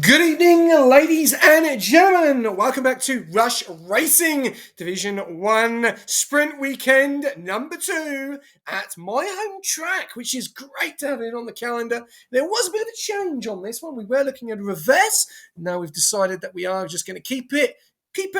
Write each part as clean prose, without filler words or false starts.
Good evening, ladies and gentlemen. Welcome back to Rush Racing Division 1 Sprint Weekend number 2 at my home track, which is great to have it on the calendar. There was a bit of a change on this one. We were looking at a reverse. Now we've decided that we are just going to keep it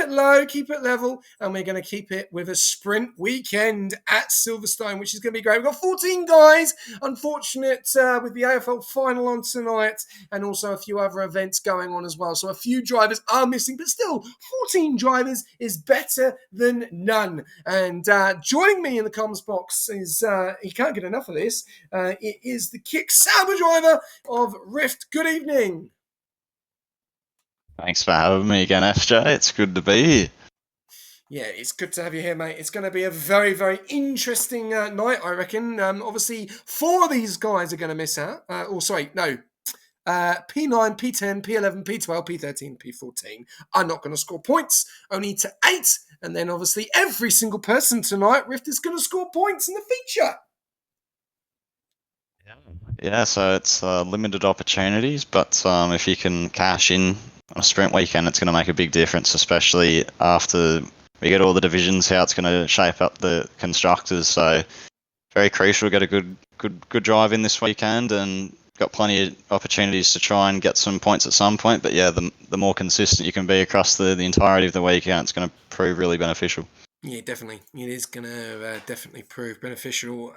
low, keep it level, and we're going to keep it with a sprint weekend at Silverstone, which is going to be great. We've got 14 guys, unfortunate with the AFL final on tonight, and also a few other events going on as well. So a few drivers are missing, but still, 14 drivers is better than none. And joining me in the comms box is, he can't get enough of this, it is the Kick Sauber driver of Rift. Good evening. Thanks for having me again, FJ. It's good to be here. Yeah, it's good to have you here, mate. It's going to be a very, very interesting night, I reckon. Obviously, 4 of these guys are going to miss out. P9, P10, P11, P12, P13, P14 are not going to score points, only to 8. And then, obviously, every single person tonight, Rift, is going to score points in the feature. Yeah, so it's limited opportunities, but if you can cash in on a sprint weekend, it's going to make a big difference, especially after we get all the divisions, how it's going to shape up the constructors. So very crucial to get a good drive in this weekend, and got plenty of opportunities to try and get some points at some point. But yeah, the more consistent you can be across the entirety of the weekend, it's going to prove really beneficial. Yeah, definitely. It is going to definitely prove beneficial.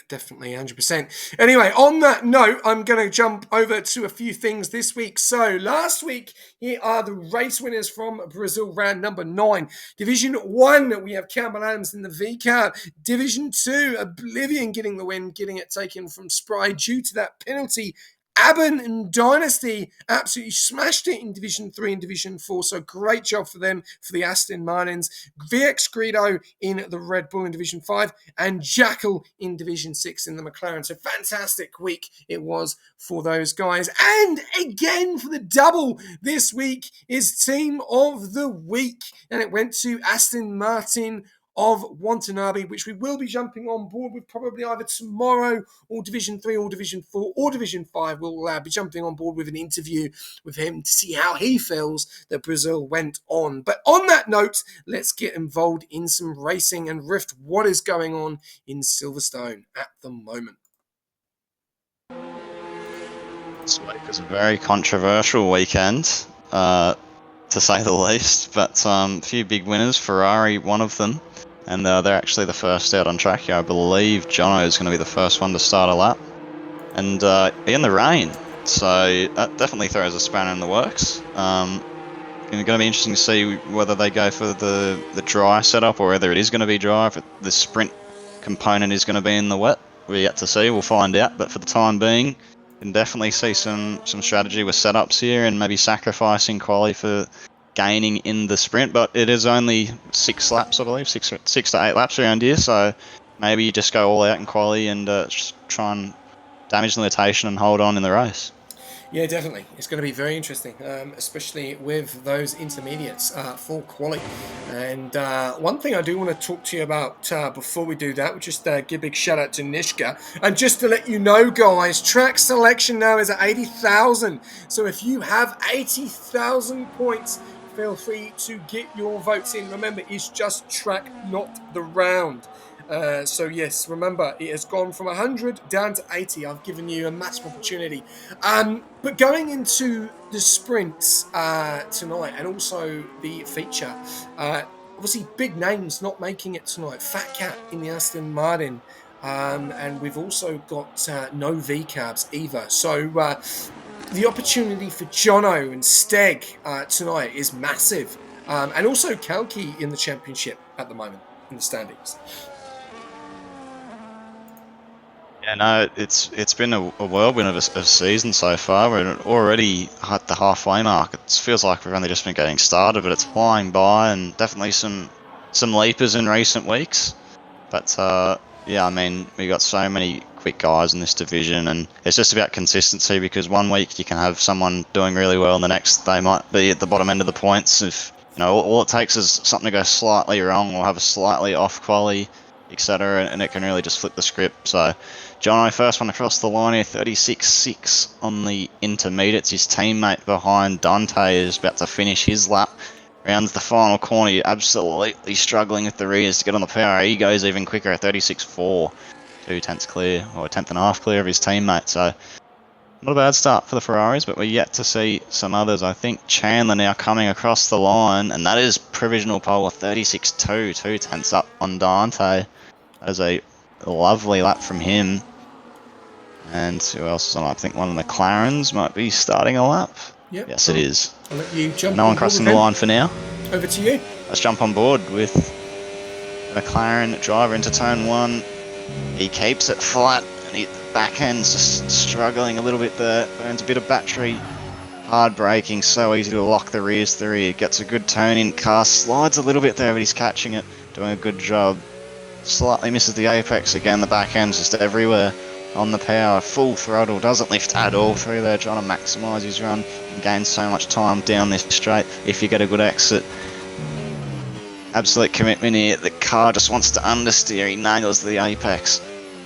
Definitely, 100%. Anyway, on that note, I'm going to jump over to a few things this week. So, last week, here are the race winners from Brazil round number 9. Division 1, we have Cambell in the V car. Division 2, Oblivion getting the win, getting it taken from Spry due to that penalty. Aben and Dynasty absolutely smashed it in Division 3 and Division 4, so great job for them, for the Aston Martins. VX Greedo in the Red Bull in Division 5, and Jackal in Division 6 in the McLaren. So fantastic week it was for those guys. And again for the double this week is Team of the Week, and it went to Aston Martin of Watanabe, which we will be jumping on board with probably either tomorrow or Division 3 or Division 4 or Division 5. We'll be jumping on board with an interview with him to see how he feels that Brazil went on. But on that note, let's get involved in some racing and Rift. What is going on in Silverstone at the moment? This week was a very controversial weekend, to say the least, but a few big winners. Ferrari, one of them. And they're actually the first out on track here. I believe Jono is going to be the first one to start a lap. And in the rain. So that definitely throws a spanner in the works. It's going to be interesting to see whether they go for the dry setup or whether it is going to be dry. If the sprint component is going to be in the wet. We're yet to see. We'll find out. But for the time being, you can definitely see some strategy with setups here and maybe sacrificing quali for gaining in the sprint, but it is only 6 laps, I believe, 6 to 8 laps around here, so maybe you just go all out in quali and just try and damage limitation and hold on in the race. Yeah, definitely. It's going to be very interesting, especially with those intermediates for quali. And one thing I do want to talk to you about before we do that, we'll just give a big shout out to Nishka. And just to let you know, guys, track selection now is at 80,000. So if you have 80,000 points, feel free to get your votes in. Remember, it's just track, not the round. So yes, remember, it has gone from 100 down to 80. I've given you a massive opportunity. But going into the sprints tonight and also the feature, obviously big names not making it tonight. Fat Cat in the Aston Martin. And we've also got no V-carbs either. So the opportunity for Jono and Steg tonight is massive. And also Kalki in the championship at the moment in the standings. Yeah, no, it's been a whirlwind of a season so far. We're already at the halfway mark. It feels like we've only just been getting started, but it's flying by, and definitely some leapers in recent weeks. But yeah, I mean, we got so many quick guys in this division, and it's just about consistency, because one week you can have someone doing really well and the next they might be at the bottom end of the points. If all it takes is something to go slightly wrong or have a slightly off quali, etc., and it can really just flip the script. So, Jono, first one across the line here, 36.6 on the intermediates. His teammate behind Dante is about to finish his lap. Rounds the final corner, you're absolutely struggling with the rears to get on the power. He goes even quicker at 36.4, 2 tenths clear, or a tenth and a half clear of his teammate. So, not a bad start for the Ferraris, but we're yet to see some others. I think Chandler now coming across the line, and that is provisional pole of 36.2, 2 tenths up on Dante. That is a lovely lap from him. And who else is on? I think one of the McLarens might be starting a lap. Yep. Yes, it is. I'll let you jump. No one crossing the line for now. Over to you. Let's jump on board with the McLaren driver into turn 1. He keeps it flat, and the back end's just struggling a little bit there. Burns a bit of battery. Hard braking, so easy to lock the rears through. He gets a good turn in. Car slides a little bit there, but he's catching it, doing a good job. Slightly misses the apex again. The back end's just everywhere on the power. Full throttle, doesn't lift at all through there, trying to maximise his run and gain so much time down this straight if you get a good exit. Absolute commitment here. The car just wants to understeer. He nails the apex.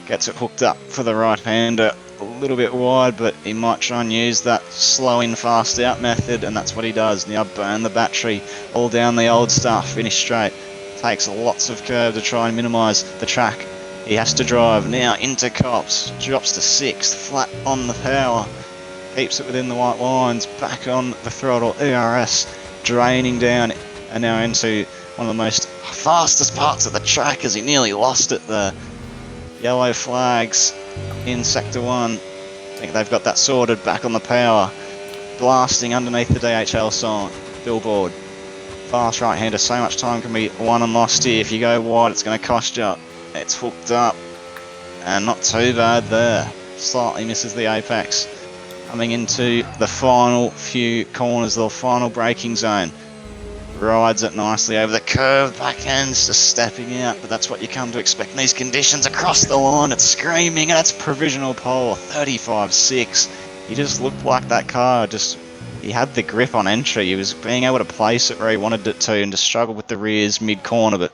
Gets it hooked up for the right-hander. A little bit wide, but he might try and use that slow in, fast out method, and that's what he does. Now burn the battery all down the old stuff. Finish straight. Takes lots of curve to try and minimise the track. He has to drive now into Cops. Drops to 6th. Flat on the power. Keeps it within the white lines. Back on the throttle. ERS draining down, and now into one of the most fastest parts of the track as he nearly lost it there. Yellow flags in Sector 1. I think they've got that sorted. Back on the power. Blasting underneath the DHL sign. Billboard. Fast right-hander. So much time can be won and lost here. If you go wide, it's going to cost you. It's hooked up. And not too bad there. Slightly misses the apex. Coming into the final few corners, the final braking zone. Rides it nicely over the curve, back end's just stepping out, but that's what you come to expect in these conditions. Across the line, it's screaming, and that's provisional pole, 35.6. He just looked like that car, he had the grip on entry. He was being able to place it where he wanted it to, and just struggled with the rears mid-corner, but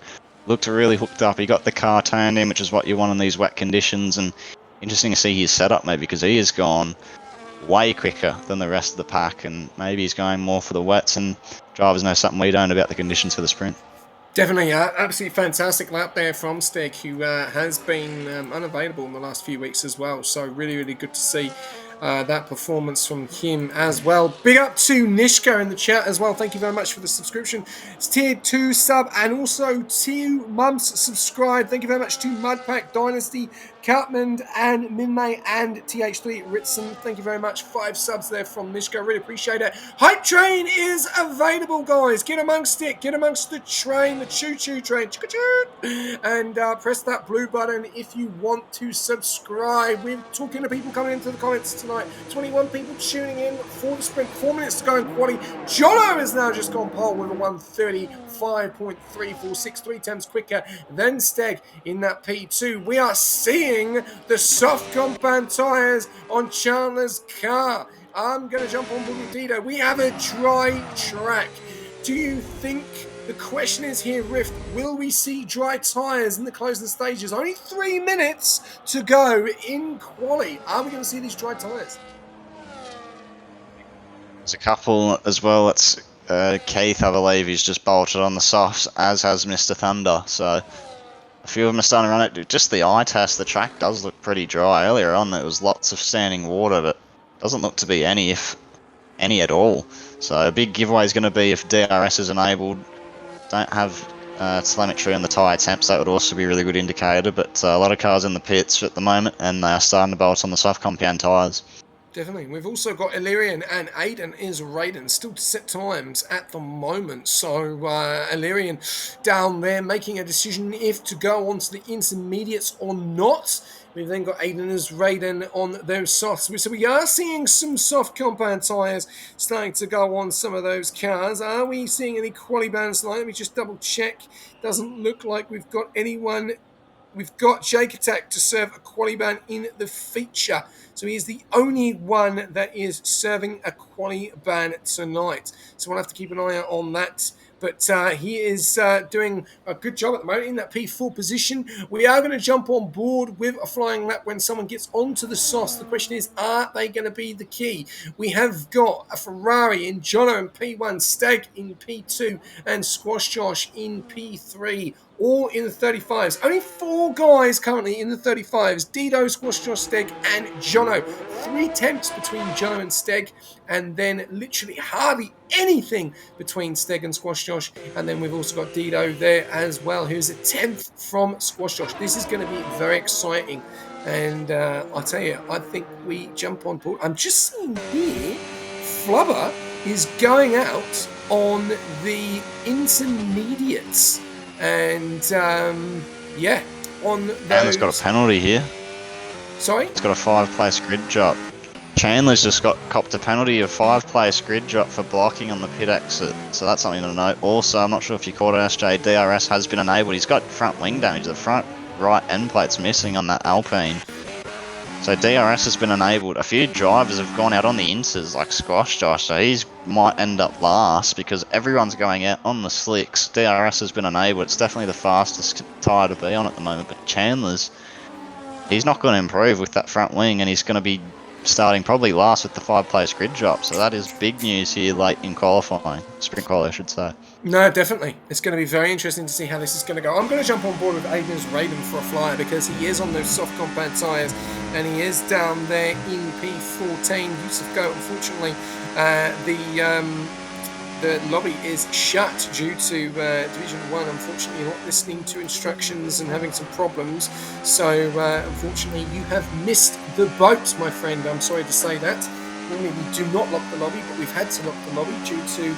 looked really hooked up. He got the car turned in, which is what you want in these wet conditions, and interesting to see his setup maybe, because he has gone way quicker than the rest of the pack, and maybe he's going more for the wets, and drivers know something we don't about the conditions for the sprint. Definitely, absolutely fantastic lap there from Steg, who has been unavailable in the last few weeks as well. So really, really good to see that performance from him as well. Big up to Nishka in the chat as well. Thank you very much for the subscription. It's tier 2 sub and also 2 months subscribed. Thank you very much to Mudpack Dynasty, Cartman and Minmay and TH3 Ritson. Thank you very much. 5 subs there from Nishka. Really appreciate it. Hype Train is available, guys. Get amongst it. Get amongst the train, the choo-choo train. And press that blue button if you want to subscribe. We're talking to people coming into the comments tonight. 21 people tuning in for the sprint. 4 minutes to go in quali. Jono has now just gone pole with a 1:35.346, 3 tenths quicker than Steg in that P2. We are seeing the soft compound tyres on Chandler's car. I'm going to jump on board with Dido. We have a dry track. Do you think, the question is here, Rift, will we see dry tyres in the closing stages? Only 3 minutes to go in quali. Are we going to see these dry tyres? There's a couple as well. It's Keith, I believe, he's just bolted on the softs, as has Mr. Thunder. So a few of them are starting to run it. Just the eye test, the track does look pretty dry. Earlier on, there was lots of standing water, but doesn't look to be any, if any at all. So a big giveaway is going to be if DRS is enabled. Don't have telemetry on the tyre temps. That would also be a really good indicator. But a lot of cars in the pits at the moment, and they are starting to bolt on the soft compound tyres. Definitely. We've also got Illyrian and Aiden is Raiden still to set times at the moment. So Illyrian down there making a decision if to go on to the intermediates or not. We've then got Aiden as Raiden on those softs. So we are seeing some soft compound tyres starting to go on some of those cars. Are we seeing any quali bands tonight? Let me just double check. Doesn't look like we've got anyone. We've got Jake Attack to serve a quali ban in the feature. So he is the only one that is serving a quali ban tonight. So we'll have to keep an eye out on that but he is doing a good job at the moment in that P4 position. We are going to jump on board with a flying lap when someone gets onto the sauce. The question is, are they going to be the key? We have got a Ferrari in Jono in P1, Steg in P2, and Squash Josh in P3. All in the 35s. Only 4 guys currently in the 35s. Dido, Squash Josh, Steg, and Jono. 3 tenths between Jono and Steg, and then literally hardly anything between Steg and Squash Josh. And then we've also got Dido there as well, who's a 10th from Squash Josh. This is going to be very exciting. And I'll tell you, I think we jump on board. I'm just seeing here, Flubber is going out on the intermediates. And yeah, on those... Chandler's got a penalty here. Sorry? He's got a 5-place grid drop. Chandler's just copped a penalty of 5-place grid drop for blocking on the pit exit. So that's something to note. Also, I'm not sure if you caught it, SJ, DRS has been enabled. He's got front wing damage. The front right end plate's missing on that Alpine. So DRS has been enabled. A few drivers have gone out on the inters, like Squash Josh, so he might end up last because everyone's going out on the slicks. DRS has been enabled. It's definitely the fastest tyre to be on at the moment, but Chandler's, he's not going to improve with that front wing, and he's going to be starting probably last with the 5-place grid drop. So that is big news here late in qualifying. Sprint qualifying, I should say. No, definitely. It's going to be very interesting to see how this is going to go. I'm going to jump on board with Aiden's Raiden for a flyer because he is on those soft compound tyres and he is down there in P14. Yusuf Go, unfortunately, the lobby is shut due to Division 1, unfortunately, not listening to instructions and having some problems. So, unfortunately, you have missed the boat, my friend. I'm sorry to say that. Normally, we do not lock the lobby, but we've had to lock the lobby due to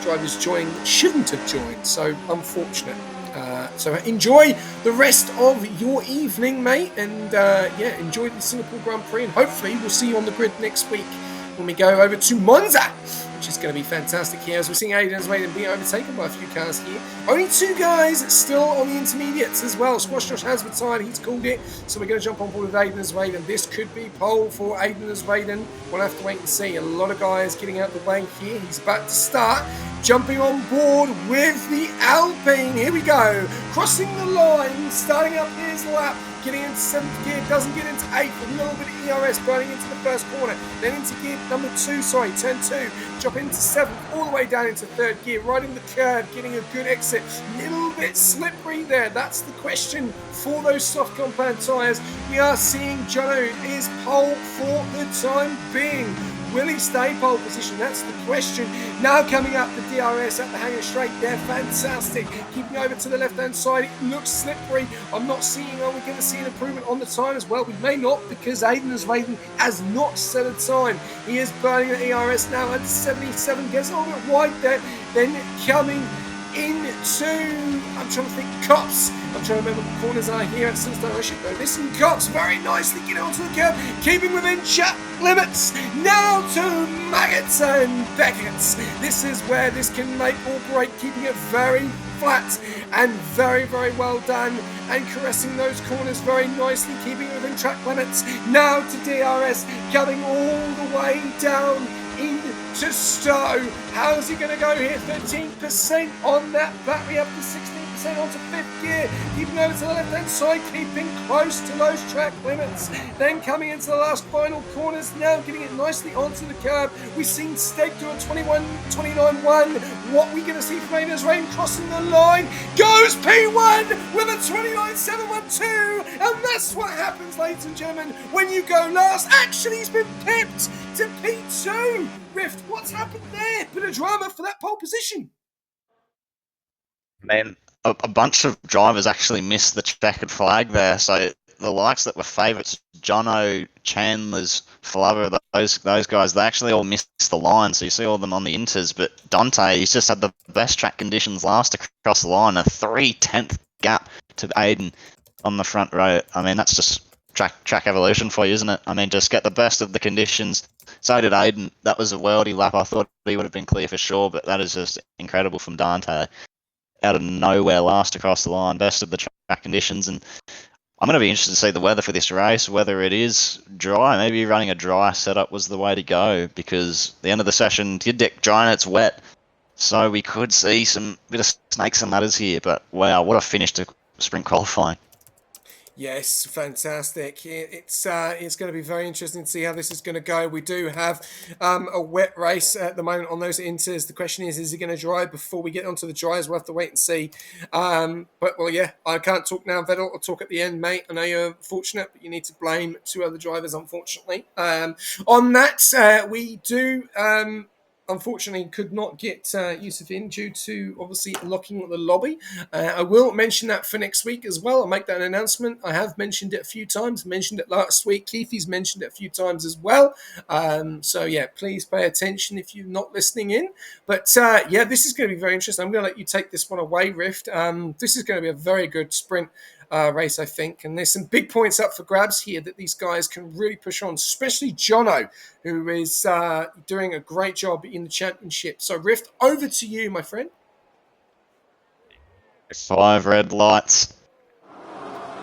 drivers joining that shouldn't have joined. So, unfortunate. So enjoy the rest of your evening, mate. And, yeah, enjoy the Singapore Grand Prix. And hopefully, we'll see you on the grid next week when we go over to Monza, which is going to be fantastic here as we're seeing Aiden's Raiden being overtaken by a few cars here. Only 2 guys still on the intermediates as well. Squash Josh has retired, he's called it. So we're going to jump on board with Aiden's Raiden. This could be pole for Aiden's Raiden. We'll have to wait and see. A lot of guys getting out the way here. He's about to start. Jumping on board with the Alpine. Here we go. Crossing the line, starting up his lap. Getting into 7th gear, doesn't get into 8th, a little bit of ERS burning into the first corner, then into gear number 2, turn 2, drop into 7th, all the way down into 3rd gear, riding the curve, getting a good exit, little bit slippery there, that's the question for those soft compound tyres. We are seeing Jono is pole for the time being. Will he stay pole position? That's the question. Now coming up the DRS at the hanger straight there. Fantastic. Keeping over to the left-hand side. It looks slippery. I'm not seeing, are we going to see an improvement on the time as well? We may not because Aiden's Raiden has not set a time. He is burning the ERS now at 77. Gets a little bit wide there. Then coming into, I'm trying to think, Cops. I'm trying to remember what the corners are here at Silverstone. I should know this. And Cops very nicely getting onto the curb, keeping within track limits. Now to Maggots and Beckett's. This is where this can make or break, keeping it very flat and very, very well done. And caressing those corners very nicely, keeping it within track limits. Now to DRS, coming all the way down into Stowe. How's he going to go here? 13% on that battery, up to 16% onto 5th gear. Keeping over to the left-hand side, keeping close to those track limits. Then coming into the last final corners, now getting it nicely onto the curb. We've seen Steg do a 29.1. What are we going to see from Aiden's Rain crossing the line? Goes P1 with a 29.712. And that's what happens, ladies and gentlemen, when you go last. Actually, he's been pipped to P2. Rift, what's happened there? Bit of drama for that pole position. Man, a bunch of drivers actually missed the checkered flag there. So the likes that were favourites, Jono, Chandler's, Flubber, those guys, they actually all missed the line. So you see all of them on the inters. But Dante, he's just had the best track conditions last across the line. A 3/10 gap to Aiden on the front row. I mean, that's just track evolution for you, isn't it? I mean, just get the best of the conditions. So did Aiden. That was a worldy lap. I thought he would have been clear for sure, but that is just incredible from Dante. Out of nowhere, last across the line, best of the track conditions. And I'm going to be interested to see the weather for this race, whether it is dry. Maybe running a dry setup was the way to go, because the end of the session did get dry and it's wet. So we could see some bit of snakes and ladders here, but wow, what a finish to sprint qualifying. Yes, fantastic. It's going to be very interesting to see how this is going to go. We do have a wet race at the moment on those inters. The question is he going to dry before we get onto the dries? We'll have to wait and see. But well, yeah, I can't talk now, Vettel. I'll talk at the end, mate. I know you're fortunate, but you need to blame two other drivers, unfortunately. On that, we do. Unfortunately, could not get Yusuf in due to obviously locking the lobby. I will mention that for next week as well. I'll make that announcement. I have mentioned it a few times. Mentioned it last week. Keithy's mentioned it a few times as well. So yeah, please pay attention if you're not listening in. But yeah, this is going to be very interesting. I'm going to let you take this one away, Rift. This is going to be a very good sprint race, I think. And there's some big points up for grabs here that these guys can really push on, especially Jono, who is doing a great job in the championship. So, Rift, over to you, my friend. 5 red lights.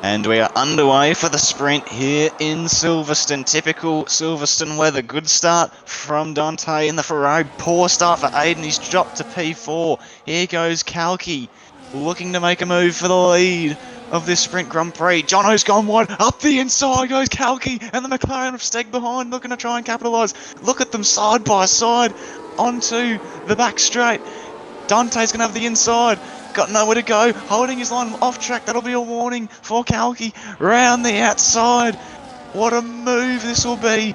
And we are underway for the sprint here in Silverstone. Typical Silverstone weather. Good start from Dante in the Ferrari. Poor start for Aiden. He's dropped to P4. Here goes Kalki, looking to make a move for the lead of this Sprint Grand Prix. Jono's gone wide. Up the inside goes Kalki, and the McLaren of Steg behind, looking to try and capitalise. Look at them side by side onto the back straight. Dante's going to have the inside. Got nowhere to go, holding his line off track. That'll be a warning for Kalki. Round the outside. What a move this will be.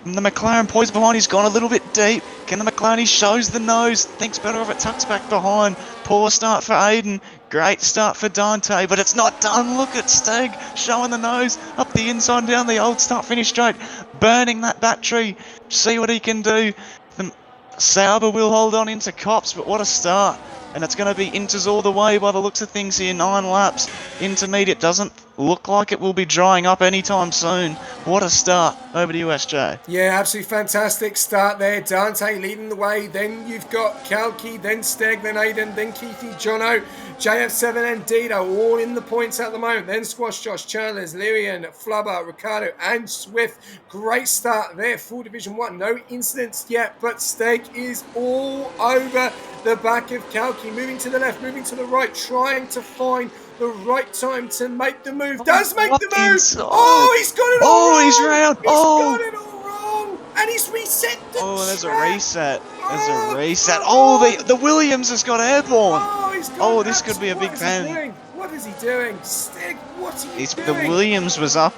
And the McLaren poised behind. He's gone a little bit deep. Can the McLaren? He shows the nose. Thinks better of it. Tucks back behind. Poor start for Aiden. Great start for Dante, but it's not done. Look at Steg showing the nose. Up the inside, down the old start finish straight. Burning that battery. See what he can do. The Sauber will hold on into Cops, but what a start. And it's going to be inters all the way by the looks of things here. 9 laps. Intermediate doesn't look like it will be drying up anytime soon. What a start. Over to you, SJ. Yeah, absolutely fantastic start there. Dante leading the way. Then you've got Kalki, then Steg, then Aiden, then Keithy, Jono, JF7 and Dito all in the points at the moment. Then Squash, Josh, Chandler's, Lyrian, Flubber, Ricardo and Swift. Great start there. Full Division 1. No incidents yet, but Steg is all over the back of Kalki. Moving to the left, moving to the right, trying to find the right time to make the move. Does make the move. Inside. Oh, he's got it all wrong. He's round. He's got it all wrong. And he's reset the track. There's a reset. There's a reset. The Williams has got airborne. He's got this could be a big pen. What is he doing? Stig, what are you doing? The Williams was up.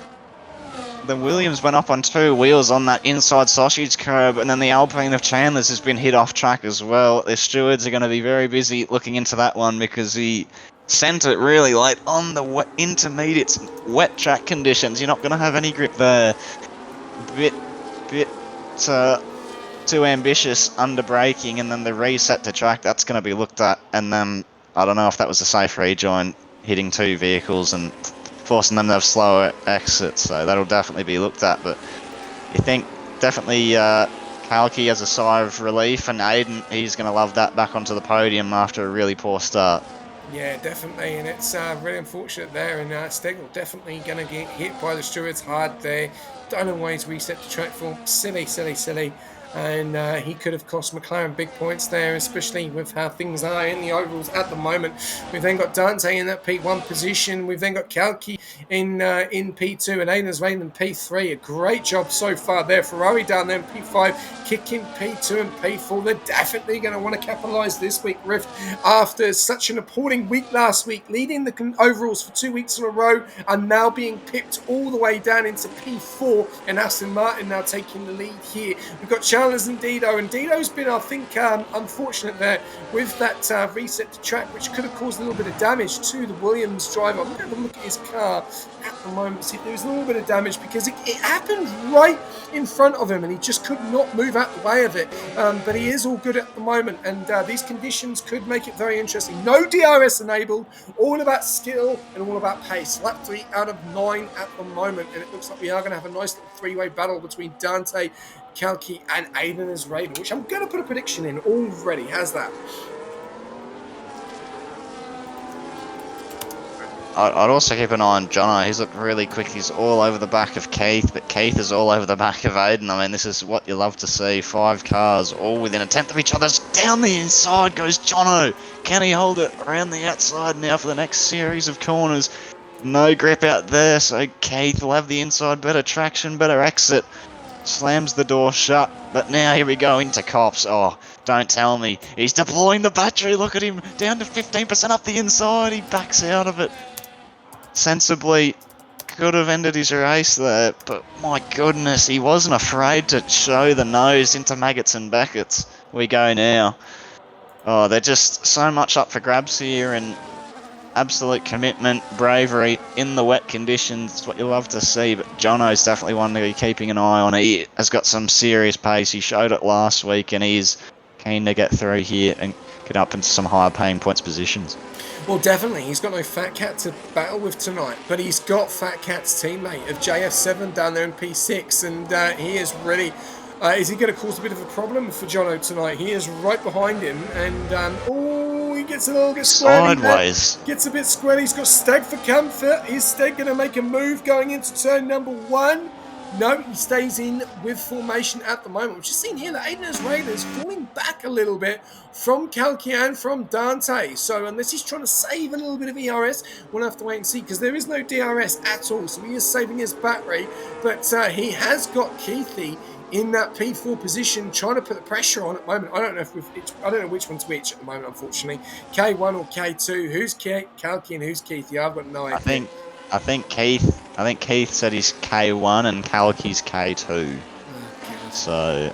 The Williams went up on 2 wheels on that inside sausage curb, and then the Alpine of Chandler's has been hit off track as well. The stewards are going to be very busy looking into that one because he sent it really late on the intermediates, wet track conditions. You're not going to have any grip there. Bit too ambitious under braking, and then the reset to track, that's going to be looked at. And then I don't know if that was a safe rejoin, hitting 2 vehicles and forcing them to have slower exits, so that'll definitely be looked at. But you think definitely Kalki has a sigh of relief, and Aiden, he's going to love that back onto the podium after a really poor start. Yeah, definitely, and it's really unfortunate there, and Stegel definitely going to get hit by the stewards hard there. Don't know why he's reset the track for. Silly. And he could have cost McLaren big points there, especially with how things are in the ovals at the moment. We've then got Dante in that P1 position. We've then got Kalki in P2 and Aiden's Rain in P3. A great job so far there. Ferrari down there in P5, kicking P2 and P4. They're definitely going to want to capitalise this week, Rift, after such an appalling week last week, leading the overalls for 2 weeks in a row, and now being pipped all the way down into P4, and Aston Martin now taking the lead here. We've got Chandler's and Dito's been, I think, unfortunate there with that reset to track, which could have caused a little bit of damage to the Williams driver. I'm going to have a look at his car at the moment, see if there was a little bit of damage, because it happened right in front of him and he just could not move out the way of it. But he is all good at the moment, and these conditions could make it very interesting. No DRS enabled, all about skill and all about pace. Lap 3 out of 9 at the moment, and it looks like we are going to have a nice little 3-way battle between Dante, Kalki and Aiden as Raven, which I'm going to put a prediction in already. How's that? I'd also keep an eye on Jono. He's looked really quick. He's all over the back of Keith, but Keith is all over the back of Aiden. I mean, this is what you love to see. 5 cars all within a tenth of each other. Down the inside goes Jono. Can he hold it around the outside now for the next series of corners? No grip out there, so Keith will have the inside, better traction, better exit. Slams the door shut, but now here we go into Cops. Oh, don't tell me. He's deploying the battery. Look at him, down to 15% up the inside. He backs out of it. Sensibly, could have ended his race there, but my goodness, he wasn't afraid to show the nose into Maggots and Beckett's. We go now. Oh, they're just so much up for grabs here, and absolute commitment, bravery in the wet conditions. It's what you love to see, but Jono's definitely one to be keeping an eye on. He has got some serious pace. He showed it last week, and he's keen to get through here and get up into some higher paying points positions. Well, definitely. He's got no Fat Cat to battle with tonight, but he's got Fat Cat's teammate of JF7 down there in P6, and he is really... is he going to cause a bit of a problem for Jono tonight? He is right behind him, and... he gets a little bit squirrely. Sideways. Gets a bit squirrely. He's got Steg for comfort. Is Steg going to make a move going into turn number 1? No, he stays in with formation at the moment. We've just seen here that Aiden Azrael is falling back a little bit from Kalki and from Dante. So unless he's trying to save a little bit of ERS, we'll have to wait and see, because there is no DRS at all. So he is saving his battery. But he has got Keithy in that P4 position, trying to put the pressure on at the moment. I don't know which one's which at the moment, unfortunately. K1 or K2. Who's Kalki and who's Keithy? I've got no idea. I think Keith said he's K1 and Kalki's K2. Oh, so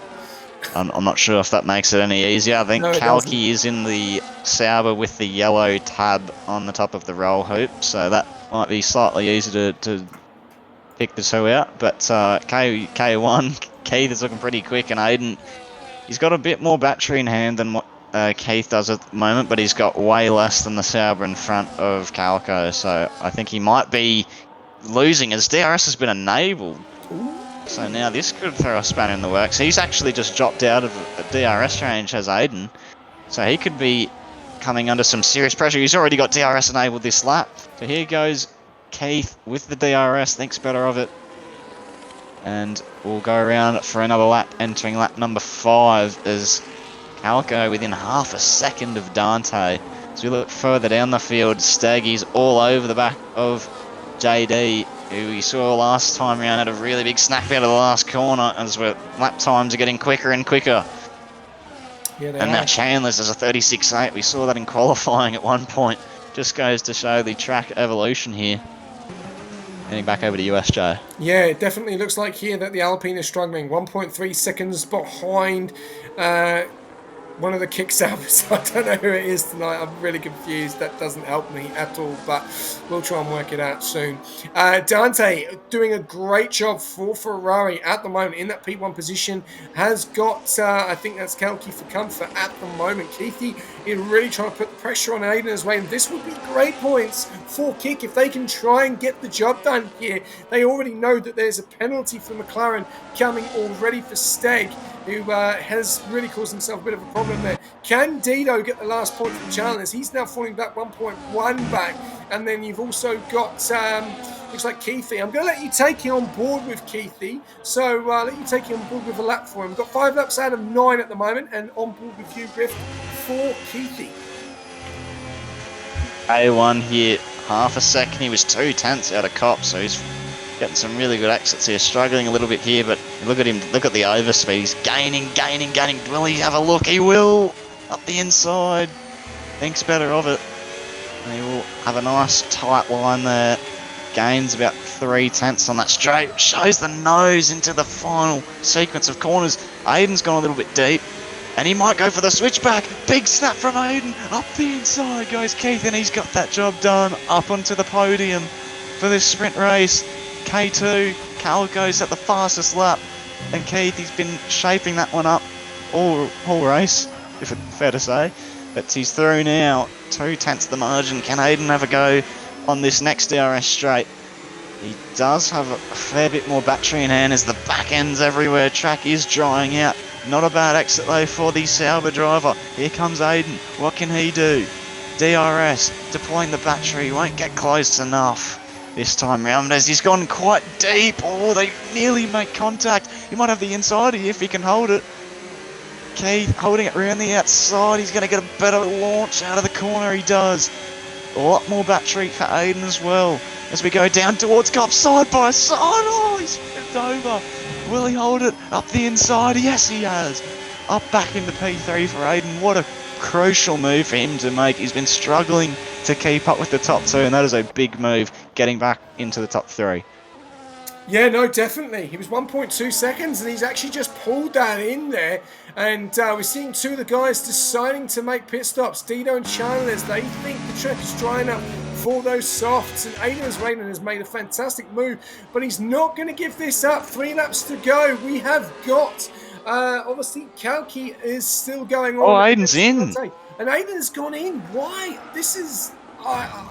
I'm not sure if that makes it any easier. I think Kalki is in the Sauber with the yellow tab on the top of the roll hoop, so that might be slightly easier to pick the two out. But K1, Keith is looking pretty quick, and Aiden, he's got a bit more battery in hand than what Keith does at the moment, but he's got way less than the Sauber in front of Calco, so I think he might be losing as DRS has been enabled. So now this could throw a spanner in the works. He's actually just dropped out of a DRS range, has Aiden, so he could be coming under some serious pressure. He's already got DRS enabled this lap, so here goes Keith with the DRS, thinks better of it, and we'll go around for another lap, entering lap number 5 as Calco within half a second of Dante. As we look further down the field, Staggy's all over the back of JD, who we saw last time around had a really big snap out of the last corner, as lap times are getting quicker and quicker. Yeah, and now Chandler's has a 36.8. We saw that in qualifying at one point. Just goes to show the track evolution here. Heading back over to USJ. Yeah, it definitely looks like here that the Alpine is struggling. 1.3 seconds behind one of the kick salvers. I don't know who it is tonight. I'm really confused. That doesn't help me at all, but we'll try and work it out soon. Dante doing a great job for Ferrari at the moment in that P1 position. Has got, I think that's Kalki for comfort at the moment. Keithy is really trying to put the pressure on Aiden as well. And this would be great points for Kick if they can try and get the job done here. They already know that there's a penalty for McLaren coming already for Steg, who has really caused himself a bit of a problem there. Can Dido get the last point from Chalmers? He's now falling back 1.1 back. And then you've also got, looks like Keithy. I'm going to let you take him on board with Keithy. So let you take him on board with a lap for him. We've got 5 laps out of 9 at the moment, and on board with you, Griff, for Keithy. A1 here, half a second. He was 2/10 out of Cop, so he's getting some really good exits here. Struggling a little bit here, but look at him. Look at the overspeed. He's gaining. Will he have a look? He will. Up the inside. Thinks better of it. And he will have a nice tight line there. Gains about 3/10 on that straight. Shows the nose into the final sequence of corners. Aiden's gone a little bit deep. And he might go for the switchback. Big snap from Aiden. Up the inside goes Keith, and he's got that job done. Up onto the podium for this sprint race. K2, Calco's at the fastest lap. And Keith, he's been shaping that one up all race, if it's fair to say. But he's through now. 2/10 the margin. Can Aiden have a go on this next DRS straight? He does have a fair bit more battery in hand as the back end's everywhere. Track is drying out. Not a bad exit though for the Sauber driver. Here comes Aiden. What can he do? DRS, deploying the battery, won't get close enough this time round as he's gone quite deep. Oh, they nearly make contact. He might have the inside if he can hold it. Keith holding it around the outside. He's going to get a better launch out of the corner. He does. A lot more battery for Aiden as well. As we go down towards Cup side by side. Oh, he's flipped over. Will he hold it up the inside? Yes, he has. Up back into P3 for Aiden. What a crucial move for him to make. He's been struggling to keep up with the top two, and that is a big move, getting back into the top three. Yeah, no, definitely. He was 1.2 seconds, and he's actually just pulled that in there. And we're seeing two of the guys deciding to make pit stops. Dido and Chandler's, they think the track is dry enough for those softs. And Aiden has made a fantastic move, but he's not going to give this up. 3 laps to go. We have got, obviously, Kalki is still going on. Oh, Aiden's in. And Aiden's gone in. Why? This is... I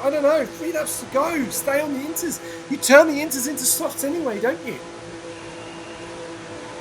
don't know. 3 laps to go. Stay on the inters. You turn the inters into softs anyway, don't you?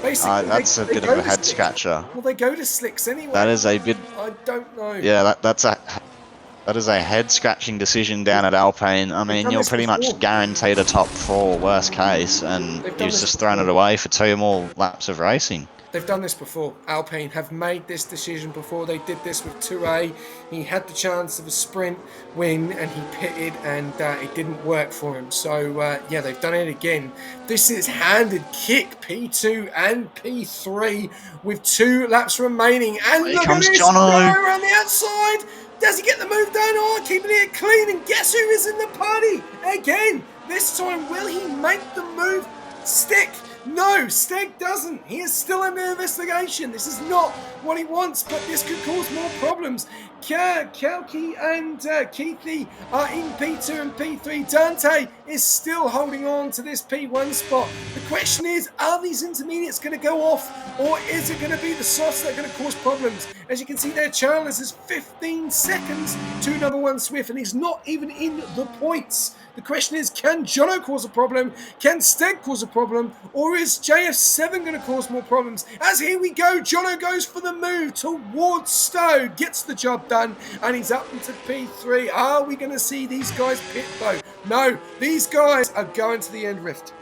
Basically, that's a bit of a head scratcher. Well, they go to slicks anyway. That is a bit. I don't know. Yeah, that is a head scratching decision down at Alpine. I mean, you're pretty much guaranteed a top 4 worst case, and you've just thrown it away for 2 more laps of racing. They've done this before. Alpine have made this decision before. They did this with 2A. He had the chance of a sprint win and he pitted, and it didn't work for him. So, yeah, they've done it again. This is handed kick P2 and P3 with 2 laps remaining. And here look comes at this Jono around the outside. Does he get the move done? Oh, keeping it clean. And guess who is in the party again? This time, will he make the move stick? No, Steg doesn't. He is still under investigation. This is not what he wants, but this could cause more problems. Kalki and Keithy are in P2 and P3. Dante is still holding on to this P1 spot. The question is, are these intermediates going to go off, or is it going to be the softs that are going to cause problems? As you can see there, Chalmers is 15 seconds to number 1 Swift, and he's not even in the points. The question is, can Jono cause a problem? Can Steg cause a problem? Or is JF7 going to cause more problems? As here we go, Jono goes for the move towards Stowe, gets the job done, and he's up into P3. Are we going to see these guys pit though? No, these guys are going to the end rift.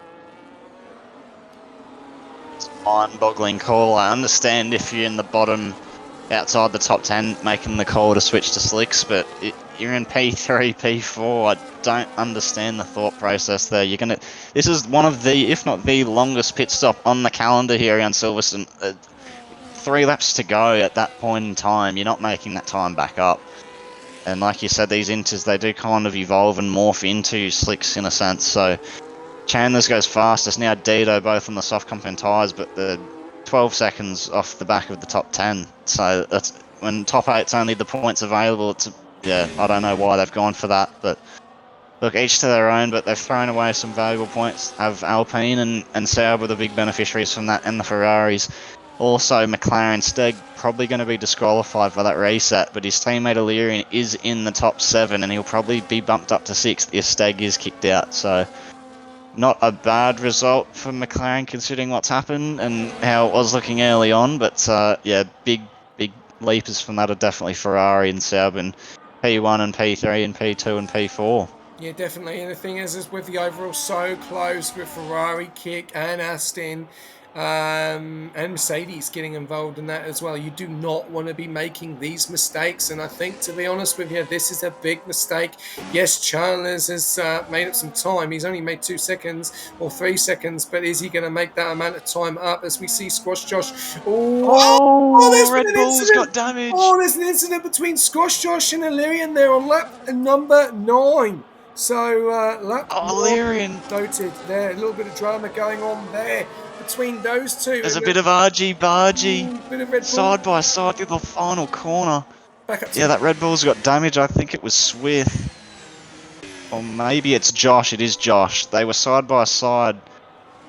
It's a mind-boggling call. I understand if you're in the bottom, outside the top 10, making the call to switch to slicks, but you're in P3, P4. I don't understand the thought process there. This is one of the, if not the longest pit stop on the calendar here around Silverstone. 3 laps to go at that point in time. You're not making that time back up. And like you said, these inters, they do kind of evolve and morph into slicks in a sense. So Chandler's goes fastest. Now Dido both on the soft compound tyres, but the 12 seconds off the back of the top 10. So that's when top 8's only the points available. Yeah, I don't know why they've gone for that, but look, each to their own, but they've thrown away some valuable points. Have Alpine and Sauber the big beneficiaries from that, and the Ferraris. Also, McLaren Steg probably going to be disqualified for that reset, but his teammate Illyrian is in the top 7, and he'll probably be bumped up to 6th if Steg is kicked out. So not a bad result for McLaren considering what's happened and how it was looking early on, but yeah, big leapers from that are definitely Ferrari and Sauber in P1 and P3 and P2 and P4. Yeah, definitely. And the thing is with the overall so close with Ferrari, Kick and Aston and Mercedes getting involved in that as well. You do not want to be making these mistakes, and I think, to be honest with you, this is a big mistake. Yes, Chandler's has made up some time. He's only made 2 seconds or 3 seconds, but is he going to make that amount of time up as we see Squash Josh? Oh, Red Bull's got damage. Oh, there's an incident between Squash Josh and Illyrian there on lap number 9. So lap Illyrian noted there. A little bit of drama going on there between those two. There's a bit of argy-bargy, side by side in the final corner. Yeah, that Red Bull's got damage. I think it was Swith. Or maybe it's Josh. It is Josh. They were side by side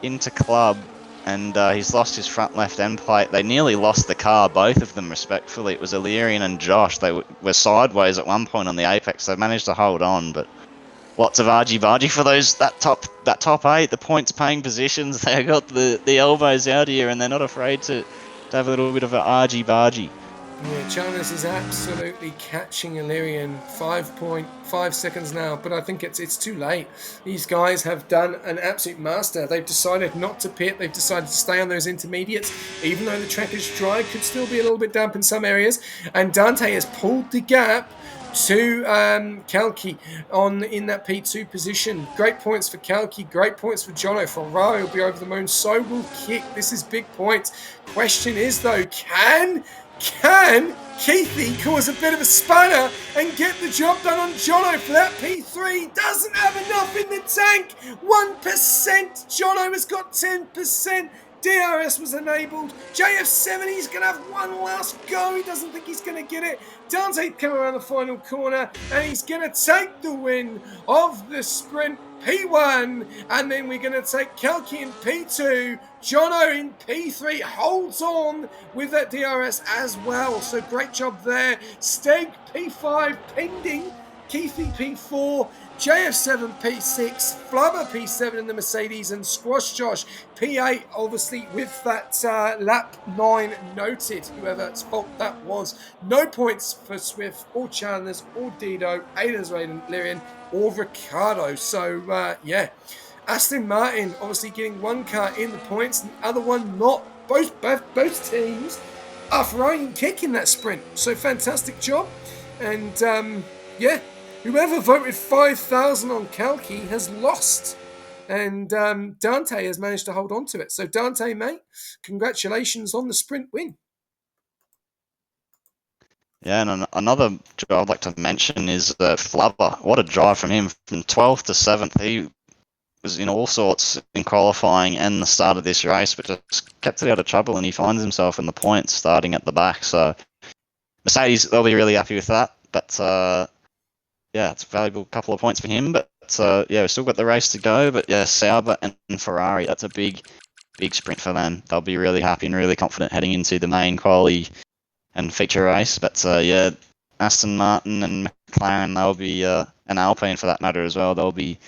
into club, and he's lost his front left end plate. They nearly lost the car, both of them, respectfully. It was Illyrian and Josh. They were sideways at one point on the apex. They managed to hold on, but lots of argy-bargy for that top 8, the points-paying positions. They got the elbows out here, and they're not afraid to have a little bit of an argy-bargy. Yeah, Chalmers is absolutely catching Illyrian. 5.5 seconds now, but I think it's too late. These guys have done an absolute master. They've decided not to pit. They've decided to stay on those intermediates, even though the track is dry. Could still be a little bit damp in some areas. And Dante has pulled the gap to Kalki in that P2 position. Great points for Kalki, great points for Jono. Ferrari will be over the moon, so will Kick. This is big points. Question is though, can Keithy cause a bit of a spanner and get the job done on Jono for that P3? Doesn't have enough in the tank. 1%. Jono has got 10%. DRS was enabled. JF7, he's going to have one last go. He doesn't think he's going to get it. Dante come around the final corner and he's going to take the win of the sprint. P1, and then we're going to take Kalki in P2. Jono in P3 holds on with that DRS as well. So great job there. Steg P5 pending. Keithy P4. JF7 P6, Flubber P7 in the Mercedes, and Squash Josh P8, obviously with that lap 9 noted, whoever's fault that was. No points for Swift or Chandler's or Dido, Aiden's Lyrian or Ricardo. So yeah, Aston Martin obviously getting one car in the points and the other one not. Both teams are throwing kick in that sprint. So fantastic job. And yeah, whoever voted 5,000 on Kalki has lost. And Dante has managed to hold on to it. So Dante, mate, congratulations on the sprint win. Yeah, and another job I'd like to mention is Flubber. What a drive from him from 12th to 7th. He was in all sorts in qualifying and the start of this race, but just kept it out of trouble, and he finds himself in the points starting at the back. So Mercedes, they'll be really happy with that. But yeah, it's a valuable couple of points for him. But yeah, we've still got the race to go. But yeah, Sauber and Ferrari, that's a big sprint for them. They'll be really happy and really confident heading into the main quali and feature race. But yeah, Aston Martin and McLaren, they'll be, and Alpine for that matter as well, they'll be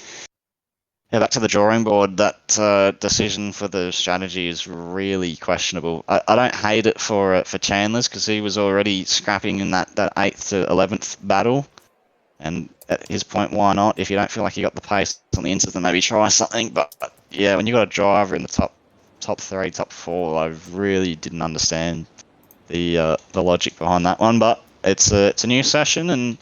back to the drawing board. That decision for the strategy is really questionable. I don't hate it for Chandler's, because he was already scrapping in that 8th to 11th battle. And at his point, why not? If you don't feel like you got the pace on the instant, then maybe try something. But yeah, when you got a driver in the top 3, top 4, I really didn't understand the logic behind that one. But it's a new session and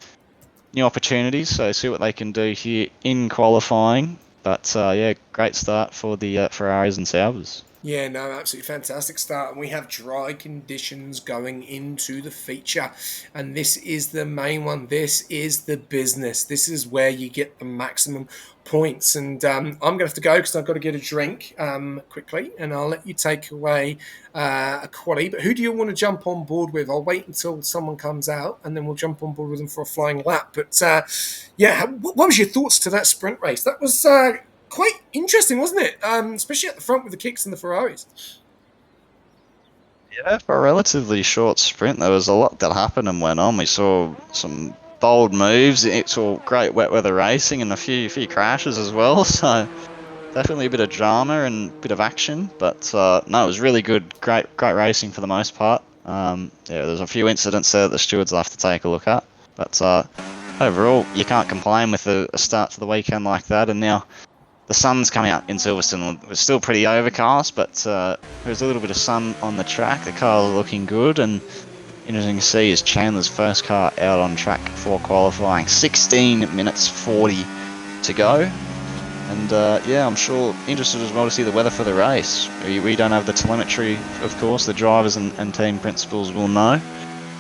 new opportunities, so see what they can do here in qualifying. But yeah, great start for the Ferraris and Saubers. Yeah, no, absolutely fantastic start. And we have dry conditions going into the feature. And this is the main one. This is the business. This is where you get the maximum points. And I'm going to have to go because I've got to get a drink quickly. And I'll let you take away a quali. But who do you want to jump on board with? I'll wait until someone comes out and then we'll jump on board with them for a flying lap. But yeah, what was your thoughts to that sprint race? That was quite interesting, wasn't it? Especially at the front with the kicks and the Ferraris. Yeah, for a relatively short sprint, there was a lot that happened and went on. We saw some bold moves. It saw great wet weather racing and a few crashes as well. So definitely a bit of drama and a bit of action. But no, it was really good. Great racing for the most part. Yeah, there's a few incidents there that the stewards will have to take a look at. But overall, you can't complain with a start to the weekend like that. And now the sun's coming out in Silverstone. It was still pretty overcast, but there's a little bit of sun on the track. The car is looking good, and interesting to see is Chandler's first car out on track for qualifying. 16 minutes 40 to go. And yeah, I'm sure interested as well to see the weather for the race. We don't have the telemetry, of course. The drivers and team principals will know.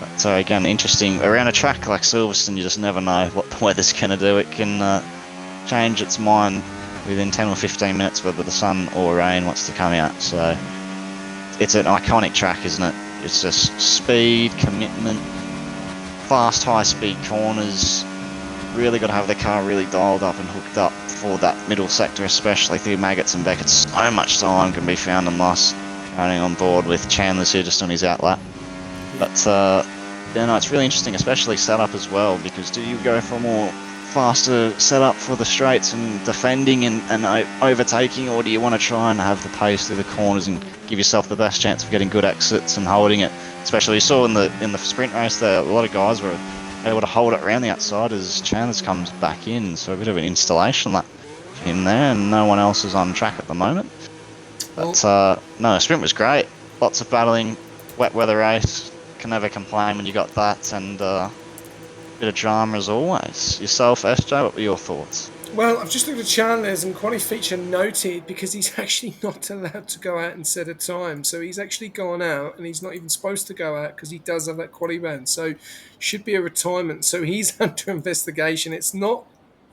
But again, interesting. Around a track like Silverstone, you just never know what the weather's going to do. It can change its mind within 10 or 15 minutes whether the sun or rain wants to come out. So it's an iconic track, isn't it? It's just speed, commitment, fast high speed corners. Really got to have the car really dialed up and hooked up for that middle sector, especially through Maggots and Beckett. So much time can be found and lost running on board with Chandler's here just on his outlap. But yeah, no, it's really interesting, especially setup as well, because do you go for a more faster setup for the straights and defending and overtaking, or do you want to try and have the pace through the corners and give yourself the best chance of getting good exits and holding it? Especially you saw in the sprint race there, a lot of guys were able to hold it around the outside as Chandler's comes back in, so a bit of an installation lap for him there, and no one else is on track at the moment. But no, sprint was great. Lots of battling, wet weather race. Can never complain when you got that, and bit of drama as always. Yourself, SJ, what were your thoughts? Well, I've just looked at Chandler's, and quality feature noted because he's actually not allowed to go out and set a time. So he's actually gone out, and he's not even supposed to go out because he does have that quality ban. So should be a retirement. So he's under investigation. It's not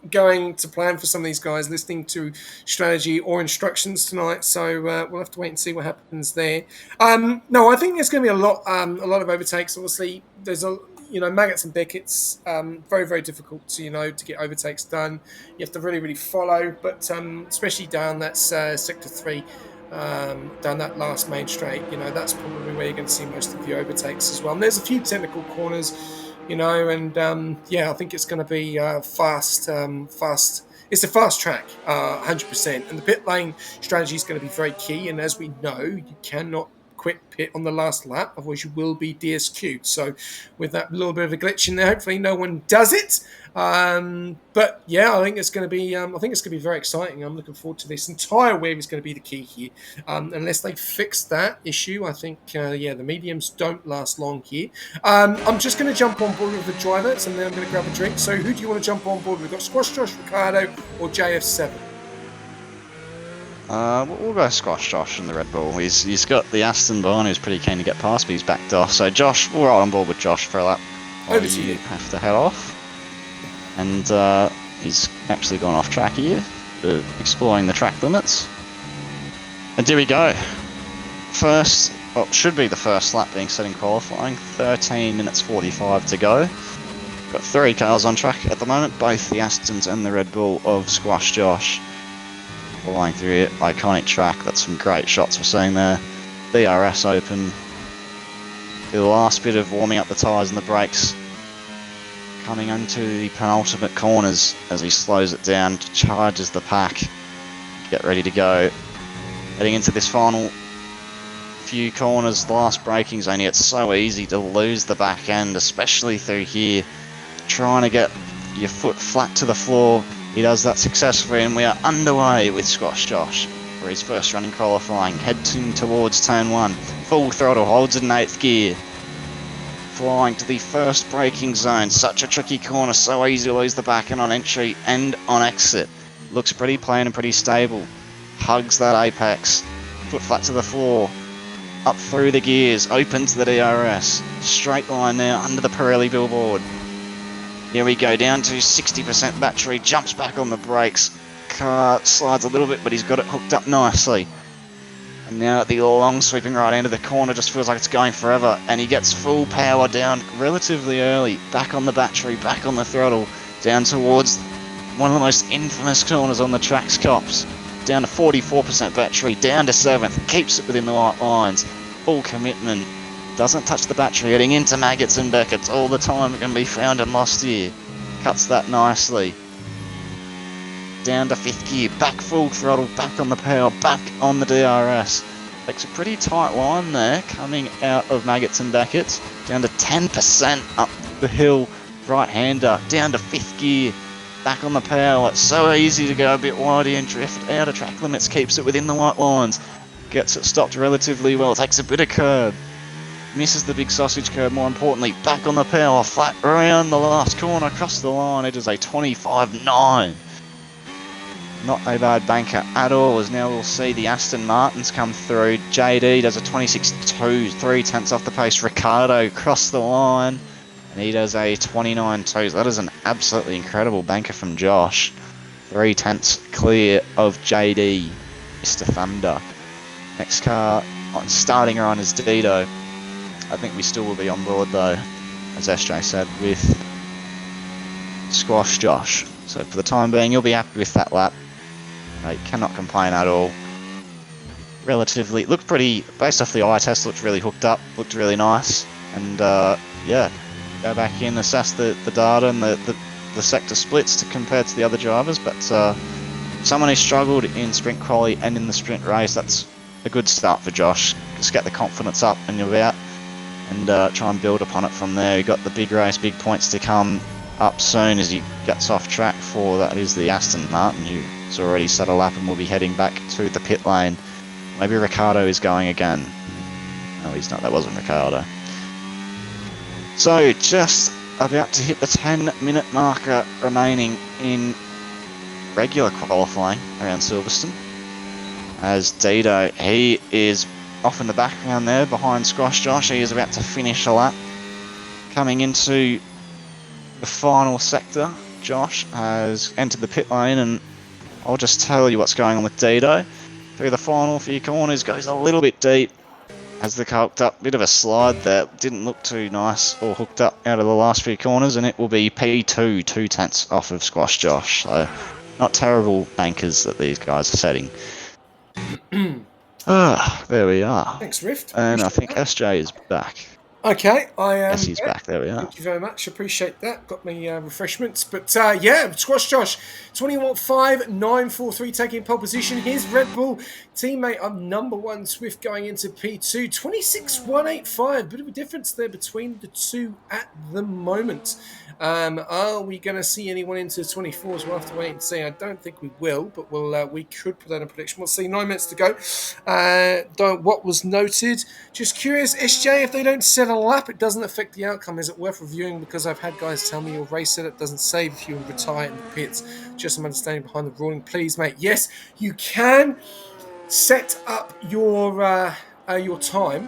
going to plan for some of these guys listening to strategy or instructions tonight. So we'll have to wait and see what happens there. No, I think there's going to be a lot of overtakes. Obviously, there's Maggots and Beckett's very, very difficult to get overtakes done. You have to really, really follow, but especially down that sector 3, down that last main straight, that's probably where you're going to see most of the overtakes as well. And there's a few technical corners, and I think it's going to be fast. It's a fast track, 100%. And the pit lane strategy is going to be very key. And as we know, you cannot quit pit on the last lap, otherwise you will be DSQ'd. So with that little bit of a glitch in there, hopefully no one does it. But yeah, I think it's going to be very exciting. I'm looking forward to this. Entire wave is going to be the key here. Unless they fix that issue, I think the mediums don't last long here. I'm just going to jump on board with the drivers, and then I'm going to grab a drink. So who do you want to jump on board with? We've got Squash Josh, Ricardo, or JF7? We'll go Squash Josh in the Red Bull. He's got the Aston behind, who's pretty keen to get past, but he's backed off. So Josh, we'll ride on board with Josh for a lap. Over to you. Have to head off. And he's actually gone off track here, exploring the track limits. And here we go. Should be the first lap being set in qualifying. 13 minutes 45 to go. Got 3 cars on track at the moment, both the Astons and the Red Bull of Squash Josh. Flying through it, iconic track. That's some great shots we're seeing there. DRS open. The last bit of warming up the tyres and the brakes. Coming into the penultimate corners as he slows it down, charges the pack. Get ready to go. Heading into this final few corners, the last braking zone. It's so easy to lose the back end, especially through here. Trying to get your foot flat to the floor. He does that successfully, and we are underway with Squash Josh for his first run in qualifying. Heading towards turn 1. Full throttle, holds it in 8th gear. Flying to the first braking zone. Such a tricky corner, so easy to lose the back end on entry and on exit. Looks pretty plain and pretty stable. Hugs that apex. Foot flat to the floor. Up through the gears, opens the DRS. Straight line now under the Pirelli billboard. Here we go, down to 60% battery, jumps back on the brakes. Car slides a little bit, but he's got it hooked up nicely. And now at the long sweeping right end of the corner, just feels like it's going forever. And he gets full power down relatively early. Back on the battery, back on the throttle. Down towards one of the most infamous corners on the track's cops. Down to 44% battery, down to 7th. Keeps it within the white lines. Full commitment. Doesn't touch the battery, heading into Maggots and Beckett's all the time. It can be found and lost here. Cuts that nicely. Down to 5th gear, back full throttle, back on the power, back on the DRS. Takes a pretty tight line there, coming out of Maggots and Beckett's. Down to 10% up the hill, right-hander, down to 5th gear. Back on the power. It's so easy to go a bit wide and drift out of track limits, keeps it within the white lines. Gets it stopped relatively well, takes a bit of curb. Misses the big sausage curb, more importantly, back on the power, flat around the last corner, across the line. It is a 25.9. Not a bad banker at all, as now we'll see the Aston Martins come through. JD does a 26.2, 3/10 off the pace. Ricardo crossed the line, and he does a 29.2. That is an absolutely incredible banker from Josh. 3/10 clear of JD, Mr. Thunder. Next car starting run is Dido. I think we still will be on board though, as SJ said, with Squash Josh. So for the time being, you'll be happy with that lap. You cannot complain at all. Relatively, looked pretty, based off the eye test, looked really hooked up, looked really nice. And yeah, go back in, assess the data and the the sector splits compared to the other drivers, but someone who struggled in sprint quali and in the sprint race, that's a good start for Josh. Just get the confidence up and you're out, and try and build upon it from there. You got the big race, big points to come up soon as he gets off track for, that is the Aston Martin, who's already set a lap and will be heading back to the pit lane. Maybe Ricciardo is going again. No, he's not. That wasn't Ricciardo. So just about to hit the 10-minute marker remaining in regular qualifying around Silverstone. As Dido, he is off in the background there behind Squash Josh. He is about to finish a lap. Coming into the final sector, Josh has entered the pit lane, and I'll just tell you what's going on with Dido. Through the final few corners, goes a little bit deep. Has the car hooked up, bit of a slide there, didn't look too nice, or hooked up out of the last few corners, and it will be P2, 2/10 off of Squash Josh. So, not terrible bankers that these guys are setting. There we are. Thanks, Rift. And I think SJ is back. Okay, I am. Yes, he's back. There we are. Thank you very much. Appreciate that. Got me refreshments. But yeah, Squash Josh, 21.5.943 taking pole position. Here's Red Bull teammate of number one Swift going into P2. 26.185. Bit of a difference there between the two at the moment. Are we going to see anyone into 24s? We'll have to wait and see. I don't think we will, but we could put out a prediction. We'll see. 9 minutes to go. What was noted? Just curious, SJ, if they don't set a lap, it doesn't affect the outcome. Is it worth reviewing? Because I've had guys tell me your race setup doesn't save if you retire in the pits. Just some understanding behind the ruling, please, mate. Yes, you can set up your time.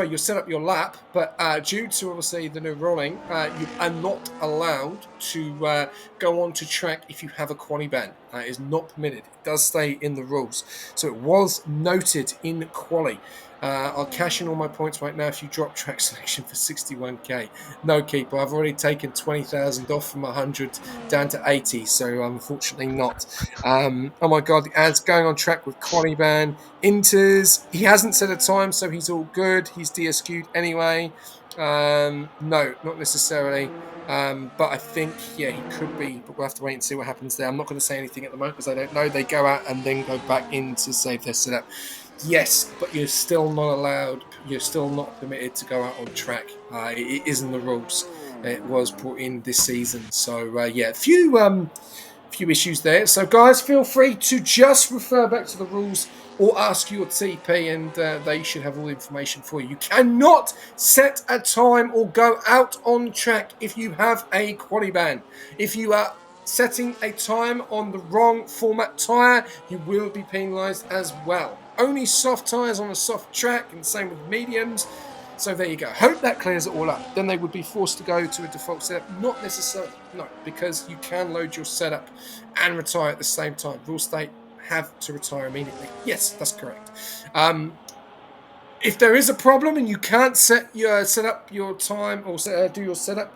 You set up your lap, but due to obviously the new ruling, you are not allowed to go on to track if you have a quali ban. It is not permitted. It does stay in the rules. So it was noted in quali. I'll cash in all my points right now if you drop track selection for 61k. No, keeper. I've already taken 20,000 off from 100 down to 80, so unfortunately not. Oh my god, the ad's going on track with quali ban. Inters. He hasn't set a time, so he's all good. He's DSQ'd anyway. No, not necessarily. But I think, yeah, he could be, but we'll have to wait and see what happens there. I'm not going to say anything at the moment because I don't know. They go out and then go back in to save their setup. Yes, but you're still not allowed, you're still not permitted to go out on track. It isn't the rules. It was brought in this season. So, yeah, a few issues there. So, guys, feel free to just refer back to the rules or ask your TP, and they should have all the information for you. You cannot set a time or go out on track if you have a quali ban. If you are setting a time on the wrong format tyre, you will be penalised as well. Only soft tyres on a soft track, and same with mediums. So there you go. Hope that clears it all up. Then they would be forced to go to a default setup. Not necessarily, no, because you can load your setup and retire at the same time. Rule state have to retire immediately. Yes, that's correct. If there is a problem and you can't set up your time or do your setup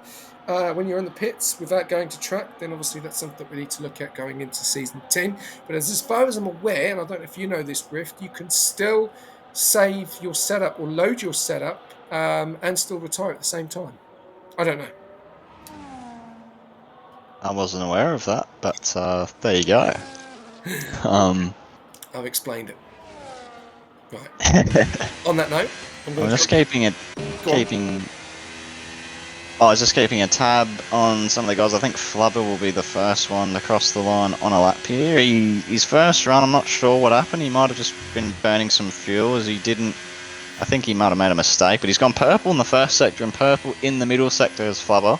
when you're in the pits without going to track, then obviously that's something that we need to look at going into season 10. But as far as I'm aware, and I don't know if you know this, Rift, you can still save your setup or load your setup and still retire at the same time. I don't know. I wasn't aware of that, but there you go. I've explained it. Right. On that note, I was just keeping a tab on some of the guys. I think Flubber will be the first one to cross the line on a lap here. His first run, I'm not sure what happened. He might have just been burning some fuel as he didn't. I think he might have made a mistake, but he's gone purple in the first sector and purple in the middle sector as Flubber.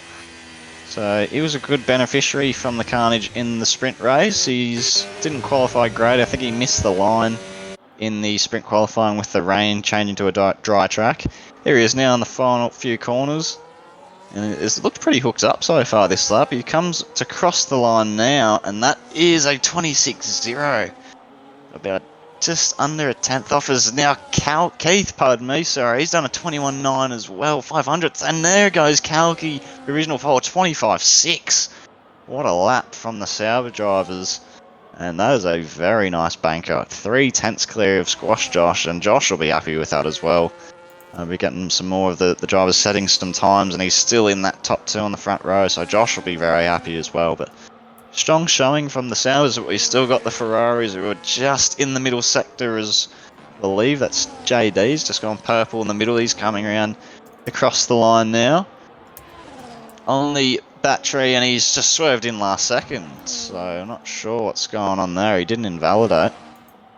So he was a good beneficiary from the carnage in the sprint race. He didn't qualify great. I think he missed the line in the sprint qualifying with the rain changing to a dry track. There he is now in the final few corners. And it's looked pretty hooked up so far this lap. He comes to cross the line now, and that is a 26.0. About just under a tenth off is now Keith, pardon me, sorry. He's done a 21.9 as well, 500ths. And there goes Kalki, original pole, 25.6. What a lap from the Sauber drivers. And that is a very nice banker. 3/10 clear of Squash Josh, and Josh will be happy with that as well. We're getting some more of the drivers setting some times, and he's still in that top 2 on the front row, so Josh will be very happy as well. But strong showing from the Saubers, but we still got the Ferraris who are just in the middle sector as I believe that's JD's just gone purple in the middle. He's coming around across the line now on the battery, and he's just swerved in last second, so I'm not sure what's going on there. He didn't invalidate,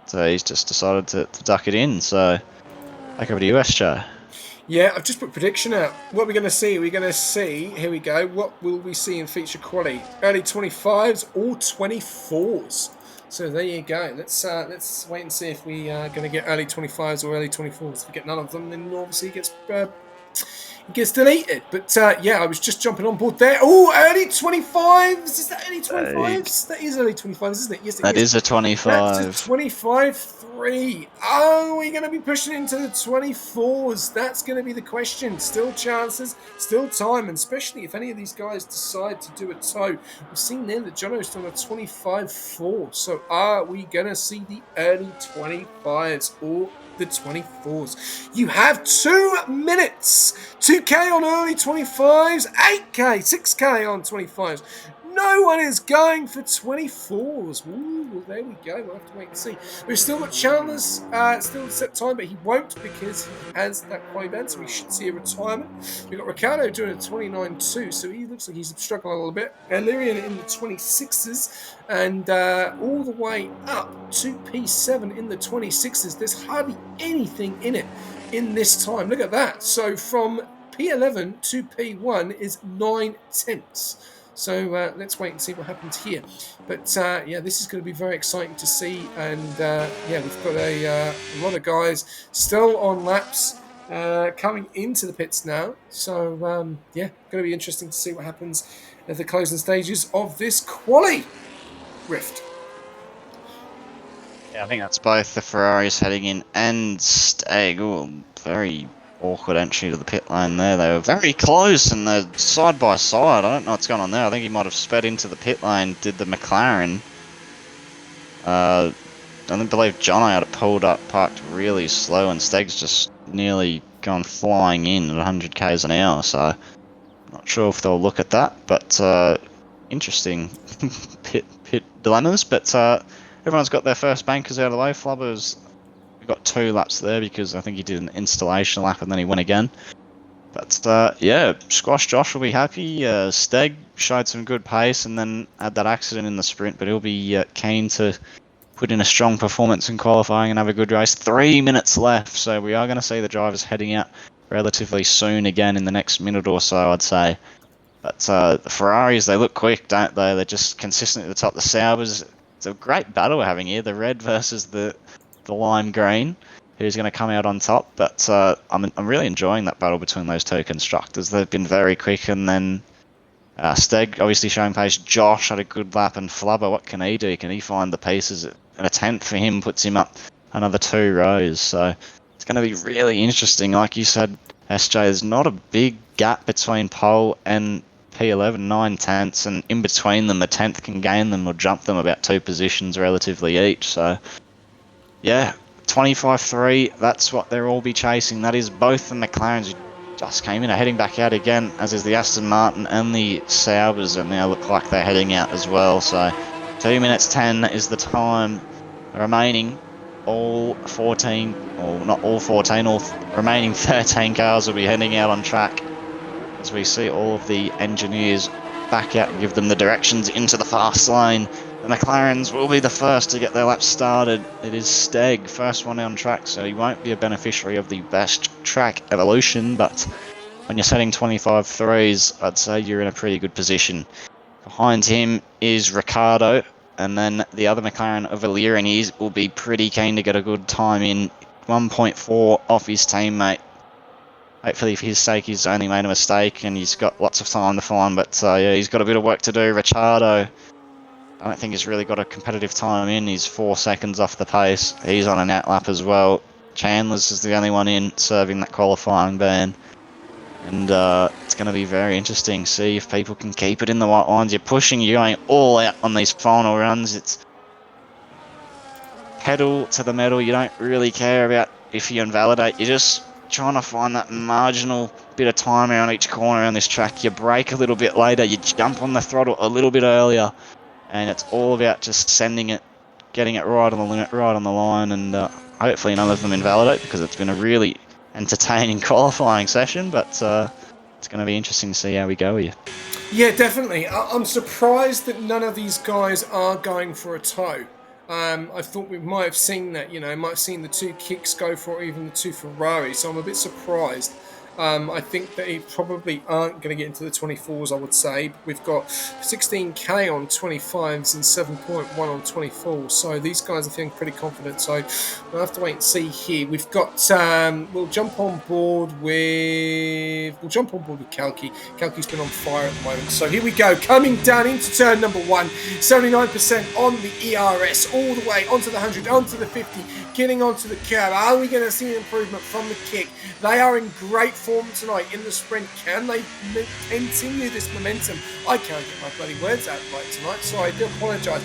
so he's just decided to duck it in. So back over to you, SJ. Yeah, I've just put prediction out. What are we going to see? We're going to see, here we go, what will we see in feature quality? Early 25s or 24s? So there you go. Let's wait and see if we are going to get early 25s or early 24s. If we get none of them, then obviously it gets deleted. But yeah, I was just jumping on board there. Oh, early 25s. Is that early 25s? That is early 25s, isn't it? Yes, it is. That is a 25. That's a 25-3. Oh, we're going to be pushing into the 24s. That's going to be the question. Still chances, still time, and especially if any of these guys decide to do a tow. We've seen there that Jono's done a 25-4. So are we going to see the early 25s or the 24s? You have 2 minutes. 2K on early 25s, 8K, 6K on 25s. No one is going for 24s. Ooh, well, there we go. We'll have to wait and see. We've still got Chandler's still set time, but he won't because he has that quali ban, so we should see a retirement. We've got Ricardo doing a 29-2, so he looks like he's struggling a little bit. Illyrian in the 26s, and all the way up to P7 in the 26s. There's hardly anything in it in this time. Look at that. So from P11 to P1 is 9 tenths. So let's wait and see what happens here. But yeah, this is going to be very exciting to see. And yeah, we've got a lot of guys still on laps coming into the pits now. So yeah, going to be interesting to see what happens at the closing stages of this quali rift. Yeah, I think that's both the Ferraris heading in and Stag. Ooh, very awkward entry to the pit lane there. They were very close and they're side by side. I don't know what's going on there. I think he might have sped into the pit lane, did the McLaren. I don't believe Jono had it pulled up, parked really slow, and Stag's just nearly gone flying in at 100 k's an hour. So not sure if they'll look at that, but interesting pit dilemmas. But everyone's got their first bankers out of the way. Flubber's got 2 laps there because I think he did an installation lap and then he went again. But yeah, Squash Josh will be happy. Steg showed some good pace and then had that accident in the sprint, but he'll be keen to put in a strong performance in qualifying and have a good race. 3 minutes left, so we are going to see the drivers heading out relatively soon again in the next minute or so, I'd say. But the Ferraris, they look quick, don't they? They're just consistently at the top. The Saubers, it's a great battle we're having here. The red versus the lime green, who's going to come out on top. But I'm really enjoying that battle between those 2 constructors. They've been very quick, and then Steg obviously showing pace. Josh had a good lap, and Flubber, what can he do? Can he find the pieces? And a 10th for him puts him up another 2 rows. So it's going to be really interesting. Like you said, SJ, there's not a big gap between pole and P11, 9 tenths, and in between them, a 10th can gain them or jump them about 2 positions relatively each. So yeah, 25-3, that's what they'll all be chasing. That is both the McLarens who just came in are heading back out again, as is the Aston Martin and the Saubers, and now look like they're heading out as well. So 2 minutes 10 is the time remaining. All 14, or not all 14, all remaining 13 cars will be heading out on track as we see all of the engineers back out and give them the directions into the fast lane. The McLarens will be the first to get their laps started. It is Steg, first one on track, so he won't be a beneficiary of the best track evolution, but when you're setting 25-3s, I'd say you're in a pretty good position. Behind him is Ricardo, and then the other McLaren of Illyrian will be pretty keen to get a good time in. 1.4 off his teammate. Hopefully for his sake he's only made a mistake and he's got lots of time to find, but yeah, he's got a bit of work to do. Ricardo, I don't think he's really got a competitive time in. He's 4 seconds off the pace. He's on an out lap as well. Chandler's is the only one in, serving that qualifying ban. And it's going to be very interesting. See if people can keep it in the white lines. You're pushing, you're going all out on these final runs. It's pedal to the metal. You don't really care about if you invalidate. You just trying to find that marginal bit of time around each corner on this track. You brake a little bit later, you jump on the throttle a little bit earlier, and it's all about just sending it, getting it right on the limit, right on the line, and hopefully none of them invalidate, because it's been a really entertaining qualifying session, but it's going to be interesting to see how we go here. Yeah, definitely. I'm surprised that none of these guys are going for a toe. I thought we might have seen that, might have seen the two kicks go for it, even the two Ferrari, so I'm a bit surprised. I think they probably aren't going to get into the 24s, I would say. We've got 16k on 25s and 7.1 on 24s, so these guys are feeling pretty confident. So we'll have to wait and see here. We've got we'll jump on board with Kalki. Kalki's been on fire at the moment. So here we go, coming down into turn number 1, 79% on the ERS, all the way onto the 100, onto the 50, getting onto the curb. Are we going to see an improvement from the kick? They are in great form tonight in the sprint. Can they continue this momentum? I can't get my bloody words out right tonight, so I do apologise.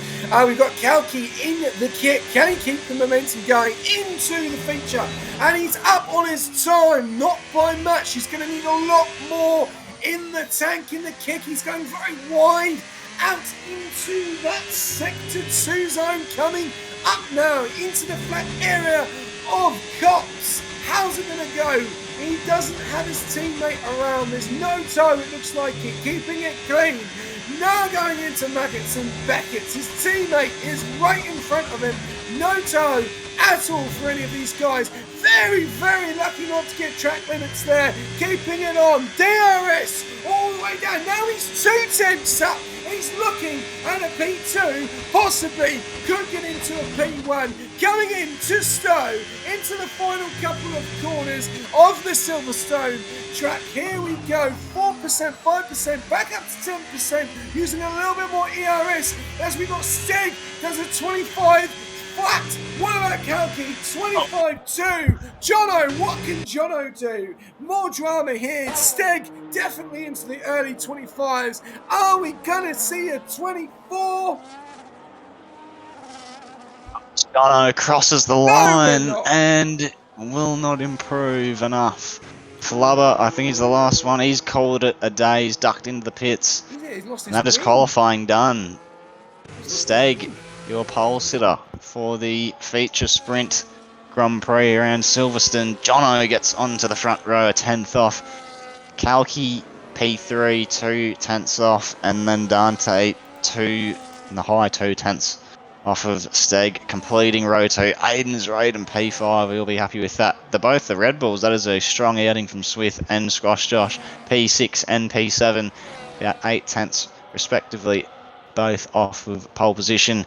We've got Kalki in the kick. Can he keep the momentum going into the feature? And he's up on his time, not by much. He's going to need a lot more in the tank, in the kick. He's going very wide out into that sector 2 zone, coming up now into the flat area of Cops. How's it going to go? He doesn't have his teammate around. There's no toe, it looks like it. Keeping it clean. Now going into Maggots and Beckett's. His teammate is right in front of him. No toe at all for any of these guys. Very, very lucky not to get track limits there. Keeping it on. DRS all the way down. Now he's 2 tenths up. He's looking at a P2, possibly could get into a P1, coming in to Stowe, into the final couple of corners of the Silverstone track. Here we go, 4%, 5%, back up to 10%, using a little bit more ERS, as we got Steg, does a 25, flat. What about Kalki? 25-2. Jono, what can Jono do? More drama here. Steg definitely into the early 25s. Are we going to see a 24? Jono crosses the line and will not improve enough. Flubber, I think he's the last one. He's called it a day. He's ducked into the pits. Yeah, he's lost his and that is qualifying done. Steg, your pole sitter for the feature sprint Grand Prix around Silverstone. Jono gets onto the front row, a 10th off. Kalki P3, 2 tenths off, and then Dante 2 in the high 2 tenths off of Steg, completing row 2. Aiden's right in P5, we'll be happy with that. They're both the Red Bulls. That is a strong outing from Swith and Squash Josh. P6 and P7, about 8 tenths respectively, both off of pole position.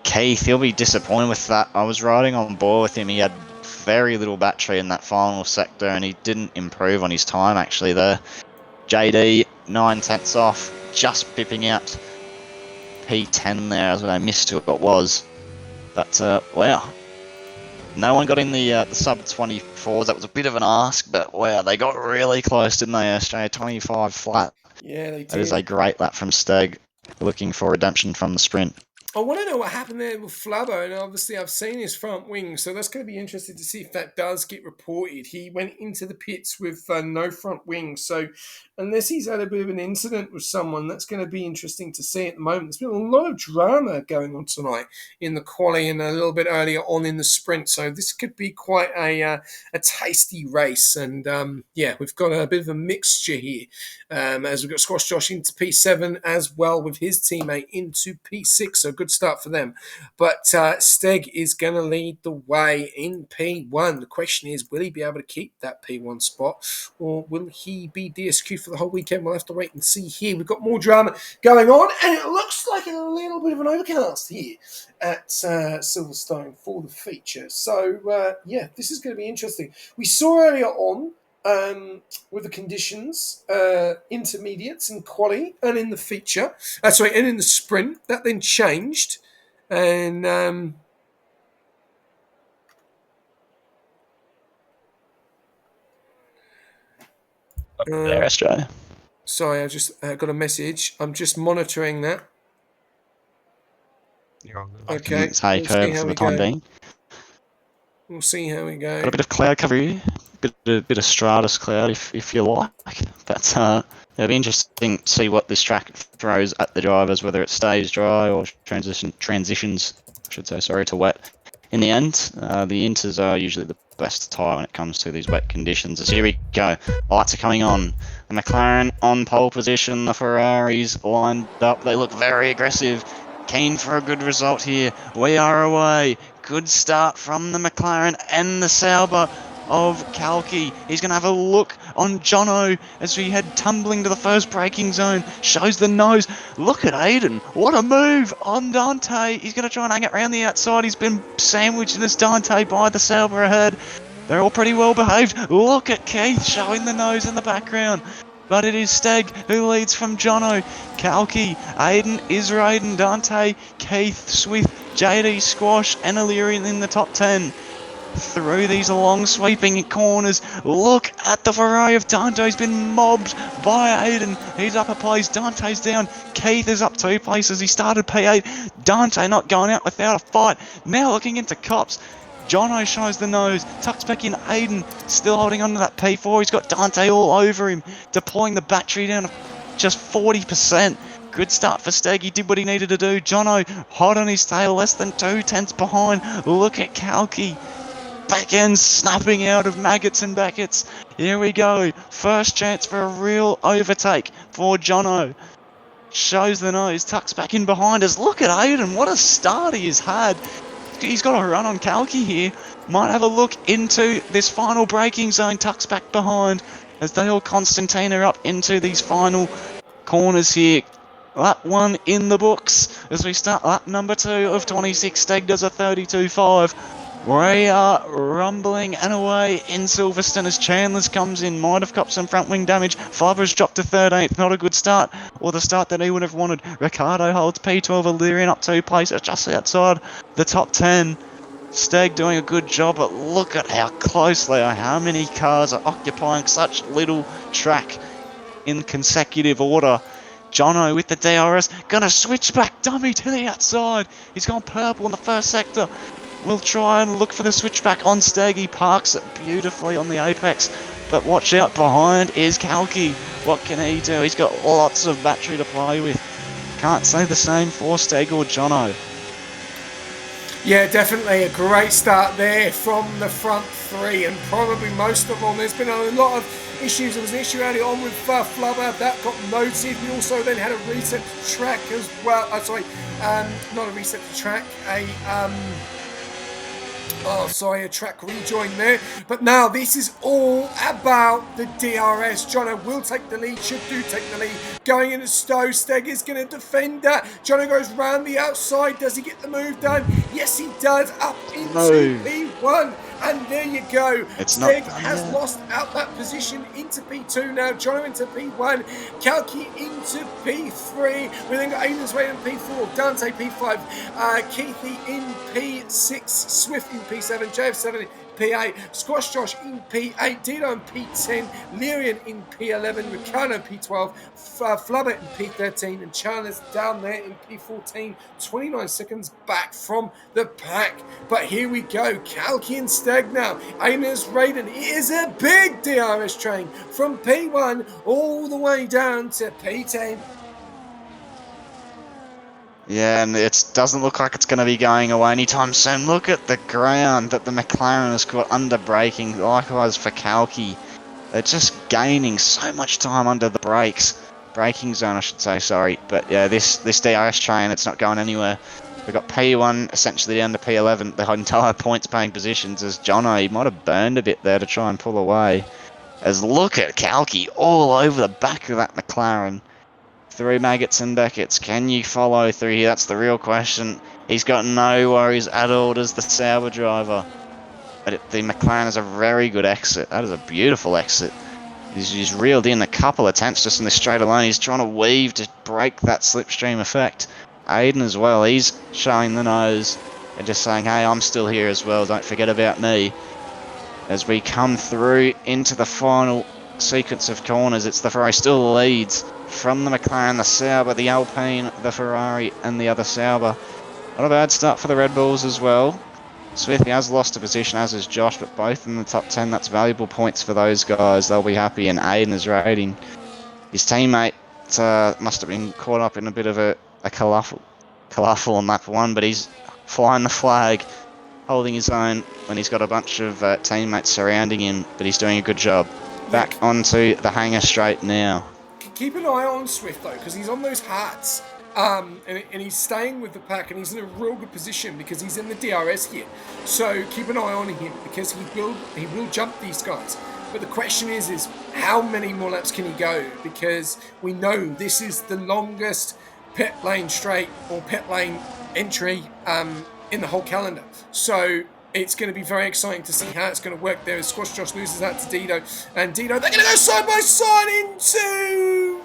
Keith, he'll be disappointed with that. I was riding on board with him. He had very little battery in that final sector, and he didn't improve on his time actually there. JD, 9 tenths off, just pipping out P10 there, as I missed who it was. But wow, no one got in the sub 24s. That was a bit of an ask, but wow, they got really close, didn't they? Australia 25 flat. Yeah, they did. That is a great lap from Steg, looking for redemption from the sprint. I want to know what happened there with Flubber, and obviously I've seen his front wing, so that's going to be interesting to see if that does get reported. He went into the pits with no front wing, so unless he's had a bit of an incident with someone, that's going to be interesting to see at the moment. There's been a lot of drama going on tonight in the quali and a little bit earlier on in the sprint, so this could be quite a tasty race, and yeah, we've got a bit of a mixture here, as we've got Squash Josh into P7 as well with his teammate into P6, so good start for them. But Steg is going to lead the way in P1. The question is, will he be able to keep that P1 spot, or will he be DSQ for the whole weekend? We'll have to wait and see here. We've got more drama going on, and it looks like a little bit of an overcast here at Silverstone for the feature. So, yeah, this is going to be interesting. We saw earlier on with the conditions, intermediates and quali, and in the feature, and in the sprint, that then changed, and There, Australia. Sorry, I just got a message. I'm just monitoring that. Okay, Take over for the time being. We'll see how we go. Got a bit of cloud cover here. bit of stratus cloud if you like. But it'll be interesting to see what this track throws at the drivers, whether it stays dry or transitions, I should say, sorry, to wet. In the end, the inters are usually the best tyre when it comes to these wet conditions. As here we go, lights are coming on. The McLaren on pole position, the Ferraris lined up. They look very aggressive, keen for a good result here. We are away. Good start from the McLaren and the Sauber of Kalki. He's going to have a look on Jono as we head tumbling to the first braking zone. Shows the nose. Look at Aiden. What a move on Dante. He's going to try and hang it around the outside. He's been sandwiched in this Dante by the Sauber ahead. They're all pretty well behaved. Look at Keith showing the nose in the background. But it is Steg who leads from Jono. Kalki, Aiden, Israel, Dante, Keith, Swift, JD, Squash, and Illyrian in the top 10. Through these long sweeping corners, look at the Ferrari of Dante. He's been mobbed by Aiden. He's up a place, Dante's down. Keith is up 2 places. He started P8. Dante not going out without a fight. Now looking into cops. Jono shows the nose, tucks back in. Aiden still holding on to that P4. He's got Dante all over him, deploying the battery down to just 40%. Good start for Steg. He did what he needed to do. Jono hot on his tail, less than 2 tenths behind. Look at Kalki. Back end snapping out of Maggots and Backets. Here we go. First chance for a real overtake for Jono. Shows the nose, tucks back in behind us. Look at Aiden. What a start he has had. He's got a run on Kalki here. Might have a look into this final braking zone. Tucks back behind as Dale Constantine are up into these final corners here. Lap 1 in the books as we start lap number 2 of 26. Steg does a 32.5. We are rumbling and away in Silverstone as Chandler's comes in. Might have copped some front wing damage. Flubber's dropped to 13th. Not a good start, or the start that he would have wanted. Ricardo holds P12. Illyrian up 2 places just outside the top 10. Steg doing a good job, but look at how close they are. How many cars are occupying such little track in consecutive order. Jono with the DRS. Gonna switch back. Dummy to the outside. He's gone purple in the first sector. We'll try and look for the switchback on Steg. He parks it beautifully on the apex. But watch out, behind is Kalki. What can he do? He's got lots of battery to play with. Can't say the same for Steg or Jono. Yeah, definitely a great start there from the front 3, and probably most of all. There's been a lot of issues. There was an issue early on with Flubber that got noted. We also then had a reset to track as well. Not a reset to track, a track rejoin there. But now this is all about the DRS. Jono will take the lead, should do take the lead. Going into Stowe, Steg is going to defend that. Jono goes round the outside. Does he get the move done? Yes, he does. Up into P1. And there you go. Steg has lost out that position into P2 now. Jono into P1. Kalki into P3. We then got Aiden's way in P4. Dante P5. Keithy in P6. Swift in P7. JF7 in P8. Squash Josh in P8. Dino in P10. Lyrian in P11. Ricardo in P12. Flubber in P13. And Chandler's down there in P14. 29 seconds back from the pack. But here we go. Kalki and Steg now. Amos Raiden. It is a big DRS train from P1 all the way down to P10. Yeah, and it doesn't look like it's going to be going away anytime soon. Look at the ground that the McLaren has got under braking. Likewise for Kalki. They're just gaining so much time under the brakes. Braking zone, I should say, sorry. But yeah, this DRS train, it's not going anywhere. We've got P1 essentially down to P11, the entire points paying positions, as Jono, he might have burned a bit there to try and pull away. As look at Kalki all over the back of that McLaren. Through Maggots and Beckett's. Can you follow through here? That's the real question. He's got no worries at all, does the Sauber driver. But the McLaren is a very good exit. That is a beautiful exit. He's reeled in a couple of attempts just in the straight alone. He's trying to weave to break that slipstream effect. Aiden as well, he's showing the nose and just saying, hey, I'm still here as well, don't forget about me. As we come through into the final sequence of corners, it's the Ferrari still leads from the McLaren, the Sauber, the Alpine, the Ferrari and the other Sauber. Not a bad start for the Red Bulls as well. Smith, he has lost a position, as has Josh, but both in the top 10. That's valuable points for those guys. They'll be happy. And Aiden is rating. His teammate must have been caught up in a bit of a kerfuffle on lap 1, but he's flying the flag, holding his own when he's got a bunch of teammates surrounding him, but he's doing a good job. Back onto the hanger straight now. Keep an eye on Swift, though, because he's on those hards. And he's staying with the pack, and he's in a real good position because he's in the DRS here. So keep an eye on him because he will jump these guys. But the question is how many more laps can he go? Because we know this is the longest pit lane straight or pit lane entry in the whole calendar. So it's going to be very exciting to see how it's going to work there as Squash Josh loses out to Dido. And Dido, they're going to go side by side into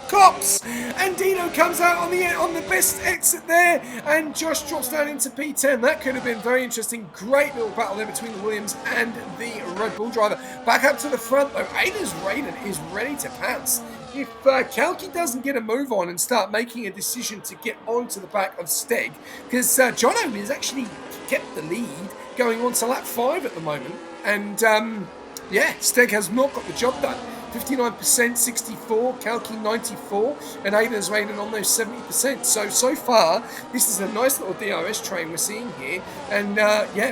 Cops, and Dino comes out on the best exit there, and Josh drops down into P10. That could have been very interesting. Great little battle there between the Williams and the Red Bull driver. Back up to the front though, Aiden's Raiden is ready to pounce. If Kalki doesn't get a move on and start making a decision to get onto the back of Steg, because Jono has actually kept the lead going on to lap 5 at the moment, and Steg has not got the job done. 59%, 64, Kalki 94, and Aiden's Raiden on those 70%. So far, this is a nice little DRS train we're seeing here. And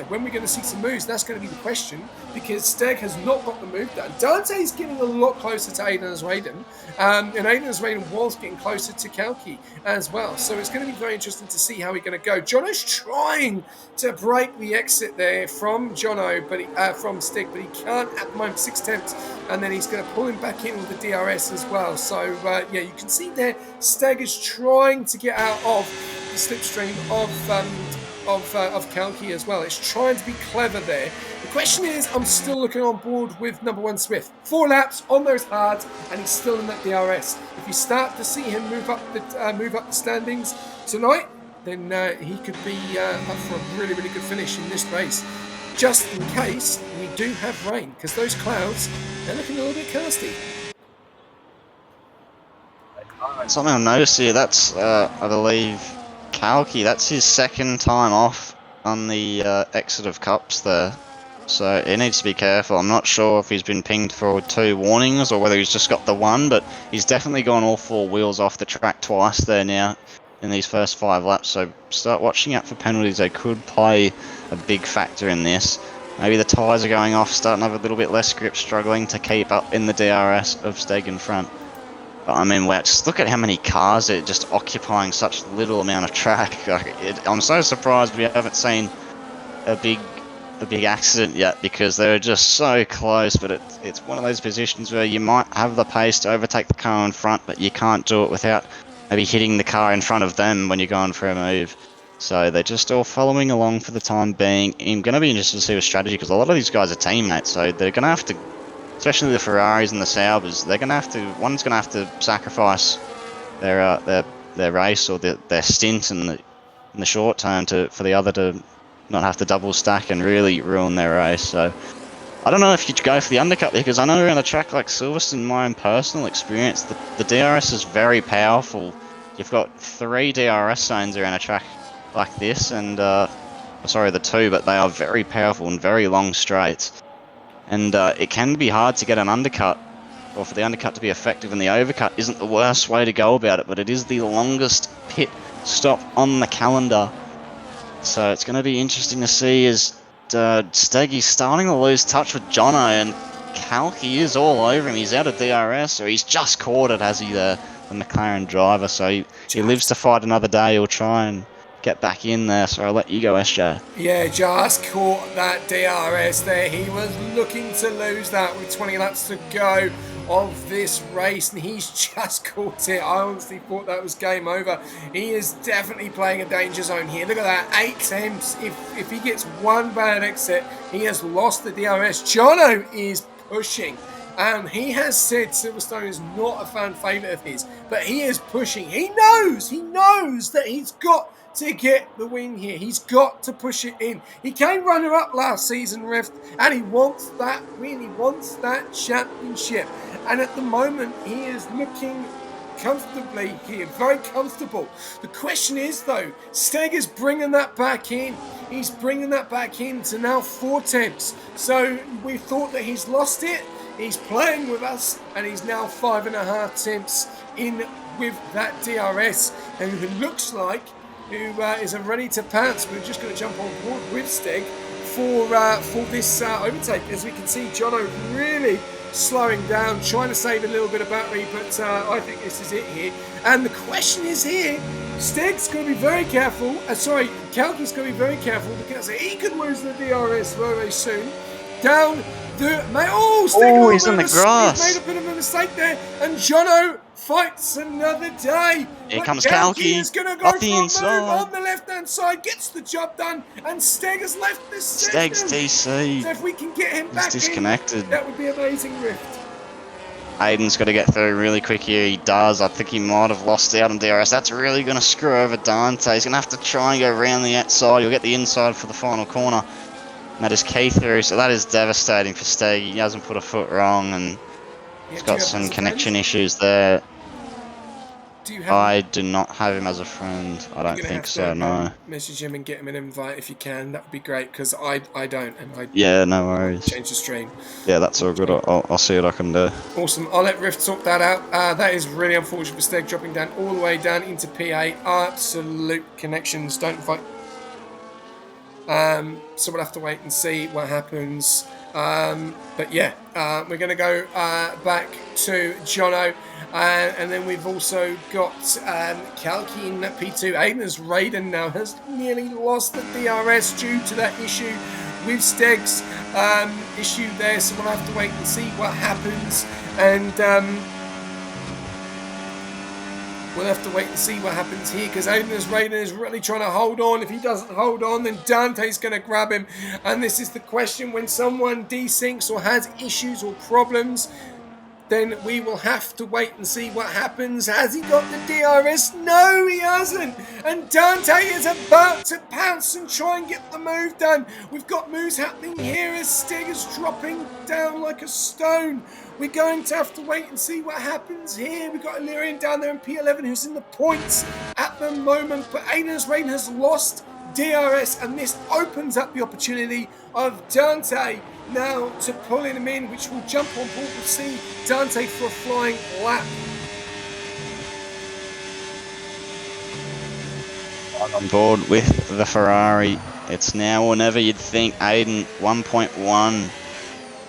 when we're going to see some moves, that's going to be the question, because Steg has not got the move done. Dante's getting a lot closer to Aiden's Raiden, and Aiden's Raiden was getting closer to Kalki as well. So it's going to be very interesting to see how we're going to go. Jono's trying to break the exit there from Jono, from Steg, but he can't at the moment. 6 attempts, and then he's going to pull him back in with the DRS as well. So you can see there Steg is trying to get out of the slipstream of Kalki as well. It's trying to be clever there. The question is, I'm still looking on board with number 1 Swift. 4 laps on those hards, and he's still in that DRS. If you start to see him move up the standings tonight, then he could be up for a really, really good finish in this race. Just in case we do have rain, because those clouds, they're looking a little bit casty. Something I've noticed here, that's, I believe, Kalki. That's his second time off on the exit of Cups there. So he needs to be careful. I'm not sure if he's been pinged for 2 warnings or whether he's just got the 1, but he's definitely gone all 4 wheels off the track twice there now in these first 5 laps. So start watching out for penalties. They could play a big factor in this. Maybe the tyres are going off, starting to have a little bit less grip, struggling to keep up in the DRS of Steg in front. But I mean, just look at how many cars are just occupying such little amount of track. I'm so surprised we haven't seen a big accident yet, because they're just so close. But it's one of those positions where you might have the pace to overtake the car in front, but you can't do it without maybe hitting the car in front of them when you're going for a move. So they're just all following along for the time being. I'm going to be interested to see a strategy, because a lot of these guys are teammates, so they're going to have to, especially the Ferraris and the Saubers, one's going to have to sacrifice their race or their stint in the short term for the other to not have to double stack and really ruin their race. So I don't know if you'd go for the undercut, because I know around a track like Silverstone, in my own personal experience, the DRS is very powerful. You've got 3 DRS zones around a track like this, and the 2, but they are very powerful and very long straights. And it can be hard to get an undercut, or for the undercut to be effective, and the overcut isn't the worst way to go about it, but it is the longest pit stop on the calendar. So it's going to be interesting to see as Steggy's starting to lose touch with Jono, and Kalki is all over him. He's out of DRS, or he's just caught it, has he, the McLaren driver. So he lives to fight another day. He'll try and get back in there. So I'll let you go, SJ. Yeah, just caught that DRS there. He was looking to lose that with 20 laps to go of this race, and he's just caught it. I honestly thought that was game over. He is definitely playing a danger zone here. Look at that, 8 attempts. If he gets 1 bad exit, he has lost the DRS. Jono is pushing. He has said Silverstone is not a fan favourite of his, but he is pushing. He knows that he's got to get the win here. He's got to push it in. He came runner-up last season, Rift, and he wants that win. He wants that championship. And at the moment, he is looking comfortably here, very comfortable. The question is, though, Steger's bringing that back in. He's bringing that back in to now 4 tenths. So we thought that he's lost it. He's playing with us, and he's now 5.5 tenths in with that DRS, and who looks like who is ready to pounce. We're just going to jump on board with Steg for this overtake. As we can see, Jono really slowing down, trying to save a little bit of battery, but I think this is it here. And the question is here, Steg's going to be very careful. Kalki's going to be very careful because he could lose the DRS very, very soon. Down the... Oh, he's in the grass. He's made a bit of a mistake there, and Jono fights another day. Here comes Kalki. Is going to go off the for a inside. move on the left-hand side, gets the job done, and Steg has left this Steg's section. DC. So if we can get him back disconnected. in, that would be amazing, Rift. Aiden's got to get through really quick here. He does. I think he might have lost out on DRS. That's really going to screw over Dante. He's going to have to try and go around the outside. He'll get the inside for the final corner. And that is key through, so that is devastating for Steg. He hasn't put a foot wrong, and he's got some connection issues there. I do not have him as a friend. I don't think so, no. Message him and get him an invite if you can. That would be great, because I don't. And yeah, no worries. Change the stream. Yeah, that's all good. I'll see what I can do. Awesome. I'll let Rift sort that out. That is really unfortunate for Steg, dropping down all the way down into P8. Absolute connections. Don't fight. So we'll have to wait and see what happens. But yeah, we're going to go back to Jono. And then we've also got Kalki in P2. Aiden's Raiden now has nearly lost the DRS due to that issue with Steg's issue there. So we'll have to wait and see what happens. And we'll have to wait and see what happens here, because Aiden's Raiden is really trying to hold on. If he doesn't hold on, then Dante's going to grab him. And this is the question: when someone desyncs or has issues or problems, then we will have to wait and see what happens. Has he got the DRS? No, he hasn't. And Dante is about to pounce and try and get the move done. We've got moves happening here as Steg is dropping down like a stone. We're going to have to wait and see what happens here. We've got Illyrian down there in P11 who's in the points at the moment. But Aiden's Rain has lost DRS, and this opens up the opportunity of Dante now to pulling him in, which will jump on board. We'll see Dante for a flying lap. On board with the Ferrari. It's now or never, you'd think. Aiden 1.1,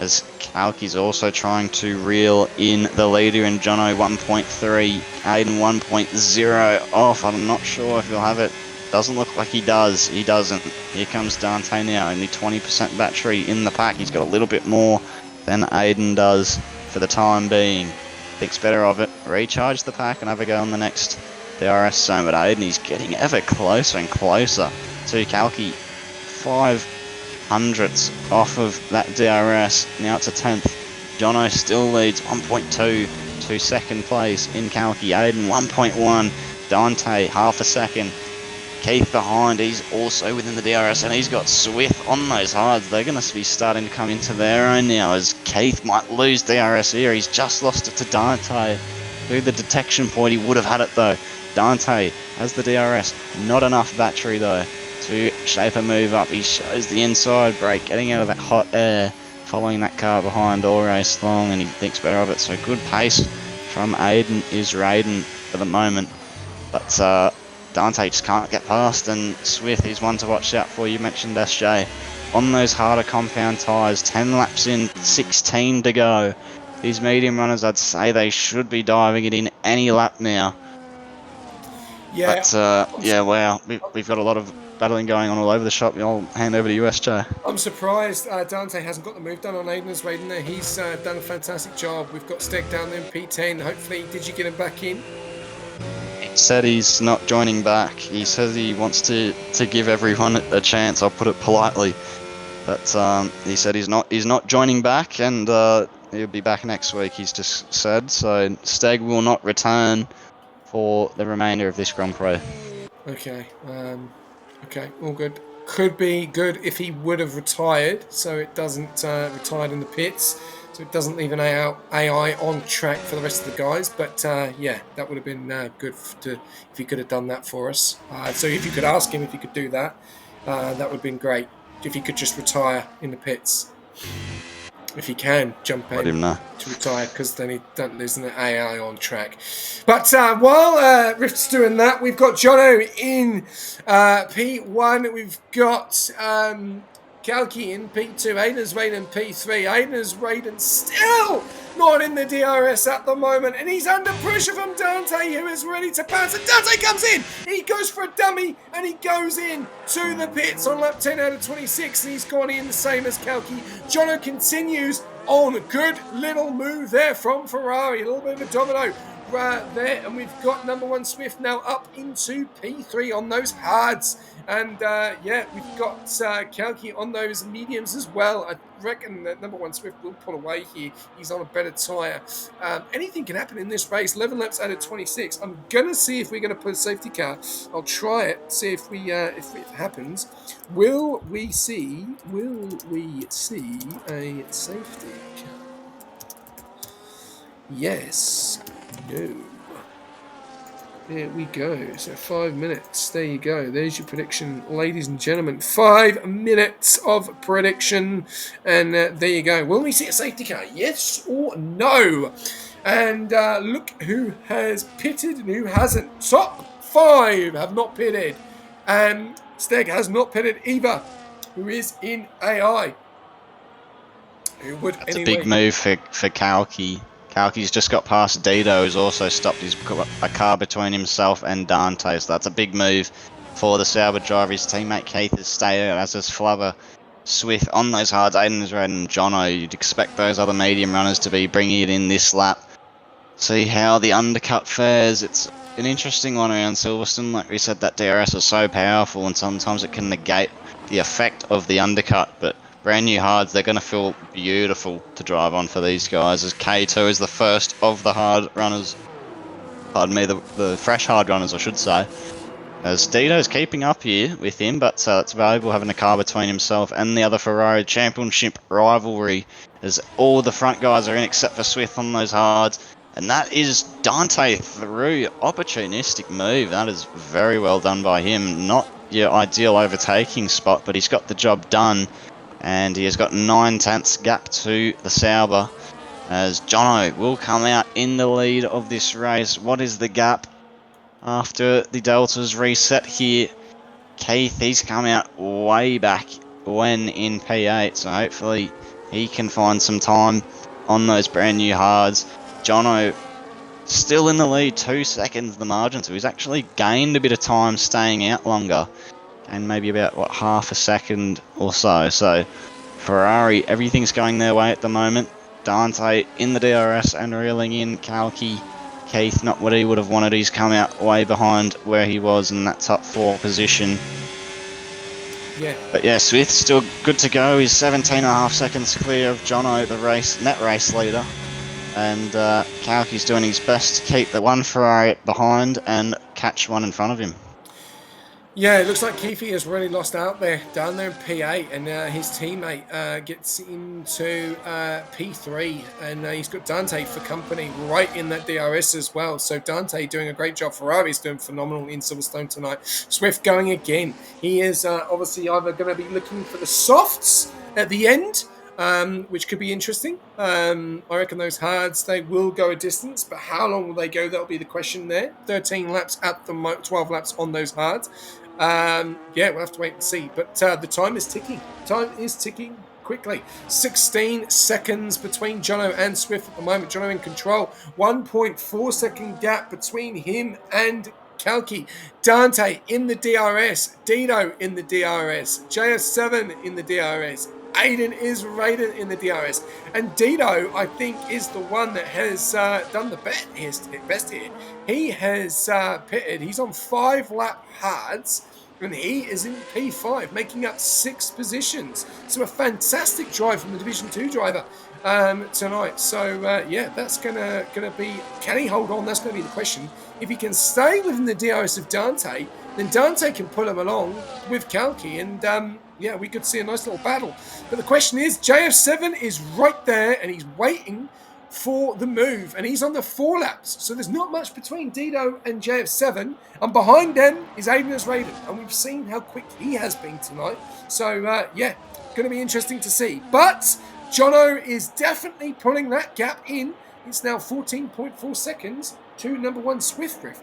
as Kalki's also trying to reel in the leader, and Jono 1.3. Aiden 1.0 off. I'm not sure if he'll have it. Doesn't look like he does. He doesn't. Here comes Dante now. Only 20% battery in the pack. He's got a little bit more than Aiden does for the time being. Thinks better of it. Recharge the pack and have a go on the next DRS zone. But Aiden is getting ever closer and closer to Kalki. 500ths off of that DRS. Now it's a 10th. Jono still leads 1.2 to second place in Kalki. Aiden 1.1. Dante half a second. Keith behind, he's also within the DRS, and he's got Swift on those hards. They're going to be starting to come into their own now, as Keith might lose DRS here. He's just lost it to Dante. Through the detection point, he would have had it though. Dante has the DRS. Not enough battery though to shape a move up. He shows the inside brake, getting out of that hot air, following that car behind all race long, and he thinks better of it. So good pace from Aiden is Raiden for the moment. But Dante just can't get past, and Swift is one to watch out for. You mentioned SJ. On those harder compound tyres, 10 laps in, 16 to go. These medium runners, I'd say they should be diving it in any lap now. Yeah. But, yeah, wow. We've got a lot of battling going on all over the shop. I'll hand over to you, SJ. I'm surprised Dante hasn't got the move done on Aiden's Raiden there. He's done a fantastic job. We've got Steg down there in P10. Hopefully, did you get him back in? He said he's not joining back. He says he wants to give everyone a chance. I'll put it politely, but he said he's not joining back, and he'll be back next week. He's just said so. Steg will not return for the remainder of this Grand Prix. Okay. Okay. All good. Could be good if he would have retired, so it doesn't retire in the pits. So it doesn't leave an AI on track for the rest of the guys. But yeah, that would have been good if he could have done that for us. So if you could ask him if he could do that, that would have been great. If he could just retire in the pits. If he can jump Let in him know. to retire, because then there's an AI on track. But while Rift's doing that, we've got Jono in P1. We've got Kalki in P2. Aiden's Raiden in P3. Aiden's Raiden still not in the DRS at the moment, and he's under pressure from Dante, who is ready to pass. And Dante comes in. He goes for a dummy, and he goes in to the pits on lap 10 out of 26, and he's gone in the same as Kalki. Jono continues on. A good little move there from Ferrari. A little bit of a domino there, and we've got number one Swift now up into P3 on those hards. And yeah, we've got Kalki on those mediums as well. I reckon that number one Swift will pull away here. He's on a better tyre. Anything can happen in this race. 11 laps out of 26. I'm going to see if we're going to put a safety car. I'll try it, see if if it happens. Will we see a safety car? Yes. No. There we go. So 5 minutes. There you go. There's your prediction, ladies and gentlemen. 5 minutes of prediction. And there you go. Will we see a safety car? Yes or no? And look who has pitted and who hasn't. Top 5 have not pitted. And Steg has not pitted either, who is in AI. Who would That's a big move for Kalki. Kalki's just got past Dido, who's also stopped a car between himself and Dante, so that's a big move for the Sauber driver. His teammate Keith has stayed out, as has Flubber, Swift on those hards. Aiden is red, and Jono. You'd expect those other medium runners to be bringing it in this lap. See how the undercut fares. It's an interesting one around Silverstone. Like we said, that DRS is so powerful, and sometimes it can negate the effect of the undercut, but brand new hards, they're going to feel beautiful to drive on for these guys, as K2 is the first of the hard runners, pardon me, the fresh hard runners I should say, as Dito's keeping up here with him, but it's valuable having a car between himself and the other Ferrari. Championship rivalry, as all the front guys are in except for Swift on those hards, and that is Dante through. Opportunistic move, that is very well done by him. Not your ideal overtaking spot, but he's got the job done. And he has got 9/10 gap to the Sauber, as Jono will come out in the lead of this race. What is the gap after the Deltas reset here? Keith, he's come out way back when in P8, so hopefully he can find some time on those brand new hards. Jono still in the lead, 2 seconds the margin, so he's actually gained a bit of time staying out longer. And maybe about, what, half a second or so. So, Ferrari, everything's going their way at the moment. Dante in the DRS and reeling in. Kalki, Keith, not what he would have wanted. He's come out way behind where he was in that top 4 position. Yeah. But yeah, Swift still good to go. He's 17.5 seconds clear of Jono, the net race leader. And Kalki's doing his best to keep the one Ferrari behind and catch one in front of him. Yeah, it looks like Keefe has really lost out there, down there in P8, and his teammate gets into P3, and he's got Dante for company right in that DRS as well. So Dante doing a great job. Ferrari's doing phenomenal in Silverstone tonight. Swift going again. He is obviously either going to be looking for the softs at the end, which could be interesting. I reckon those hards, they will go a distance, but how long will they go? That'll be the question there. 13 laps at the 12 laps on those hards. Yeah, we'll have to wait and see. But the time is ticking. Time is ticking quickly. 16 seconds between Jono and Swift at the moment. Jono in control. 1.4 second gap between him and Kalki. Dante in the DRS. Dino in the DRS. JS7 in the DRS. Aiden is rated in the DRS. And Dino, I think, is the one that has done the best here. He has pitted. He's on 5 lap hards, and he is in P5, making up 6 positions. So a fantastic drive from the Division 2 driver. tonight. So yeah, that's gonna be. Can he hold on? That's gonna be the question. If he can stay within the DRS of Dante, then Dante can pull him along with Kalki, and yeah, we could see a nice little battle. But the question is, JF7 is right there, and he's waiting for the move, and he's on the 4 laps. So there's not much between Dido and JF7, and behind them is Aiden's Raiden, and we've seen how quick he has been tonight. So yeah, going to be interesting to see. But Jono is definitely pulling that gap in. It's now 14.4 seconds to number 1 Swiftdrift.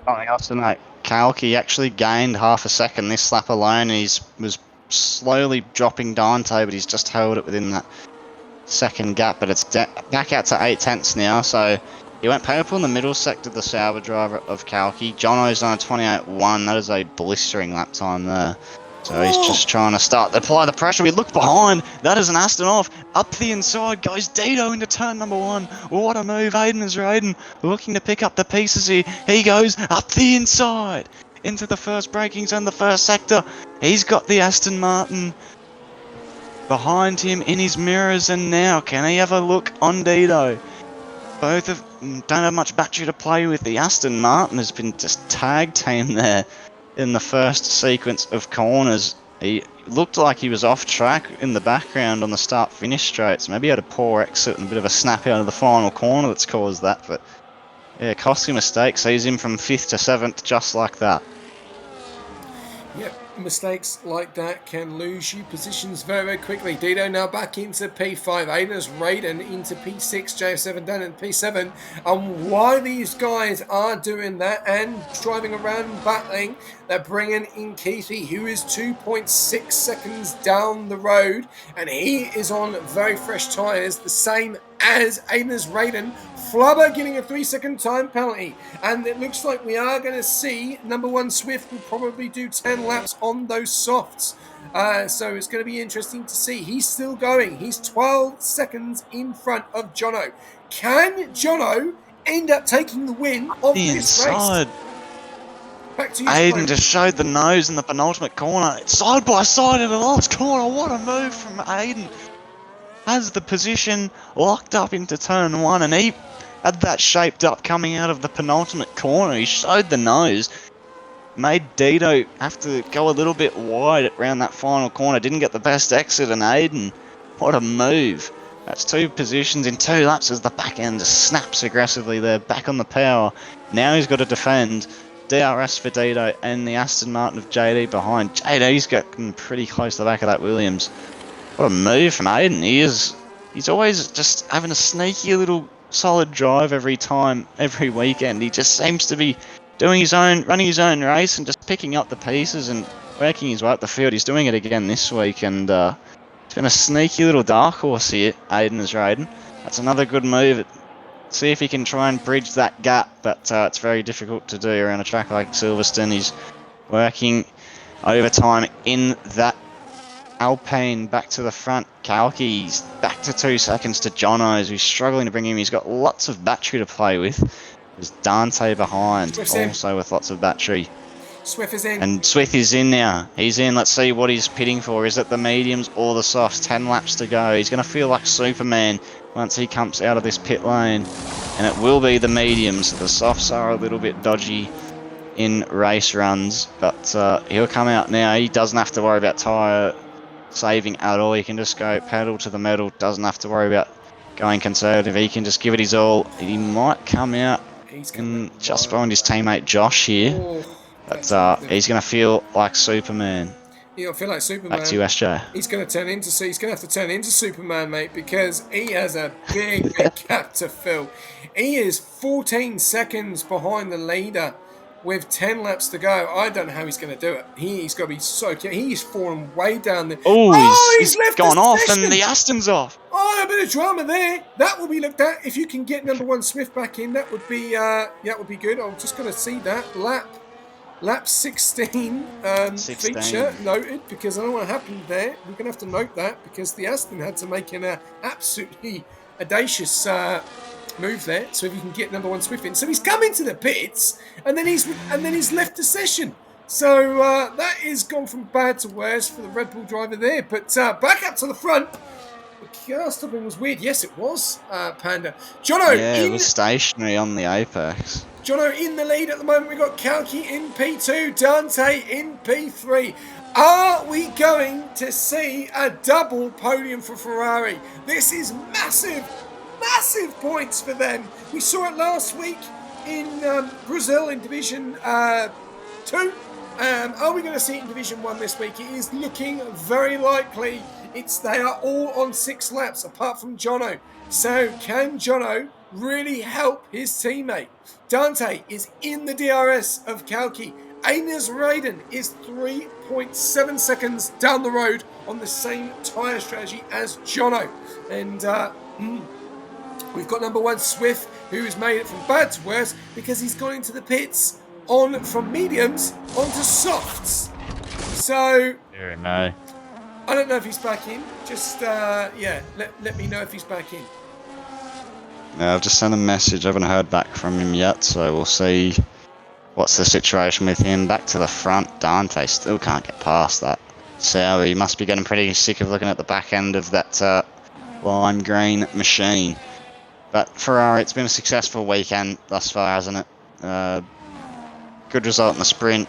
Something else tonight. Kalki actually gained half a second this lap alone. He was slowly dropping Dante, but he's just held it within that second gap. But it's back out to 8 tenths now. So he went purple in the middle sector, the Sauber driver of Kalki. Jono's on a 28.1. That is a blistering lap time there. So he's just trying to apply the pressure. We look behind. That is an Aston off. Up the inside goes Dido into turn number 1. What a move. Aiden is Raiden looking to pick up the pieces here. He goes up the inside into the first braking zone, the first sector. He's got the Aston Martin behind him in his mirrors. And now can he have a look on Dido? Both of them don't have much battery to play with. The Aston Martin has been just tag team there. In the first sequence of corners, he looked like he was off track in the background on the start-finish straights. Maybe he had a poor exit and a bit of a snap out of the final corner that's caused that. But yeah, costly mistake. Sees him from 5th to 7th just like that. Yep, mistakes like that can lose you positions very, very quickly. Dido now back into P5. Aiden's Raiden into P6. JF7 down in P7. And why these guys are doing that and driving around and battling, they're bringing in Keithy, who is 2.6 seconds down the road. And he is on very fresh tyres, the same as Aiden's Raiden. Flubber getting a 3-second time penalty. And it looks like we are going to see number 1 Swift will probably do 10 laps on those softs. So it's going to be interesting to see. He's still going. He's 12 seconds in front of Jono. Can Jono end up taking the win of this race? Back to you, Aiden just showed the nose in the penultimate corner. It's side by side in the last corner. What a move from Aiden. Has the position locked up into turn 1, and he had that shaped up coming out of the penultimate corner. He showed the nose. Made Dido have to go a little bit wide around that final corner. Didn't get the best exit, and Aiden, what a move. That's 2 positions in 2 laps as the back end just snaps aggressively there. Back on the power. Now he's got to defend. DRS for Dido and the Aston Martin of JD behind. JD's getting pretty close to the back of that Williams. What a move from Aiden. He's always just having a sneaky little solid drive every time, every weekend. He just seems to be running his own race and just picking up the pieces and working his way up the field. He's doing it again this week, and it's been a sneaky little dark horse here, Aiden is Raiden. That's another good move. See if he can try and bridge that gap, but it's very difficult to do around a track like Silverstone. He's working overtime in that Alpine back to the front. Kalki's back to 2 seconds to Jono's, who's struggling to bring him. He's got lots of battery to play with. There's Dante behind, also with lots of battery. Swift is in. And Swift is in now. He's in. Let's see what he's pitting for. Is it the mediums or the softs? 10 laps to go. He's going to feel like Superman once he comes out of this pit lane. And it will be the mediums. The softs are a little bit dodgy in race runs, but he'll come out now. He doesn't have to worry about tyre saving at all. He can just go pedal to the metal. Doesn't have to worry about going conservative. He can just give it his all. He might come out just behind his teammate Josh here. But he's going to feel like Superman. He'll feel like Superman. Back to you, SJ. He's going to have to turn into Superman, mate, because he has a big, big gap to fill. He is 14 seconds behind the leader with 10 laps to go. I don't know how he's going to do it. He's got to be so careful. He's fallen way down there. He's left gone off, and the Aston's off. Oh, a bit of drama there. That will be looked at. If you can get number 1 Swift back in, that would be good. I'm just going to see that lap 16, 16 feature noted, because I don't know what happened there. We're going to have to note that because the Aston had to make an absolutely audacious move there. So if you can get number 1 Swift in, so he's come into the pits and then he's left the session. So that is gone from bad to worse for the Red Bull driver there. But back up to the front. car stopping was weird. Yes, it was, Panda. Jono Yeah, it in was stationary on the apex. Jono in the lead at the moment. We've got Kalki in P2, Dante in P3. Are we going to see a double podium for Ferrari? This is massive, massive points for them. We saw it last week in Brazil in Division 2. Are we going to see it in Division 1 this week? It is looking very likely. They are all on 6 laps apart from Jono. So can Jono really help his teammate? Dante is in the DRS of Kalki. Aines Raiden is 3.7 seconds down the road on the same tyre strategy as Jono. And we've got number 1 Swift, who's made it from bad to worse because he's gone into the pits from mediums onto softs. So No. I don't know if he's back in. Just let me know if he's back in. Yeah, I've just sent a message. I haven't heard back from him yet, so we'll see what's the situation with him. Back to the front, Dante still can't get past that. So he must be getting pretty sick of looking at the back end of that lime green machine. But Ferrari, it's been a successful weekend thus far, hasn't it? Good result in the sprint.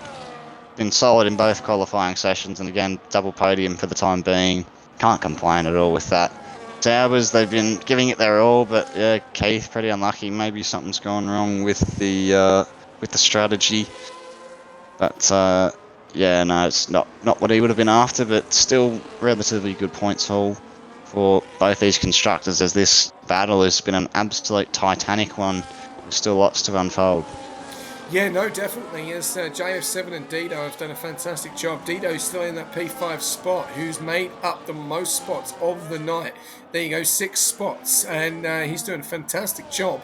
Been solid in both qualifying sessions, and again, double podium for the time being. Can't complain at all with that. Saubers, they've been giving it their all, but yeah, Keith pretty unlucky. Maybe something's gone wrong with the strategy. But yeah, no, it's not what he would have been after, but still relatively good points haul for both these constructors, as this battle has been an absolute titanic one. There's still lots to unfold. Yeah, no, definitely. As JF7 and Dido have done a fantastic job. Dido's still in that P5 spot, who's made up the most spots of the night. There you go, 6 spots, and he's doing a fantastic job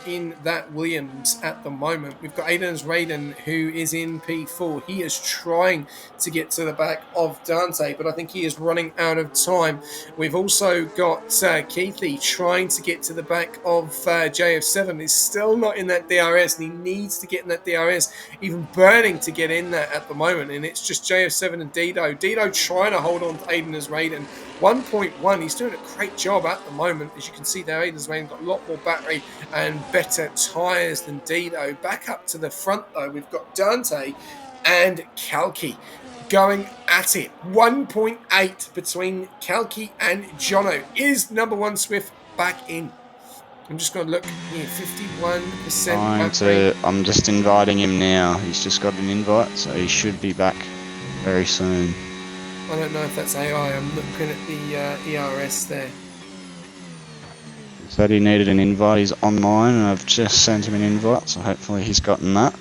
in that Williams at the moment. We've got Aiden's Raiden, who is in P4. He is trying to get to the back of Dante, but I think he is running out of time. We've also got Keithy trying to get to the back of JF7. He's still not in that DRS, and he needs to get in that DRS, even burning to get in there at the moment, and it's just JF7 and Dido. Dido trying to hold on to Aiden's Raiden. 1.1, he's doing a great job at the moment. As you can see there, Aiden's Raiden got a lot more battery and better tyres than Dido. Back up to the front though, we've got Dante and Kalki going at it. 1.8 between Kalki and Jono. Is number 1 Swift back in? I'm just going to look here, 51%. I'm just inviting him now. He's just got an invite, so he should be back very soon. I don't know if that's AI. I'm looking at the ERS there. He said he needed an invite. He's online, and I've just sent him an invite, so hopefully he's gotten that.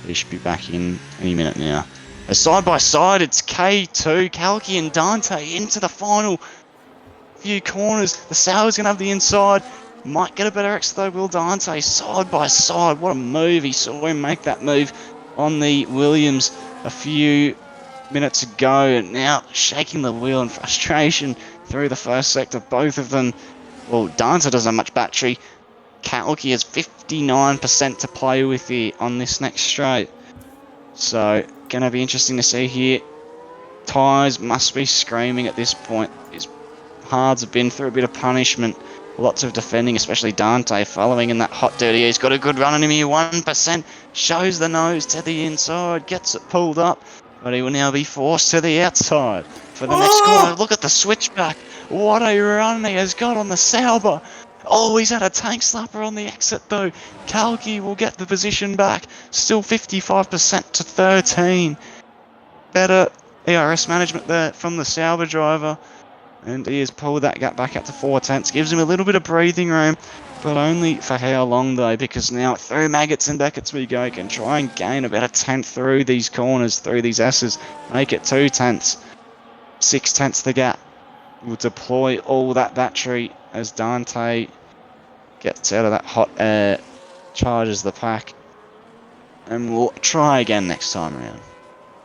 He should be back in any minute now. Side by side, it's K2, Kalki and Dante into the final few corners. The Sauer's going to have the inside. Might get a better exit though, will Dante. Side by side, what a move. He saw him make that move on the Williams a few minutes ago, and now shaking the wheel in frustration through the first sector. Both of them, well, Dante doesn't have much battery. Kalki has 59% to play with here on this next straight. So, gonna be interesting to see here. Tyres must be screaming at this point. His hards have been through a bit of punishment. Lots of defending, especially Dante following in that hot dirty. He's got a good run on him here. 1%. Shows the nose to the inside. Gets it pulled up. But he will now be forced to the outside for the next corner. Look at the switchback. What a run he has got on the Sauber. Oh, he's had a tank slapper on the exit though. Kalki will get the position back. Still 55% to 13. Better ERS management there from the Sauber driver. And he has pulled that gap back up to 4 tenths. Gives him a little bit of breathing room. But only for how long though, because now through Maggots and Beckett's we go. Can try and gain about a tenth through these corners, through these S's. Make it 2 tenths. 6 tenths the gap. We'll deploy all that battery as Dante gets out of that hot air, charges the pack. And we'll try again next time around.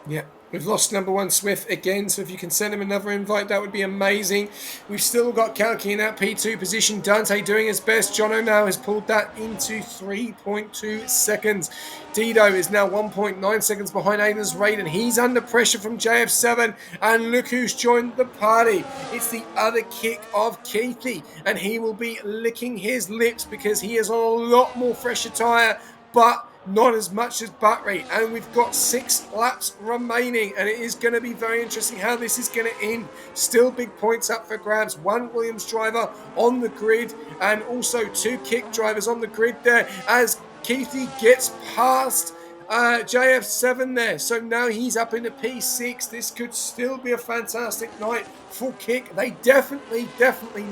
Yeah, We've lost number one Swift again, so if you can send him another invite, that would be amazing. We've still got Kalki in that P2 position. Dante doing his best. Jono now has pulled that into 3.2 seconds. Dido is now 1.9 seconds behind Aiden's Raid, and he's under pressure from JF7. And look who's joined the party. It's the other kick of Keithy, and he will be licking his lips because he is on a lot more fresher tyre, but not as much as Battery, and we've got 6 laps remaining, and it is going to be very interesting how this is going to end. Still big points up for grabs. 1 Williams driver on the grid, and also 2 kick drivers on the grid there as Keithy gets past JF7 there. So now he's up into P6. This could still be a fantastic night for Kick. They definitely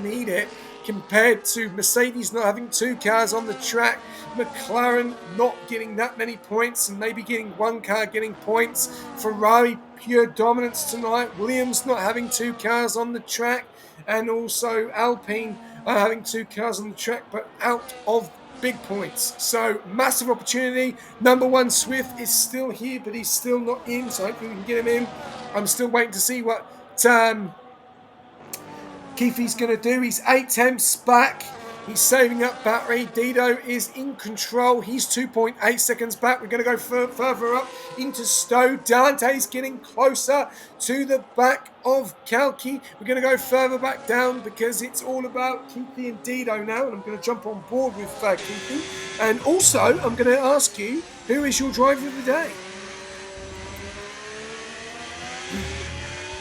need it, compared to Mercedes not having 2 cars on the track, McLaren not getting that many points and maybe getting 1 car getting points, Ferrari pure dominance tonight, Williams not having 2 cars on the track, and also Alpine having 2 cars on the track but out of big points. So massive opportunity. Number one Swift is still here, but he's still not in, so hopefully we can get him in. I'm still waiting to see what Keithy's going to do. He's 8 tenths back. He's saving up Battery. Dido is in control. He's 2.8 seconds back. We're going to go further up into Stowe. Dante's getting closer to the back of Kalki. We're going to go further back down because it's all about Keithy and Dido now, and I'm going to jump on board with Keithy. And also, I'm going to ask you, who is your driver of the day?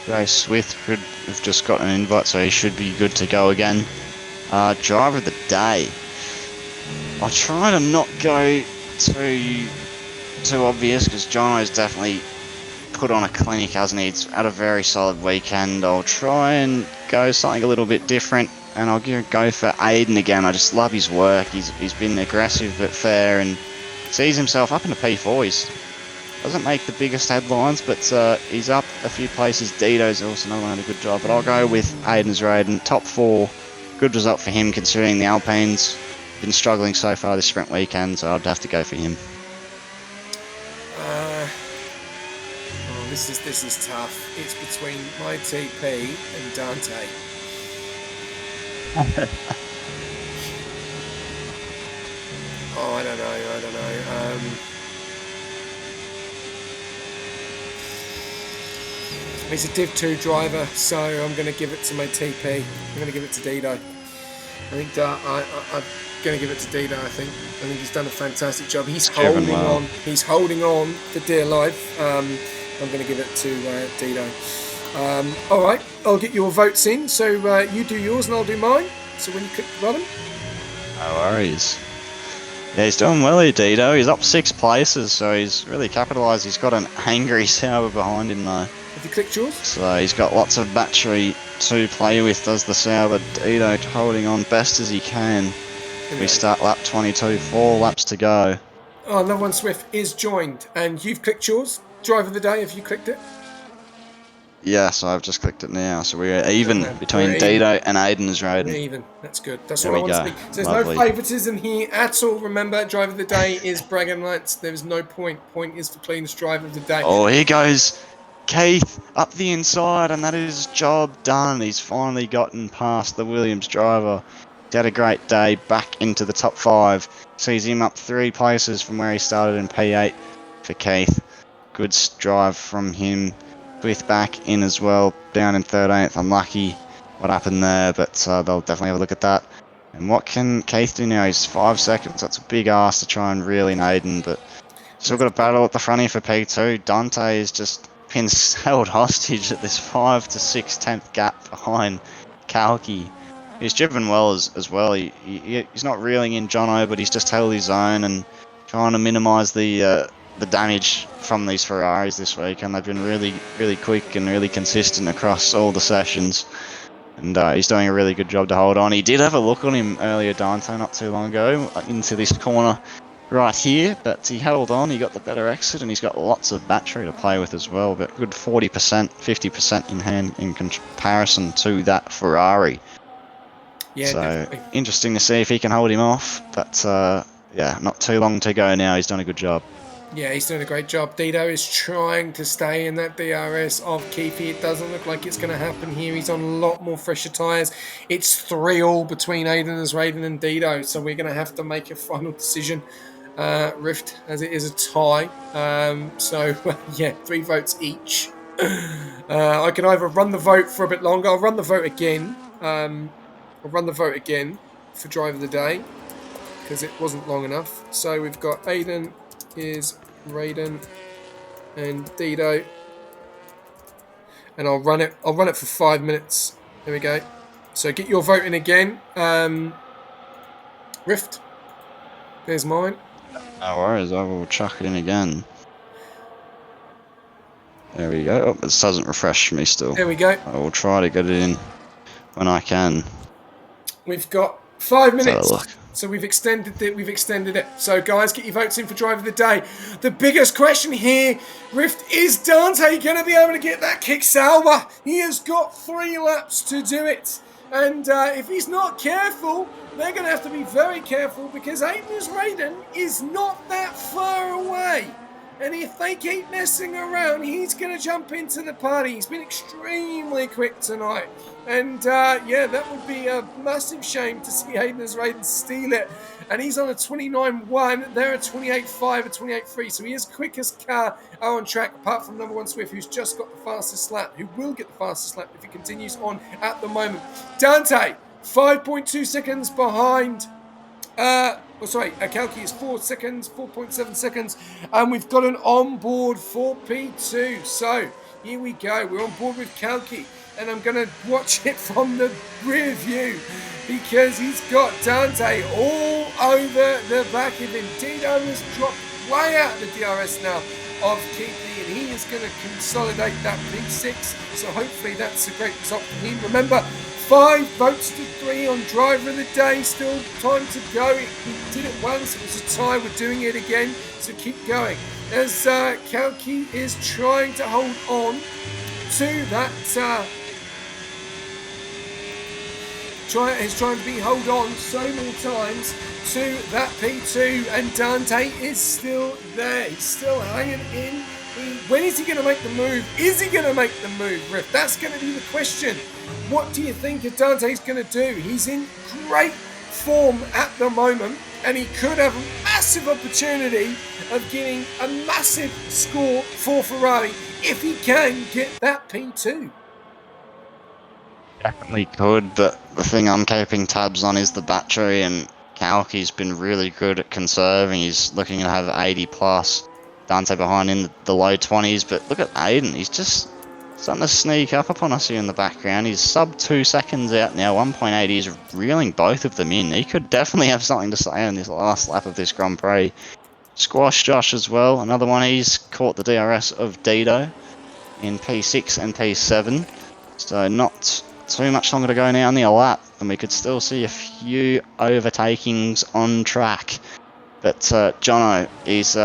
Ray Swift could have just got an invite, so he should be good to go again. Driver of the day. I'll try to not go too obvious, because Jono's definitely put on a clinic, hasn't he? He's had a very solid weekend. I'll try and go something a little bit different, and I'll go for Aiden again. I just love his work. He's been aggressive but fair, and sees himself up in the P4s. Doesn't make the biggest headlines, but he's up a few places. Dido's also another one had a good job, but I'll go with Aiden's Raiden. Top 4, good result for him considering the Alpines been struggling so far this sprint weekend, so I'd have to go for him. This is tough. It's between my TP and Dante. I don't know. He's a Div 2 driver, so I'm going to give it to my TP. I'm going to give it to Dido. I think I'm going to give it to Dido. I think he's done a fantastic job. He's holding on. He's holding on for dear life. I'm going to give it to Dido. All right, I'll get your votes in. So you do yours and I'll do mine. So when you click the bottom. No worries. Yeah, he's doing well here, Dido. He's up 6 places, so he's really capitalised. He's got an angry Sauber behind him, though. Have you clicked yours? So he's got lots of battery to play with, does the Sauber. Dido holding on best as he can. We start lap 22, 4 laps to go. Oh, number one Swift is joined, and you've clicked yours. Driver of the day, have you clicked it? Yeah, so I've just clicked it now. So we're even between Dido and Aiden's Raiden. We're even. That's good. That's all I want to see. So there's no favouritism here at all. Remember, driver of the day is bragging rights. There is no point. Point is for cleanest driver of the day. Oh, here goes Keith up the inside, and that is job done. He's finally gotten past the Williams driver. He's had a great day, back into the top 5. Sees him up 3 places from where he started in P8 for Keith. Good drive from him. Swift back in as well, down in 13th. Unlucky what happened there, but they'll definitely have a look at that. And what can Keith do now? He's 5 seconds. That's a big ask to try and reel in Aiden, but still got a battle at the front here for P2. Dante is just been held hostage at this 5 to 6 tenth gap behind Kalki. He's driven well as well. He's not reeling in Jono, but he's just held his own and trying to minimise the damage from these Ferraris this week, and they've been really quick and really consistent across all the sessions, and he's doing a really good job to hold on. He did have a look on him earlier, Dante, not too long ago, into this corner right here, but he held on. He got the better exit, and he's got lots of battery to play with as well, but good 40%, 50% in hand in comparison to that Ferrari. Yeah, so definitely. Interesting to see if he can hold him off, but yeah, not too long to go now. He's done a good job. Yeah, he's doing a great job. Dido is trying to stay in that DRS of Keefe. It doesn't look like it's going to happen here. He's on a lot more fresher tyres. It's 3-3 between Raiden and Dido, so we're going to have to make a final decision. Rift, as it is a tie. So, yeah, 3 votes each. I can either run the vote for a bit longer. I'll run the vote again. I'll run the vote again for Driver of the Day because it wasn't long enough. So we've got Aiden is Raiden and Dido, and I'll run it for 5 minutes. There we go. So get your vote in again. Rift, there's mine. No worries, I will chuck it in again. There we go. Oh, this doesn't refresh me still. There we go. I will try to get it in when I can. We've got 5 minutes. Look. So we've extended it. So guys, get your votes in for Driver of the Day. The biggest question here, Rift, is Dante going to be able to get that kick salva? He has got 3 laps to do it. And if he's not careful, they're going to have to be very careful because Aiden's Raiden is not that far away. And if they keep messing around, he's going to jump into the party. He's been extremely quick tonight. And, yeah, that would be a massive shame to see Aiden's Raiden steal it. And he's on a 29.1. They're a 28.5, a 28.3. So he is quickest car on track, apart from number 1 Swift, who's just got the fastest lap, who will get the fastest lap if he continues on at the moment. Dante, 5.2 seconds behind. Kalki is 4.7 seconds, and we've got an onboard for P2. So here we go. We're on board with Kalki, and I'm going to watch it from the rear view because he's got Dante all over the back of him. Dido has dropped way out of the DRS now of Keithley, and he is going to consolidate that P6. So hopefully that's a great result for him. Remember, 5 votes to 3 on Driver of the Day. Still time to go. He did it once. It was a tie. We're doing it again. So keep going. As Kalki is trying to hold on to that. Trying to be hold on so many times to that P2. And Dante is still there. He's still hanging in. When is he going to make the move? Is he going to make the move, Riff? That's going to be the question. What do you think Dante's going to do? He's in great form at the moment, and he could have a massive opportunity of getting a massive score for Ferrari if he can get that P2. Definitely could, but the thing I'm keeping tabs on is the battery, and Kalki's been really good at conserving. He's looking to have 80 plus. Dante behind in the low 20s, but look at Aiden. He's just starting to sneak up upon us here in the background. He's sub 2 seconds out now, 1.8. He's reeling both of them in. He could definitely have something to say on this last lap of this Grand Prix. Squash Josh as well. Another one, he's caught the DRS of Dido in P6 and P7. So not too much longer to go now on the lap, and we could still see a few overtakings on track. But Jono, he's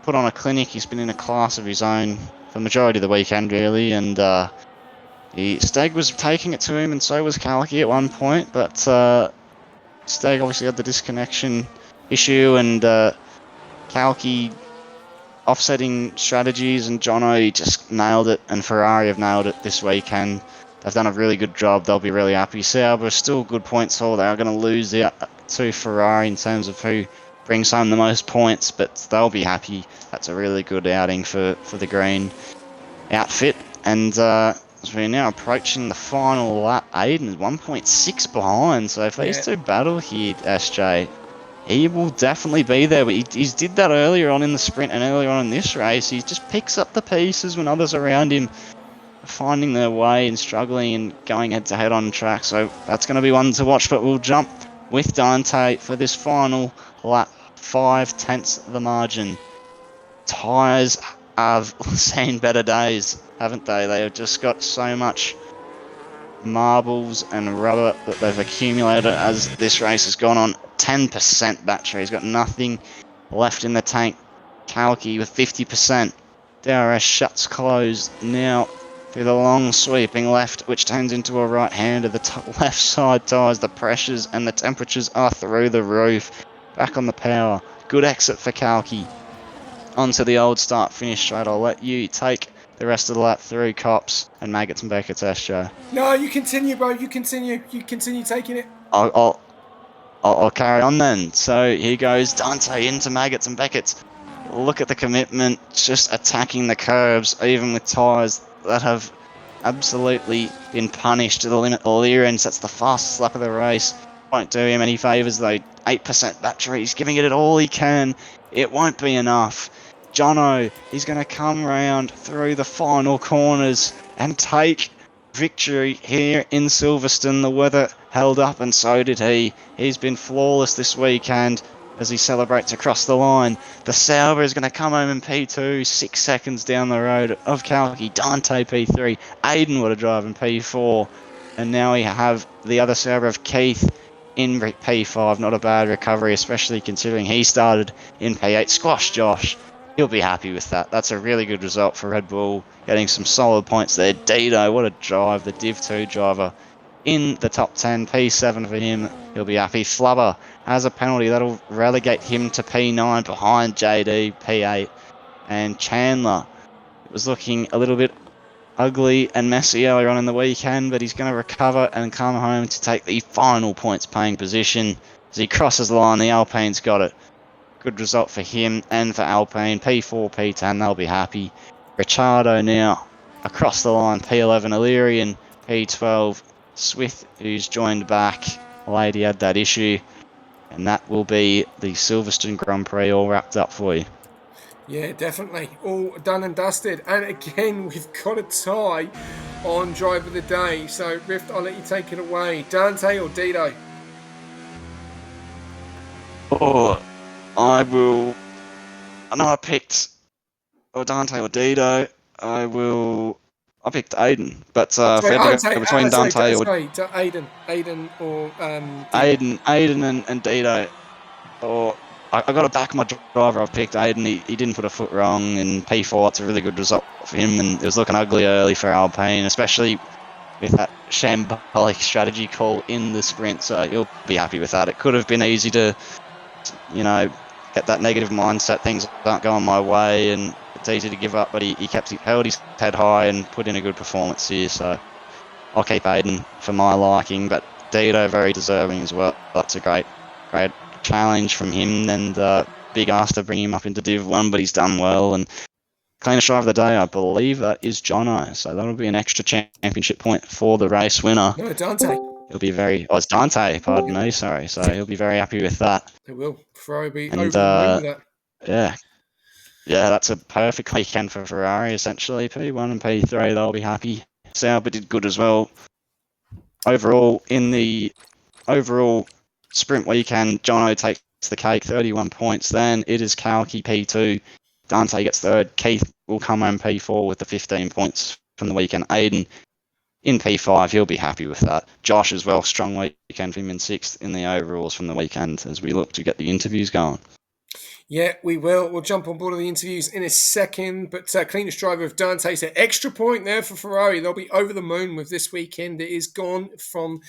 put on a clinic. He's been in a class of his own for the majority of the weekend, really, and Steg was taking it to him, and so was Kalki at one point, but Steg obviously had the disconnection issue, and Kalki offsetting strategies, and Jono just nailed it, and Ferrari have nailed it this weekend. They've done a really good job. They'll be really happy. Sauber still good points haul. They are going to lose out to Ferrari in terms of who brings home the most points, but they'll be happy. That's a really good outing for the green outfit. And as we're now approaching the final lap, Aiden is 1.6 behind. So if these two battle here, SJ, he will definitely be there. But he did that earlier on in the sprint and earlier on in this race. He just picks up the pieces when others around him are finding their way and struggling and going head to head on track. So that's going to be one to watch. But we'll jump with Dante for this final lap. 0.5 of the margin. Tyres have seen better days, haven't they? They have just got so much marbles and rubber that they've accumulated as this race has gone on. 10% battery. He's got nothing left in the tank. Kalki with 50%. DRS shuts closed now through the long sweeping left, which turns into a right-hander. The left side tyres, the pressures and the temperatures are through the roof. Back on the power. Good exit for Kalki. onto the old start finish straight. I'll let you take the rest of the lap through Cops and Maggots and Beckett's, Joe. No, you continue, bro. You continue. You continue taking it. I'll carry on then. So here goes Dante into Maggots and Beckett's. Look at the commitment, just attacking the curbs, even with tyres that have absolutely been punished to the limit. Learens, that's the fastest lap of the race. Won't do him any favours though. 8% battery, he's giving it all he can. It won't be enough. Jono, he's going to come round through the final corners and take victory here in Silverstone. The weather held up and so did he. He's been flawless this weekend as he celebrates across the line. The Sauber is going to come home in P2, 6 seconds down the road of Kalki. Dante P3, Aiden would have driven P4, and now we have the other Sauber of Keith in P5. Not a bad recovery, especially considering he started in P8. Squash Josh. He'll be happy with that. That's a really good result for Red Bull, getting some solid points there. Dito, what a drive, the Div 2 driver in the top 10, P7 for him. He'll be happy. Flubber has a penalty that'll relegate him to P9 behind JD, P8. And Chandler, it was looking a little bit ugly and messy earlier on in the weekend, but he's going to recover and come home to take the final points paying position. As he crosses the line, the Alpine's got it. Good result for him and for Alpine. P4, P10, they'll be happy. Ricciardo now across the line. P11, Illyrian. P12, Swith, who's joined back. Lady had that issue. And that will be the Silverstone Grand Prix all wrapped up for you. Yeah, definitely. All done and dusted. And again, we've got a tie on Driver of the Day. So, Rift, I'll let you take it away. Dante or Dito? Oh, I will. I know I picked Dante or Dito. I picked Aiden, but if I had to go between Dante or Aiden or Aiden and Dito, or I got to back my driver. I've picked Aiden. He didn't put a foot wrong, and P4. It's a really good result for him, and it was looking ugly early for Alpine, especially with that shambolic strategy call in the sprint. So he'll be happy with that. It could have been easy to, get that negative mindset, things aren't going my way, and it's easy to give up, but he held his head high and put in a good performance here, so I'll keep Aiden for my liking, but Dito very deserving as well. That's a great challenge from him, and big ask to bring him up into Div 1, but he's done well, and cleanest driver of the day, I believe that is Jono, so that'll be an extra championship point for the race winner. No, Dante. He'll be it's Dante, pardon me, sorry. So he'll be very happy with that. He will. Ferrari will be over the moon with that. Yeah, that's a perfect weekend for Ferrari, essentially. P1 and P3, they'll be happy. Sauber did good as well. Overall, in the overall sprint weekend, Jono takes the cake, 31 points. Then it is Kalki P2. Dante gets third. Keith will come home P4 with the 15 points from the weekend. Aiden in P5, he'll be happy with that. Josh as well, strong weekend for him in 6th in the overalls from the weekend as we look to get the interviews going. Yeah, we will. We'll jump on board of the interviews in a second. But cleanest driver of Dante, so extra point there for Ferrari. They'll be over the moon with this weekend. It is gone from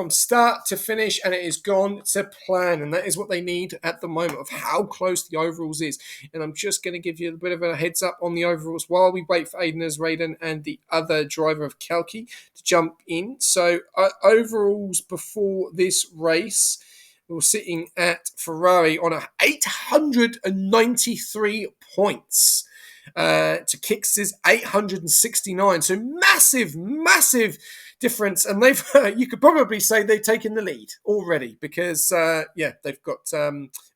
start to finish, and it is gone to plan. And that is what they need at the moment of how close the overalls is. And I'm just going to give you a bit of a heads up on the overalls while we wait for Aiden Azraden and the other driver of Kalki to jump in. So overalls before this race, we're sitting at Ferrari on 893 points to Kix's 869. So massive difference. And they've you could probably say they've taken the lead already because, they've got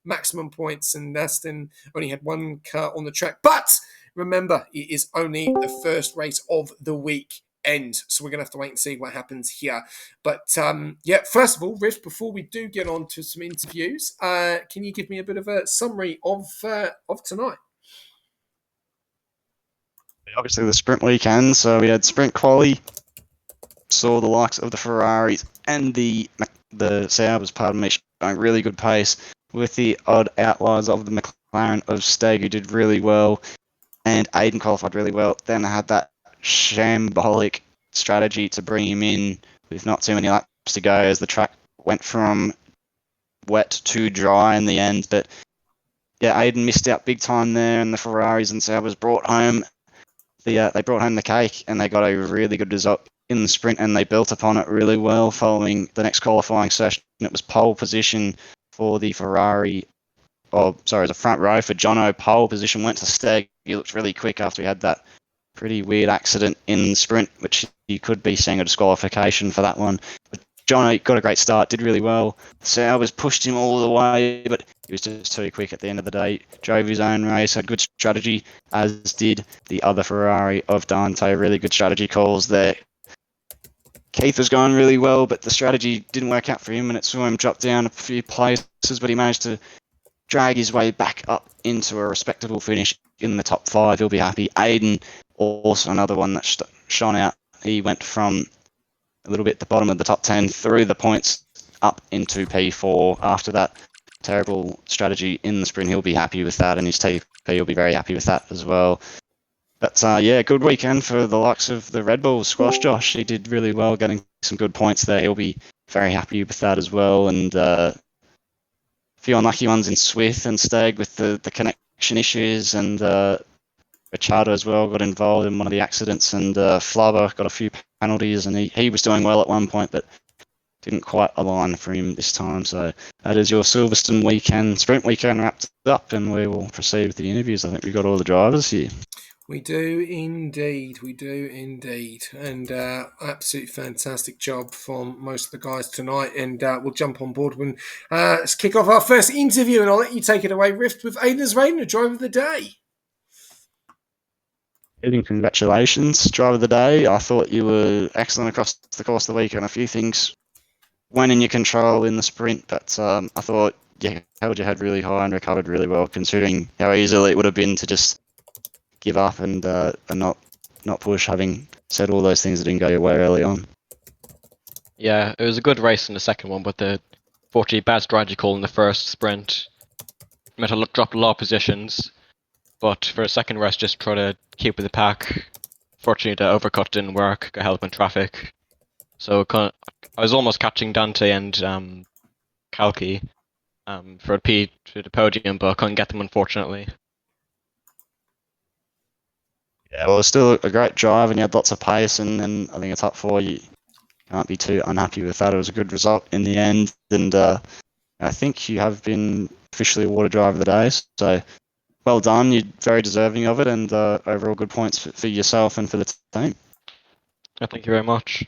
maximum points and Aston only had one car on the track. But remember, it is only the first race of the week. So we're going to have to wait and see what happens here. But first of all, Riff, before we do get on to some interviews, can you give me a bit of a summary of tonight? Obviously the sprint weekend, so we had sprint quali, saw the likes of the Ferraris and the Saubers, showing really good pace with the odd outliers of the McLaren of Steg, who did really well, and Aiden qualified really well. Then I had that shambolic strategy to bring him in with not too many laps to go as the track went from wet to dry in the end, but yeah, Aiden missed out big time there, and the Ferraris and Saubers brought home they brought home the cake, and they got a really good result in the sprint, and they built upon it really well following the next qualifying session. It was pole position for the Ferrari, the front row for Jono. Pole position went to Steg. He looked really quick after he had that pretty weird accident in the sprint, which you could be seeing a disqualification for that one. But Jono got a great start, did really well. Saubers pushed him all the way, but he was just too quick at the end of the day. Drove his own race, had good strategy, as did the other Ferrari of Dante. Really good strategy calls there. Keith was going really well, but the strategy didn't work out for him, and it saw him drop down a few places, but he managed to drag his way back up into a respectable finish in the top 5. He'll be happy. Aiden, also another one that shone out. He went from a little bit at the bottom of the top 10 through the points up into P4 after that terrible strategy in the sprint. He'll be happy with that, and his TP will be very happy with that as well. But yeah, good weekend for the likes of the Red Bull squash. Josh, he did really well, getting some good points there. He'll be very happy with that as well. And a few unlucky ones in Swith and Stag with the connection issues, and Ricciardo as well got involved in one of the accidents, and Flubber got a few penalties, and he was doing well at one point, but didn't quite align for him this time. So that is your Silverstone sprint weekend wrapped up, and we will proceed with the interviews. I think we've got all the drivers here. We do indeed. And absolutely fantastic job from most of the guys tonight. And we'll jump on board when let's kick off our first interview, and I'll let you take it away, Rift, with Aiden's Rain, the driver of the day. Aiden, congratulations, driver of the day. I thought you were excellent across the course of the weekend. A few things went in your control in the sprint, but I thought you held your head really high and recovered really well, considering how easily it would have been to just give up and not push, having said all those things that didn't go your way early on. Yeah, it was a good race in the second one, but the fortunately bad strategy call in the first sprint meant I dropped a lot of positions. But for a second race, just try to keep with the pack. Fortunately, the overcut didn't work. Got held up in traffic, so I was almost catching Dante and Kalki for a P to the podium, but I couldn't get them, unfortunately. Yeah, well, it's still a great drive, and you had lots of pace, and I think a top 4, you can't be too unhappy with that. It was a good result in the end, and I think you have been officially awarded driver of the day, so well done. You're very deserving of it, and overall good points for yourself and for the team. Thank you very much.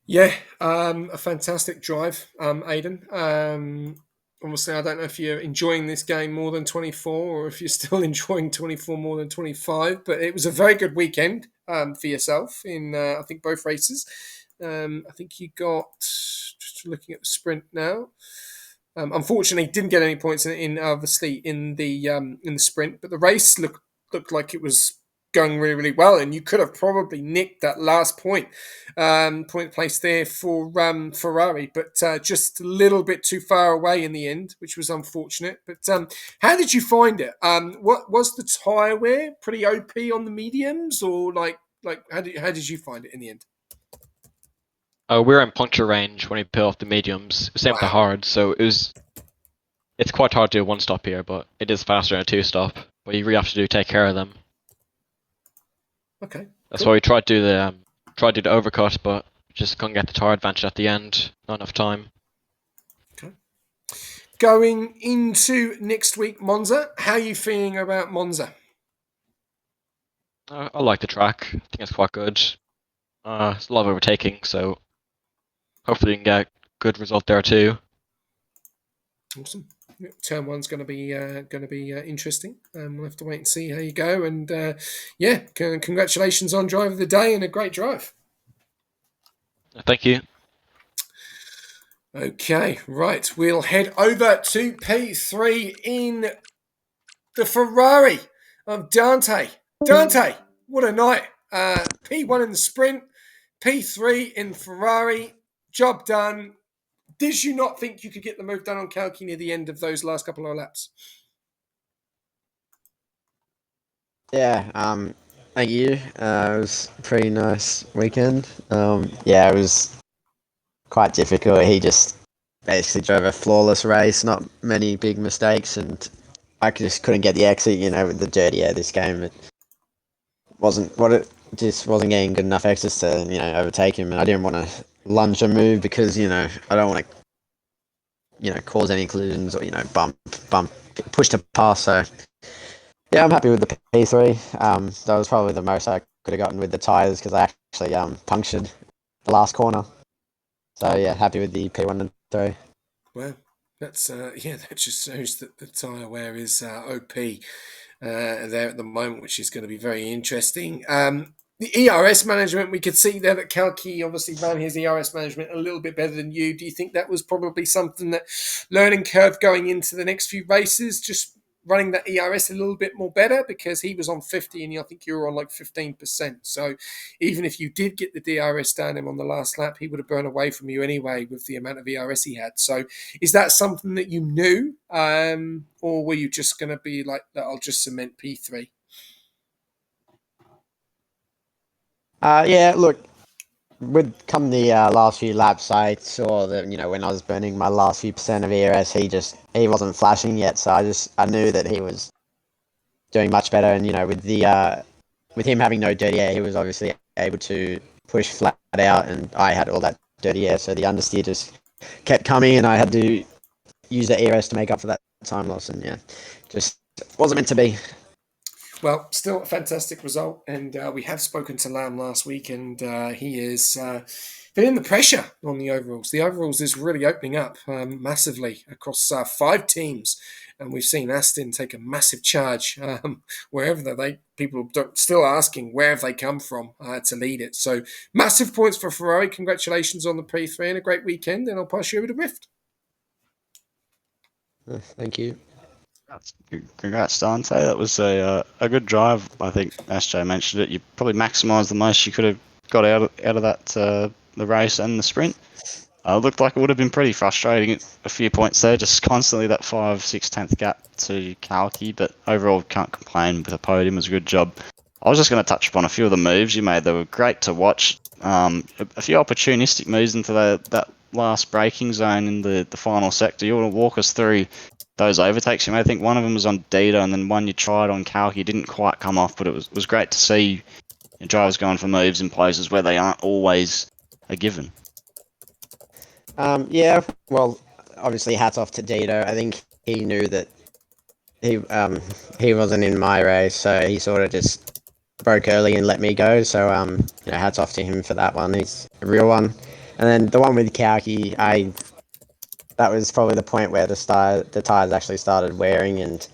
Yeah, a fantastic drive, Aiden. Obviously, I don't know if you're enjoying this game more than 24 or if you're still enjoying 24 more than 25, but it was a very good weekend for yourself in, I think, both races. I think you got, just looking at the sprint now, unfortunately didn't get any points in obviously in the sprint, but the race looked like it was going really, really well, and you could have probably nicked that last point place there for Ferrari, but just a little bit too far away in the end, which was unfortunate. But how did you find it? What was the tyre wear pretty OP on the mediums, or like how did you find it in the end? We're in puncture range when we peel off the mediums. Same with the hard, so it's quite hard to do a one stop here, but it is faster than a two stop. But you really have to take care of them. Okay. That's why we tried to do the overcut, but just couldn't get the tire advantage at the end. Not enough time. Okay. Going into next week, Monza. How are you feeling about Monza? I like the track. I think it's quite good. It's a lot of overtaking, so hopefully we can get a good result there too. Awesome. Turn 1's going to be interesting. We'll have to wait and see how you go. And yeah, congratulations on driver of the day and a great drive. Thank you. Okay, right. We'll head over to P3 in the Ferrari of Dante. Dante, what a night. P1 in the sprint, P3 in Ferrari. Job done. Did you not think you could get the move done on Kalki near the end of those last couple of laps? Yeah, thank you. It was a pretty nice weekend. Yeah, it was quite difficult. He just basically drove a flawless race, not many big mistakes, and I just couldn't get the exit. With the dirty air this game, it just wasn't getting good enough exits to overtake him, and I didn't want to lunge a move because I don't want to cause any collisions or bump push to pass. So yeah, I'm happy with the P3. That was probably the most I could have gotten with the tyres because I actually punctured the last corner. So yeah, happy with the P1 and 3. Well, that's that just shows that the tyre wear is OP there at the moment, which is going to be very interesting. The ERS management, we could see there that Kalki obviously ran his ERS management a little bit better than you. Do you think that was probably something that learning curve going into the next few races, just running that ERS a little bit more better? Because he was on 50 and I think you were on like 15%. So even if you did get the DRS down him on the last lap, he would have burned away from you anyway with the amount of ERS he had. So is that something that you knew? Or were you just going to be like, I'll just cement P3? Yeah, look, with come the last few laps, I saw that when I was burning my last few percent of ERS, he wasn't flashing yet, so I knew that he was doing much better, and with him having no dirty air, he was obviously able to push flat out, and I had all that dirty air, so the understeer just kept coming, and I had to use the ERS to make up for that time loss, and yeah, just wasn't meant to be. Well, still a fantastic result, and we have spoken to Lamb last week, and he is feeling the pressure on the overalls. The overalls is really opening up massively across 5 teams, and we've seen Aston take a massive charge wherever people still asking where have they come from to lead it. So massive points for Ferrari. Congratulations on the P3 and a great weekend, and I'll pass you over to Rift. Thank you. Congrats, Dante. That was a good drive. I think SJ mentioned it. You probably maximised the most you could have got out of that the race and the sprint. Looked like it would have been pretty frustrating. A few points there, just constantly that 5-6 gap to Kalki, but overall can't complain with the podium. It was a good job. I was just going to touch upon a few of the moves you made. They were great to watch. A few opportunistic moves into that last braking zone in the final sector. You want to walk us through those overtakes you made? I think one of them was on Dita, and then one you tried on Kalki didn't quite come off, but it was great to see drivers going for moves in places where they aren't always a given. Yeah, well, obviously hats off to Dito. I think he knew that he wasn't in my race, so he sort of just broke early and let me go. So hats off to him for that one. He's a real one. And then the one with Kalki, that was probably the point where the tires actually started wearing, and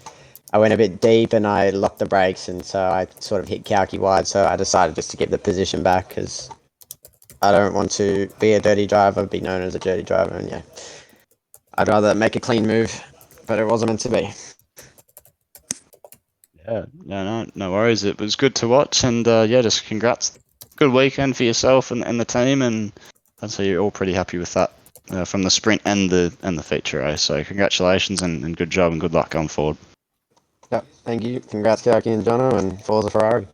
I went a bit deep and I locked the brakes, and so I sort of hit Kalki wide. So I decided just to give the position back because I don't want to be a dirty driver, be known as a dirty driver, and yeah, I'd rather make a clean move, but it wasn't meant to be. Yeah, no worries. It was good to watch, and just congrats. Good weekend for yourself and the team, and so you're all pretty happy with that from the sprint and the feature race. So congratulations and good job and good luck going forward. Yeah, thank you. Congrats, Kalki and Jono, and Forza Ferrari.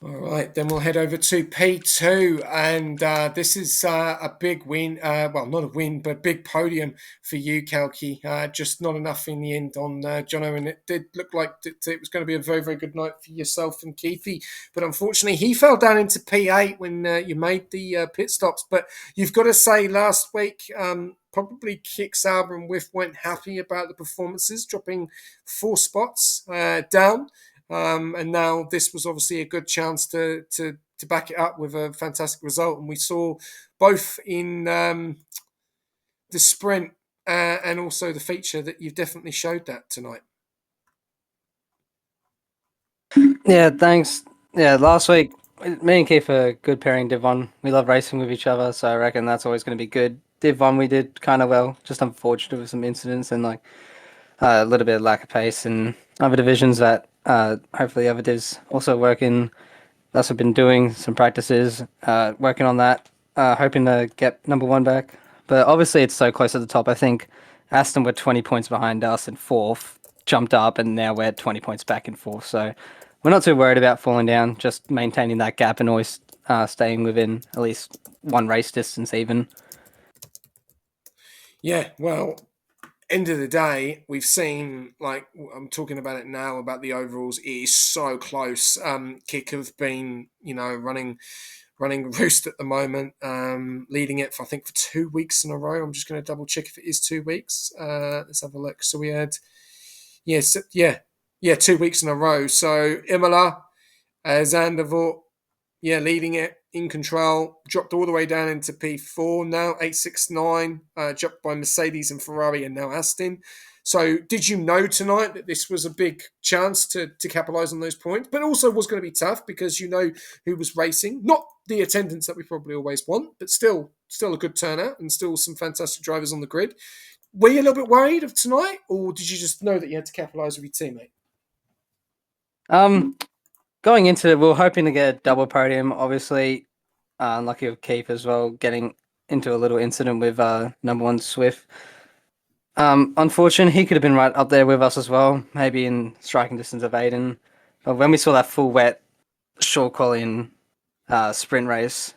All right, then we'll head over to P2, and this is a big win. Well, not a win, but a big podium for you, Kalki. Just not enough in the end on Jono, and it did look like it was going to be a very, very good night for yourself and Keithy. But unfortunately, he fell down into P8 when you made the pit stops. But you've got to say, last week, probably Kick Sauber and Whiff weren't happy about the performances, dropping 4 spots down. And now this was obviously a good chance to back it up with a fantastic result. And we saw both in the sprint and also the feature that you've definitely showed that tonight. Yeah, thanks. Yeah, last week, me and Keith are good pairing Div 1. We love racing with each other, so I reckon that's always going to be good. Div 1 we did kind of well, just unfortunate with some incidents and a little bit of lack of pace in other divisions that hopefully other divs also working. That's what I've been doing, some practices, working on that, hoping to get number 1 back. But obviously it's so close to the top. I think Aston were 20 points behind us in 4th, jumped up, and now we're 20 points back in 4th. So we're not too worried about falling down, just maintaining that gap and always staying within at least 1 race distance even. Yeah, well, end of the day, we've seen, like, I'm talking about it now, about the overalls. It is so close. Kick have been, running roost at the moment, leading it for, I think, for 2 weeks in a row. I'm just going to double check if it is 2 weeks. Let's have a look. So we had, yes, yeah, 2 weeks in a row. So Imola, Zandvoort, leading it, in control, dropped all the way down into P4 now, 869, dropped by Mercedes and Ferrari and now Aston. So did you know tonight that this was a big chance to capitalise on those points, but also was going to be tough because you know who was racing? Not the attendance that we probably always want, but still a good turnout and still some fantastic drivers on the grid. Were you a little bit worried of tonight, or did you just know that you had to capitalise with your teammate? Going into it, we were hoping to get a double podium. Obviously, unlucky with Keith as well, getting into a little incident with number one Swift. Unfortunately, he could have been right up there with us as well, maybe in striking distance of Aiden. But when we saw that full wet short qualifying sprint race,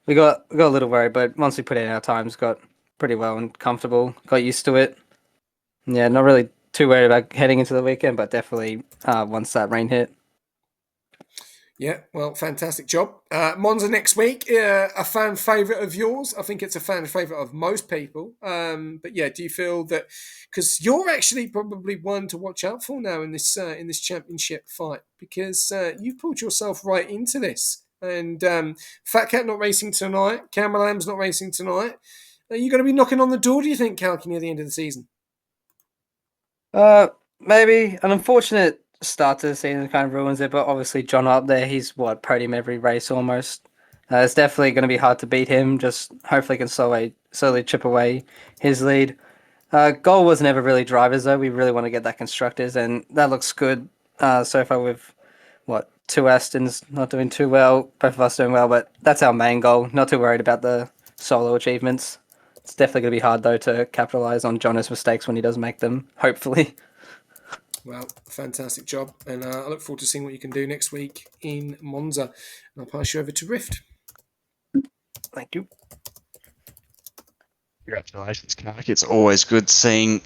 we got a little worried. But once we put in our times, got pretty well and comfortable, got used to it. Yeah, not really too worried about heading into the weekend, but definitely once that rain hit. Yeah, well, fantastic job. Monza next week, a fan favourite of yours? I think it's a fan favourite of most people. But yeah, do you feel that, because you're actually probably one to watch out for now in this championship fight, because you pulled yourself right into this. And Fat Cat not racing tonight, Cambell's not racing tonight. Are you going to be knocking on the door, do you think, Kalki, near the end of the season? Maybe an unfortunate start to the season kind of ruins it, but obviously John up there, he's podium every race almost. It's definitely going to be hard to beat him. Just hopefully can slowly chip away his lead. Goal was never really drivers though. We really want to get that constructors, and that looks good so far with two Astons not doing too well, both of us doing well, but that's our main goal. Not too worried about the solo achievements. It's definitely going to be hard though to capitalize on John's mistakes when he does make them. Hopefully. Well, fantastic job. And I look forward to seeing what you can do next week in Monza. And I'll pass you over to Rift. Thank you. Congratulations, Kark. It's always good seeing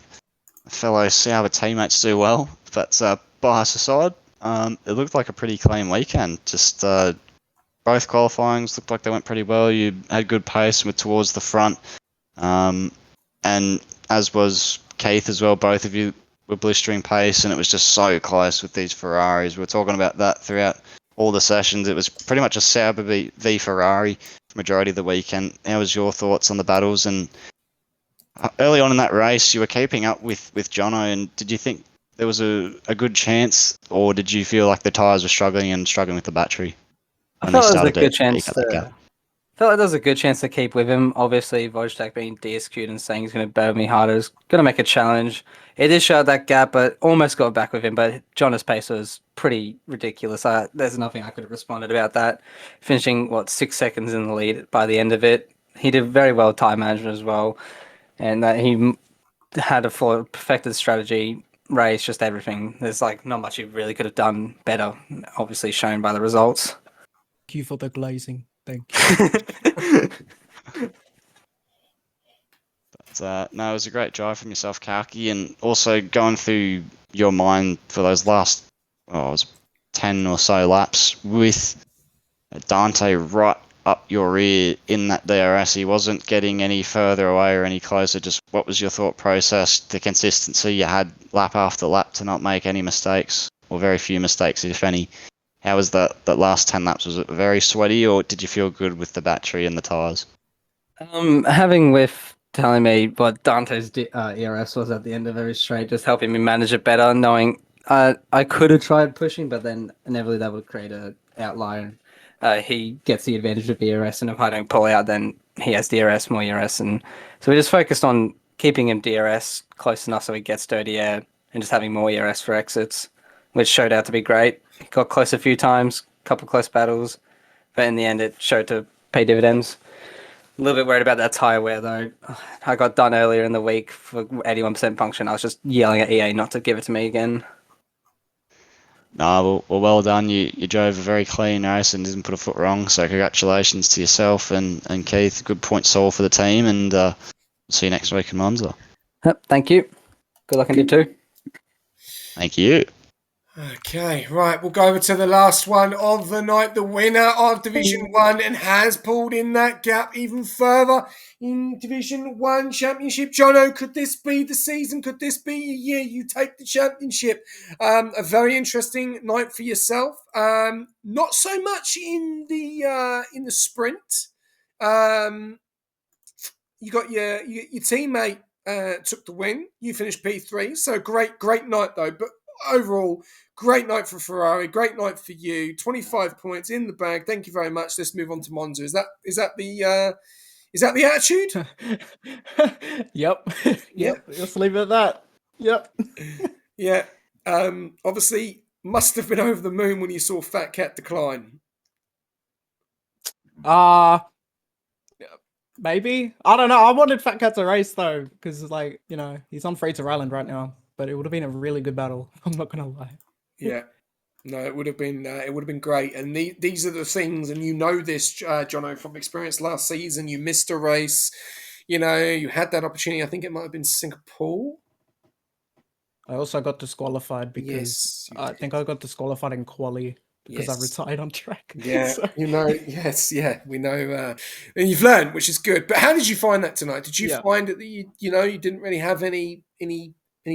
fellow Sauber teammates do well. But bias aside, it looked like a pretty clean weekend. Just both qualifyings looked like they went pretty well. You had good pace and were towards the front. And as was Keith as well, both of you were blistering pace, and it was just so close with these Ferraris. We were talking about that throughout all the sessions. It was pretty much a Sauber v Ferrari for majority of the weekend. How was your thoughts on the battles? And early on in that race, you were keeping up with Jono, and did you think there was a good chance, or did you feel like the tyres were struggling with the battery? I felt there was a good chance felt like there was a good chance to keep with him. Obviously, Wojtek being DSQ'd and saying he's going to battle me harder is going to make a challenge. It did show that gap, but almost got back with him. But Jonas' pace was pretty ridiculous. There's nothing I could have responded about that. Finishing, 6 seconds in the lead by the end of it. He did very well time management as well. And that he had a perfected strategy, race, just everything. There's not much he really could have done better, obviously shown by the results. Thank you for the glazing. Thank you. No, it was a great drive from yourself, Karki, and also going through your mind for those last 10 or so laps with Dante right up your rear in that DRS. He wasn't getting any further away or any closer. Just what was your thought process, the consistency you had lap after lap to not make any mistakes, or very few mistakes, if any? How was that last 10 laps? Was it very sweaty, or did you feel good with the battery and the tyres? Having with telling me what Dante's ERS was at the end of every straight, just helping me manage it better, knowing I could have tried pushing, but then inevitably that would create an outlier. He gets the advantage of ERS, and if I don't pull out, then he has DRS, more ERS. And so we just focused on keeping him DRS close enough so he gets dirty air and just having more ERS for exits, which showed out to be great. He got close a few times, a couple close battles, but in the end it showed to pay dividends. A little bit worried about that tyre wear though. I got done earlier in the week for 81% function. I was just yelling at EA not to give it to me again. No, well done. You drove a very clean race and didn't put a foot wrong, so congratulations to yourself and Keith. Good point, Saul, for the team, and see you next week in Monza. Yep, thank you. Good luck in you too. Thank you. Okay, right, we'll go over to the last one of the night. The winner of Division 1 and has pulled in that gap even further in Division 1 Championship. Jono, could this be the season? Could this be a year you take the championship? A very interesting night for yourself. Not so much in the sprint. You got your teammate took the win. You finished P3, so great night though. But overall, great night for Ferrari. Great night for you. 25 points in the bag. Thank you very much. Let's move on to Monza. Is that the attitude? Yep. Yep. Let's leave it at that. Yep. Yeah. Obviously, must have been over the moon when you saw Fat Cat decline. Maybe. I don't know. I wanted Fat Cat to race though, because like, you know, he's on Freighter Island right now. But it would have been a really good battle. I'm not gonna lie. Yeah. No, it would have been great. And these are the things, and you know this, Jono, from experience last season. You missed a race. You know, you had that opportunity. I think it might have been Singapore. I also got disqualified because I think I got disqualified in quali because I retired on track. Yeah, So- you know, yes, yeah, we know. And you've learned, which is good. But how did you find that tonight? Did you find that you didn't really have any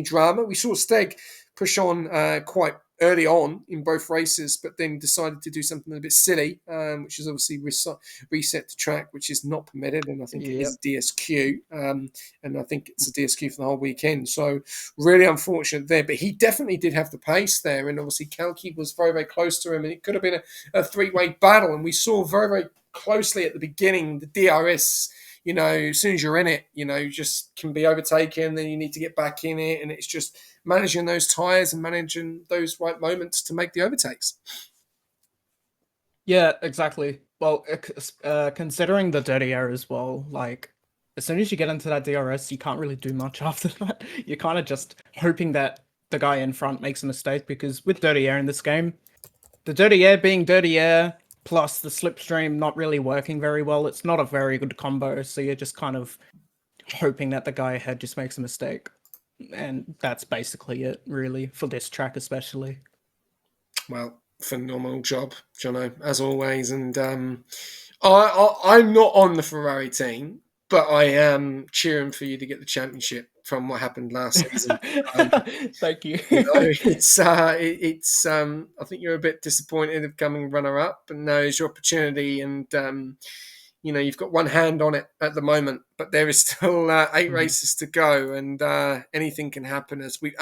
drama? We saw Steg push on quite early on in both races, but then decided to do something a bit silly, which is obviously reset the track, which is not permitted, and I think it is DSQ, and I think it's a DSQ for the whole weekend. So really unfortunate there, but he definitely did have the pace there, and obviously Kalki was very, very close to him, and it could have been a three-way battle, and we saw very, very closely at the beginning the DRS. You know, as soon as you're in it, you know, you just can be overtaken, then you need to get back in it, and it's just managing those tyres and managing those right moments to make the overtakes. Yeah, exactly. Well, considering the dirty air as well, like, as soon as you get into that DRS, you can't really do much after that. You're kind of just hoping that the guy in front makes a mistake, because with dirty air in this game, the dirty air being dirty air, plus the slipstream not really working very well, it's not a very good combo, so you're just kind of hoping that the guy ahead just makes a mistake. And that's basically it, really, for this track especially. Well, phenomenal job, Jono, as always. And I'm not on the Ferrari team, but I am cheering for you to get the championship from what happened last season. Thank you. You know, it's I think you're a bit disappointed of coming runner-up, but no, it's your opportunity, and you know, you've got one hand on it at the moment, but there is still 8 races to go, and anything can happen. As we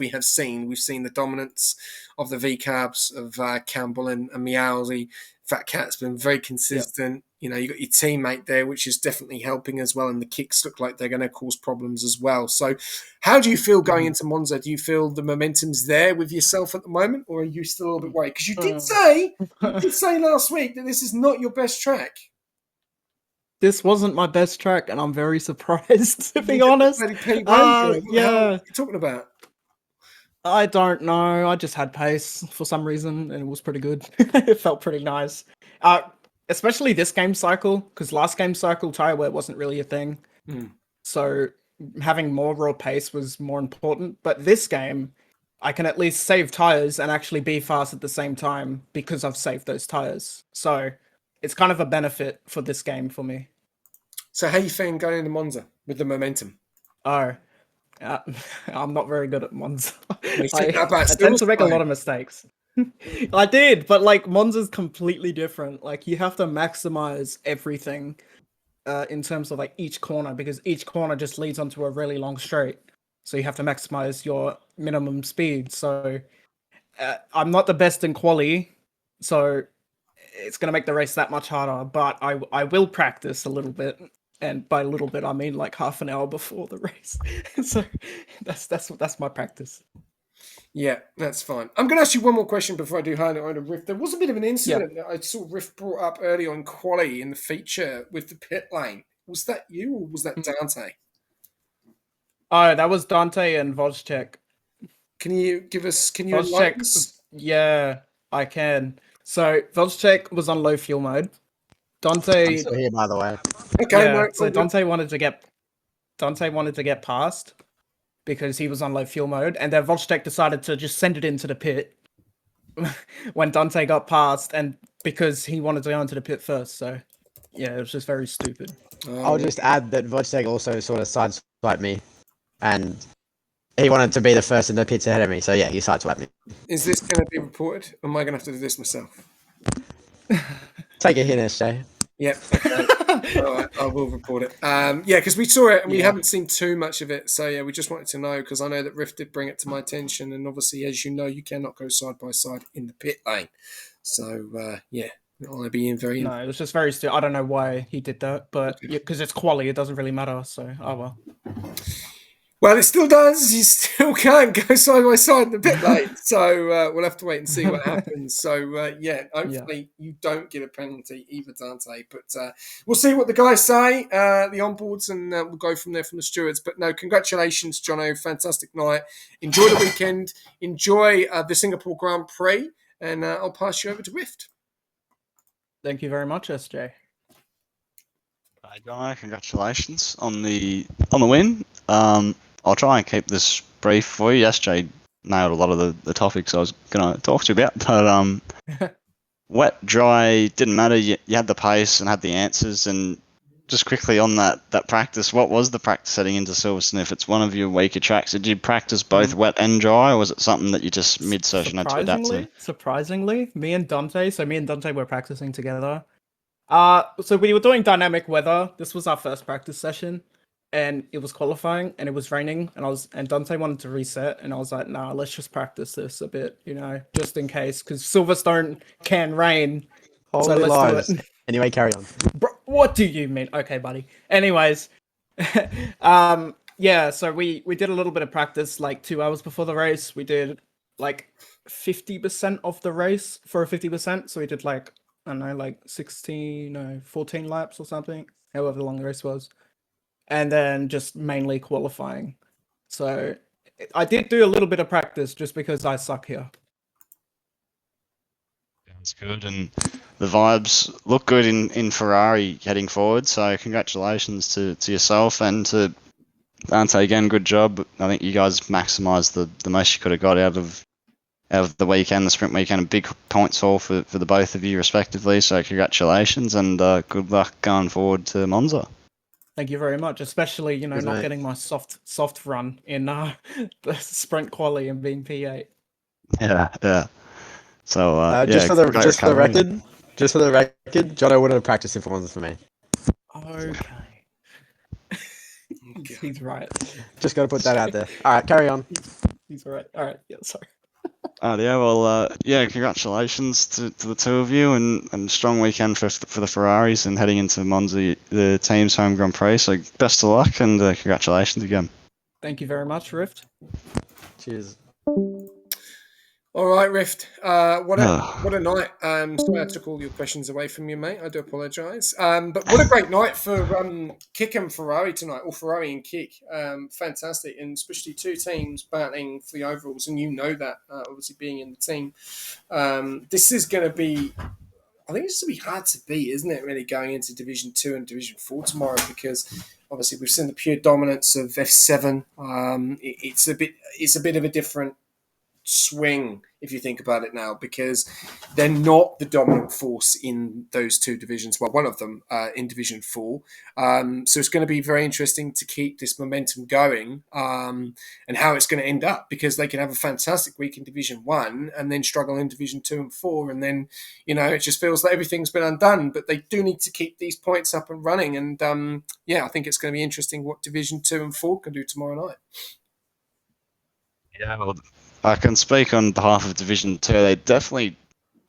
have seen, we've seen the dominance of the VCABs of Cambell and Meowsy. Fat Cat's been very consistent. Yep. You know, you got your teammate there, which is definitely helping as well, and the kicks look like they're going to cause problems as well. So, how do you feel going into Monza? Do you feel the momentum's there with yourself at the moment, or are you still a little bit worried? Because you did say last week that this is not your best track. This wasn't my best track, and I'm very surprised, to be honest. Yeah. What are you talking about? I don't know. I just had pace for some reason, and it was pretty good. It felt pretty nice. Especially this game cycle, because last game cycle, tyre wear wasn't really a thing. So having more raw pace was more important. But this game, I can at least save tyres and actually be fast at the same time because I've saved those tyres. So it's kind of a benefit for this game for me. So how you feeling going into Monza with the momentum? I'm not very good at Monza. I tend to make a lot of mistakes. I did, but like Monza's completely different. Like you have to maximize everything in terms of like each corner, because each corner just leads onto a really long straight. So you have to maximize your minimum speed. So I'm not the best in quali, so it's going to make the race that much harder, but I will practice a little bit. And by a little bit, I mean like half an hour before the race. So that's my practice. Yeah, that's fine. I'm going to ask you one more question before I do hand it over to Riff. There was a bit of an incident that I saw Riff brought up early on quali in the feature with the pit lane. Was that you or was that Dante? Oh, that was Dante and Vozchek. Can you enlighten us? Yeah, I can. So Vozchek was on low fuel mode. Dante. I'm still here, by the way. Okay. Yeah, so Dante wanted to get. Dante wanted to get past because he was on low fuel mode, and then Vostek decided to just send it into the pit when Dante got past, and because he wanted to go into the pit first. So yeah, it was just very stupid. I'll just add that Vodsteg also sort of sideswiped me, and he wanted to be the first in the pits ahead of me. So yeah, he sideswiped me. Is this going to be reported? Or am I going to have to do this myself? Take a hit, SJ. Yep. Okay. All right, I will report it. Yeah, because we saw it and we haven't seen too much of it. So yeah, we just wanted to know because I know that Rift did bring it to my attention, and obviously, as you know, you cannot go side by side in the pit lane. So yeah, I'll be in very. No, it was just very stupid. I don't know why he did that, but because it's quality, it doesn't really matter. So oh well. Well, it still does. You still can't go side by side in the pit lane. So we'll have to wait and see what happens. So, yeah, hopefully you don't get a penalty either, Dante. But we'll see what the guys say, the onboards, and we'll go from there from the stewards. But no, congratulations, Jono. Fantastic night. Enjoy the weekend. Enjoy the Singapore Grand Prix. And I'll pass you over to Rift. Thank you very much, SJ. Hey, Jono, congratulations on the win. I'll try and keep this brief for you. SJ nailed a lot of the topics I was going to talk to you about, but wet, dry, didn't matter. You had the pace and had the answers. And just quickly on that practice, what was the practice heading into Silverstone? If it's one of your weaker tracks, did you practice both wet and dry, or was it something that you just mid-session had to adapt to? Surprisingly, me and Dante were practicing together. So we were doing dynamic weather. This was our first practice session. And it was qualifying, and it was raining, and Dante wanted to reset, and I was like, nah, let's just practice this a bit, just in case, because Silverstone can rain. Holy so let's lies. do it. Anyway, carry on. Bro, what do you mean? Okay, buddy. Anyways, yeah, so we did a little bit of practice like 2 hours before the race. We did like 50% of the race for a 50%. So we did like, I don't know, like 14 laps or something, however long the race was. And then just mainly qualifying. So I did do a little bit of practice just because I suck here. Sounds good, and the vibes look good in Ferrari heading forward. So congratulations to yourself and to Dante again. Good job. I think you guys maximised the most you could have got out of the weekend, the sprint weekend, a big points haul for the both of you respectively. So congratulations and good luck going forward to Monza. Thank you very much, especially Cheers, not mate. getting my soft run in the sprint quali and being P8. Yeah. So just for the great just for the recovery. record, Jono wouldn't have practiced if it wasn't for me. Okay. He's right. Just got to put that out there. All right, carry on. He's right. All right. Yeah. Sorry. Congratulations to the two of you, and strong weekend for the Ferraris and heading into Monza, the team's home Grand Prix. So best of luck and congratulations again. Thank you very much, Rift. Cheers. All right, Rift. What a night. Sorry I took all your questions away from you, mate. I do apologise. But what a great night for Kick and Ferrari tonight, or Ferrari and Kick. Fantastic, and especially two teams battling for the overalls, and you know that, obviously being in the team. This is going to be, I think it's going to be hard to beat, isn't it, really, going into Division 2 and Division 4 tomorrow, because obviously we've seen the pure dominance of F7. It's a bit of a different swing if you think about it now, because they're not the dominant force in those two divisions. Well, one of them in Division 4. So it's going to be very interesting to keep this momentum going and how it's going to end up, because they can have a fantastic week in Division 1 and then struggle in Division 2 and 4. And then, it just feels like everything's been undone. But they do need to keep these points up and running. And I think it's going to be interesting what Division 2 and 4 can do tomorrow night. Yeah, well, I can speak on behalf of Division 2. They definitely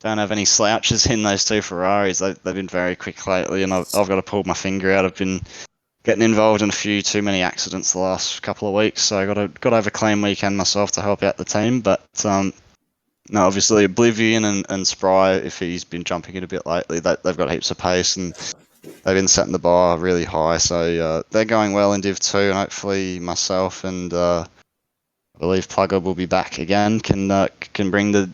don't have any slouches in those two Ferraris. They've been very quick lately, and I've got to pull my finger out. I've been getting involved in a few too many accidents the last couple of weeks, so I got to have a clean weekend myself to help out the team. But no, obviously Oblivion and Spry, if he's been jumping it a bit lately, they've got heaps of pace and they've been setting the bar really high. So they're going well in Div 2, and hopefully myself and I believe Plugger will be back again, can bring the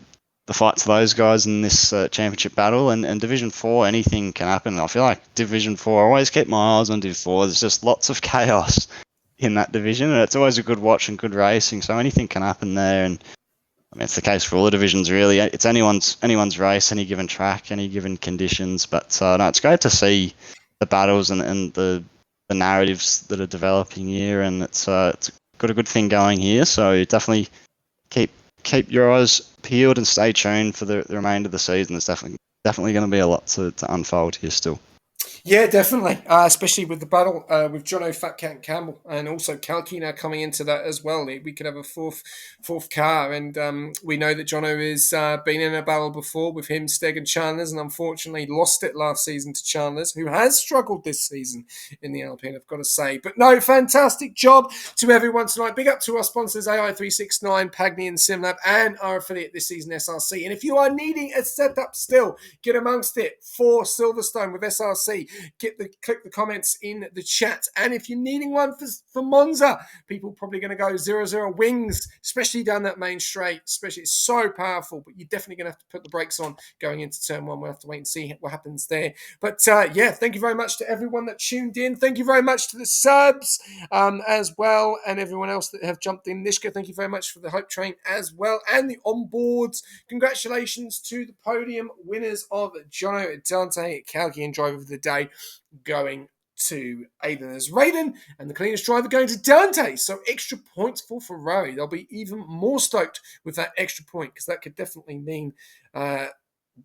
fight to those guys in this championship battle. And Division 4, anything can happen. I feel like Division 4, I always keep my eyes on Div 4. There's just lots of chaos. in that division, and it's always a good watch and good racing. So anything can happen there, and I mean, it's the case for all the divisions, really. It's anyone's race, any given track, any given conditions. But no, it's great to see the battles and the narratives that are developing here, and it's got a good thing going here. So definitely keep your eyes peeled and stay tuned for the remainder of the season. There's definitely going to be a lot to unfold here still. Yeah, definitely. Especially with the battle with Jono, Fat Cat, and Campbell, and also Kalki now coming into that as well. We could have a fourth car, and we know that Jono has been in a battle before with him, Steg, and Chandler's, and unfortunately lost it last season to Chandler's, who has struggled this season in the Alpine, I've got to say. But no, fantastic job to everyone tonight. Big up to our sponsors, AI369, Pagni, and SimLab, and our affiliate this season, SRC. And if you are needing a setup still, get amongst it for Silverstone with SRC. Click the comments in the chat. And if you're needing one for Monza, people probably going to go 0-0 wings, especially down that main straight. Especially, it's so powerful, but you're definitely going to have to put the brakes on going into turn one. We'll have to wait and see what happens there. But yeah, thank you very much to everyone that tuned in. Thank you very much to the subs as well, and everyone else that have jumped in. Nishka, thank you very much for the Hope Train as well, and the onboards. Congratulations to the podium winners of Jono, Dante, Kalki, and Driver of the Day, going to Aiden as Raiden, and the cleanest driver going to Dante. So extra points for Ferrari. They'll be even more stoked with that extra point, because that could definitely mean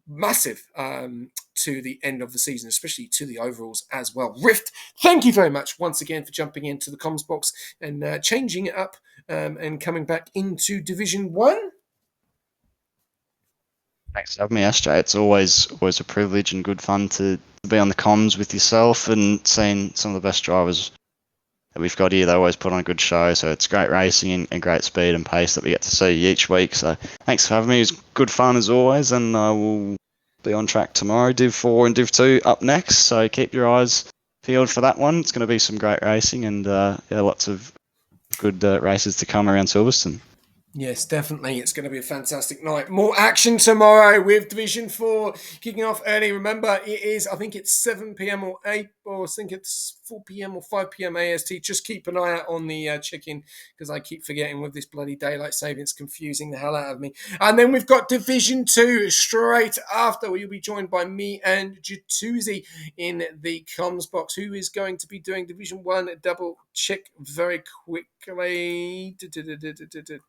massive to the end of the season, especially to the overalls as well. Rift, thank you very much once again for jumping into the comms box and changing it up and coming back into Division 1. Thanks for having me, SJ. It's always a privilege and good fun to be on the comms with yourself and seeing some of the best drivers that we've got here. They always put on a good show, so it's great racing and great speed and pace that we get to see each week. So thanks for having me. It was good fun as always, and I will be on track tomorrow. Div 4 and Div 2 up next, so keep your eyes peeled for that one. It's going to be some great racing, and lots of good races to come around Silverstone. Yes, definitely. It's going to be a fantastic night. More action tomorrow with Division 4 kicking off early. Remember, I think it's 7 p.m. or 8, or I think it's 4 p.m. or 5 p.m. AST. Just keep an eye out on the check-in, because I keep forgetting with this bloody daylight saving. It's confusing the hell out of me. And then we've got Division 2 straight after, where you'll be joined by me and Jatuzi in the comms box. Who is going to be doing Division 1? Double check very quickly.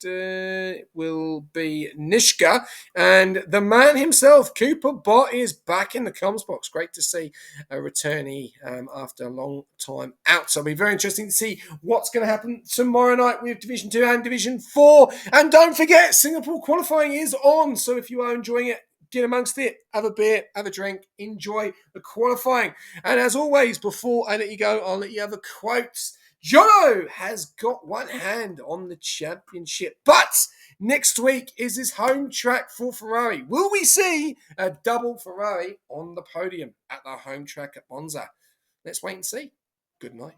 It will be Nishka, and the man himself, Cooper Bott, is back in the comms box. Great to see a returnee after a long time out. So it'll be very interesting to see what's going to happen tomorrow night with Division 2 and Division 4. And don't forget, Singapore qualifying is on. So if you are enjoying it, get amongst it, have a beer, have a drink, enjoy the qualifying. And as always, before I let you go, I'll let you have a quote. Jono has got one hand on the championship, but next week is his home track for Ferrari. Will we see a double Ferrari on the podium at the home track at Monza? Let's wait and see. Good night.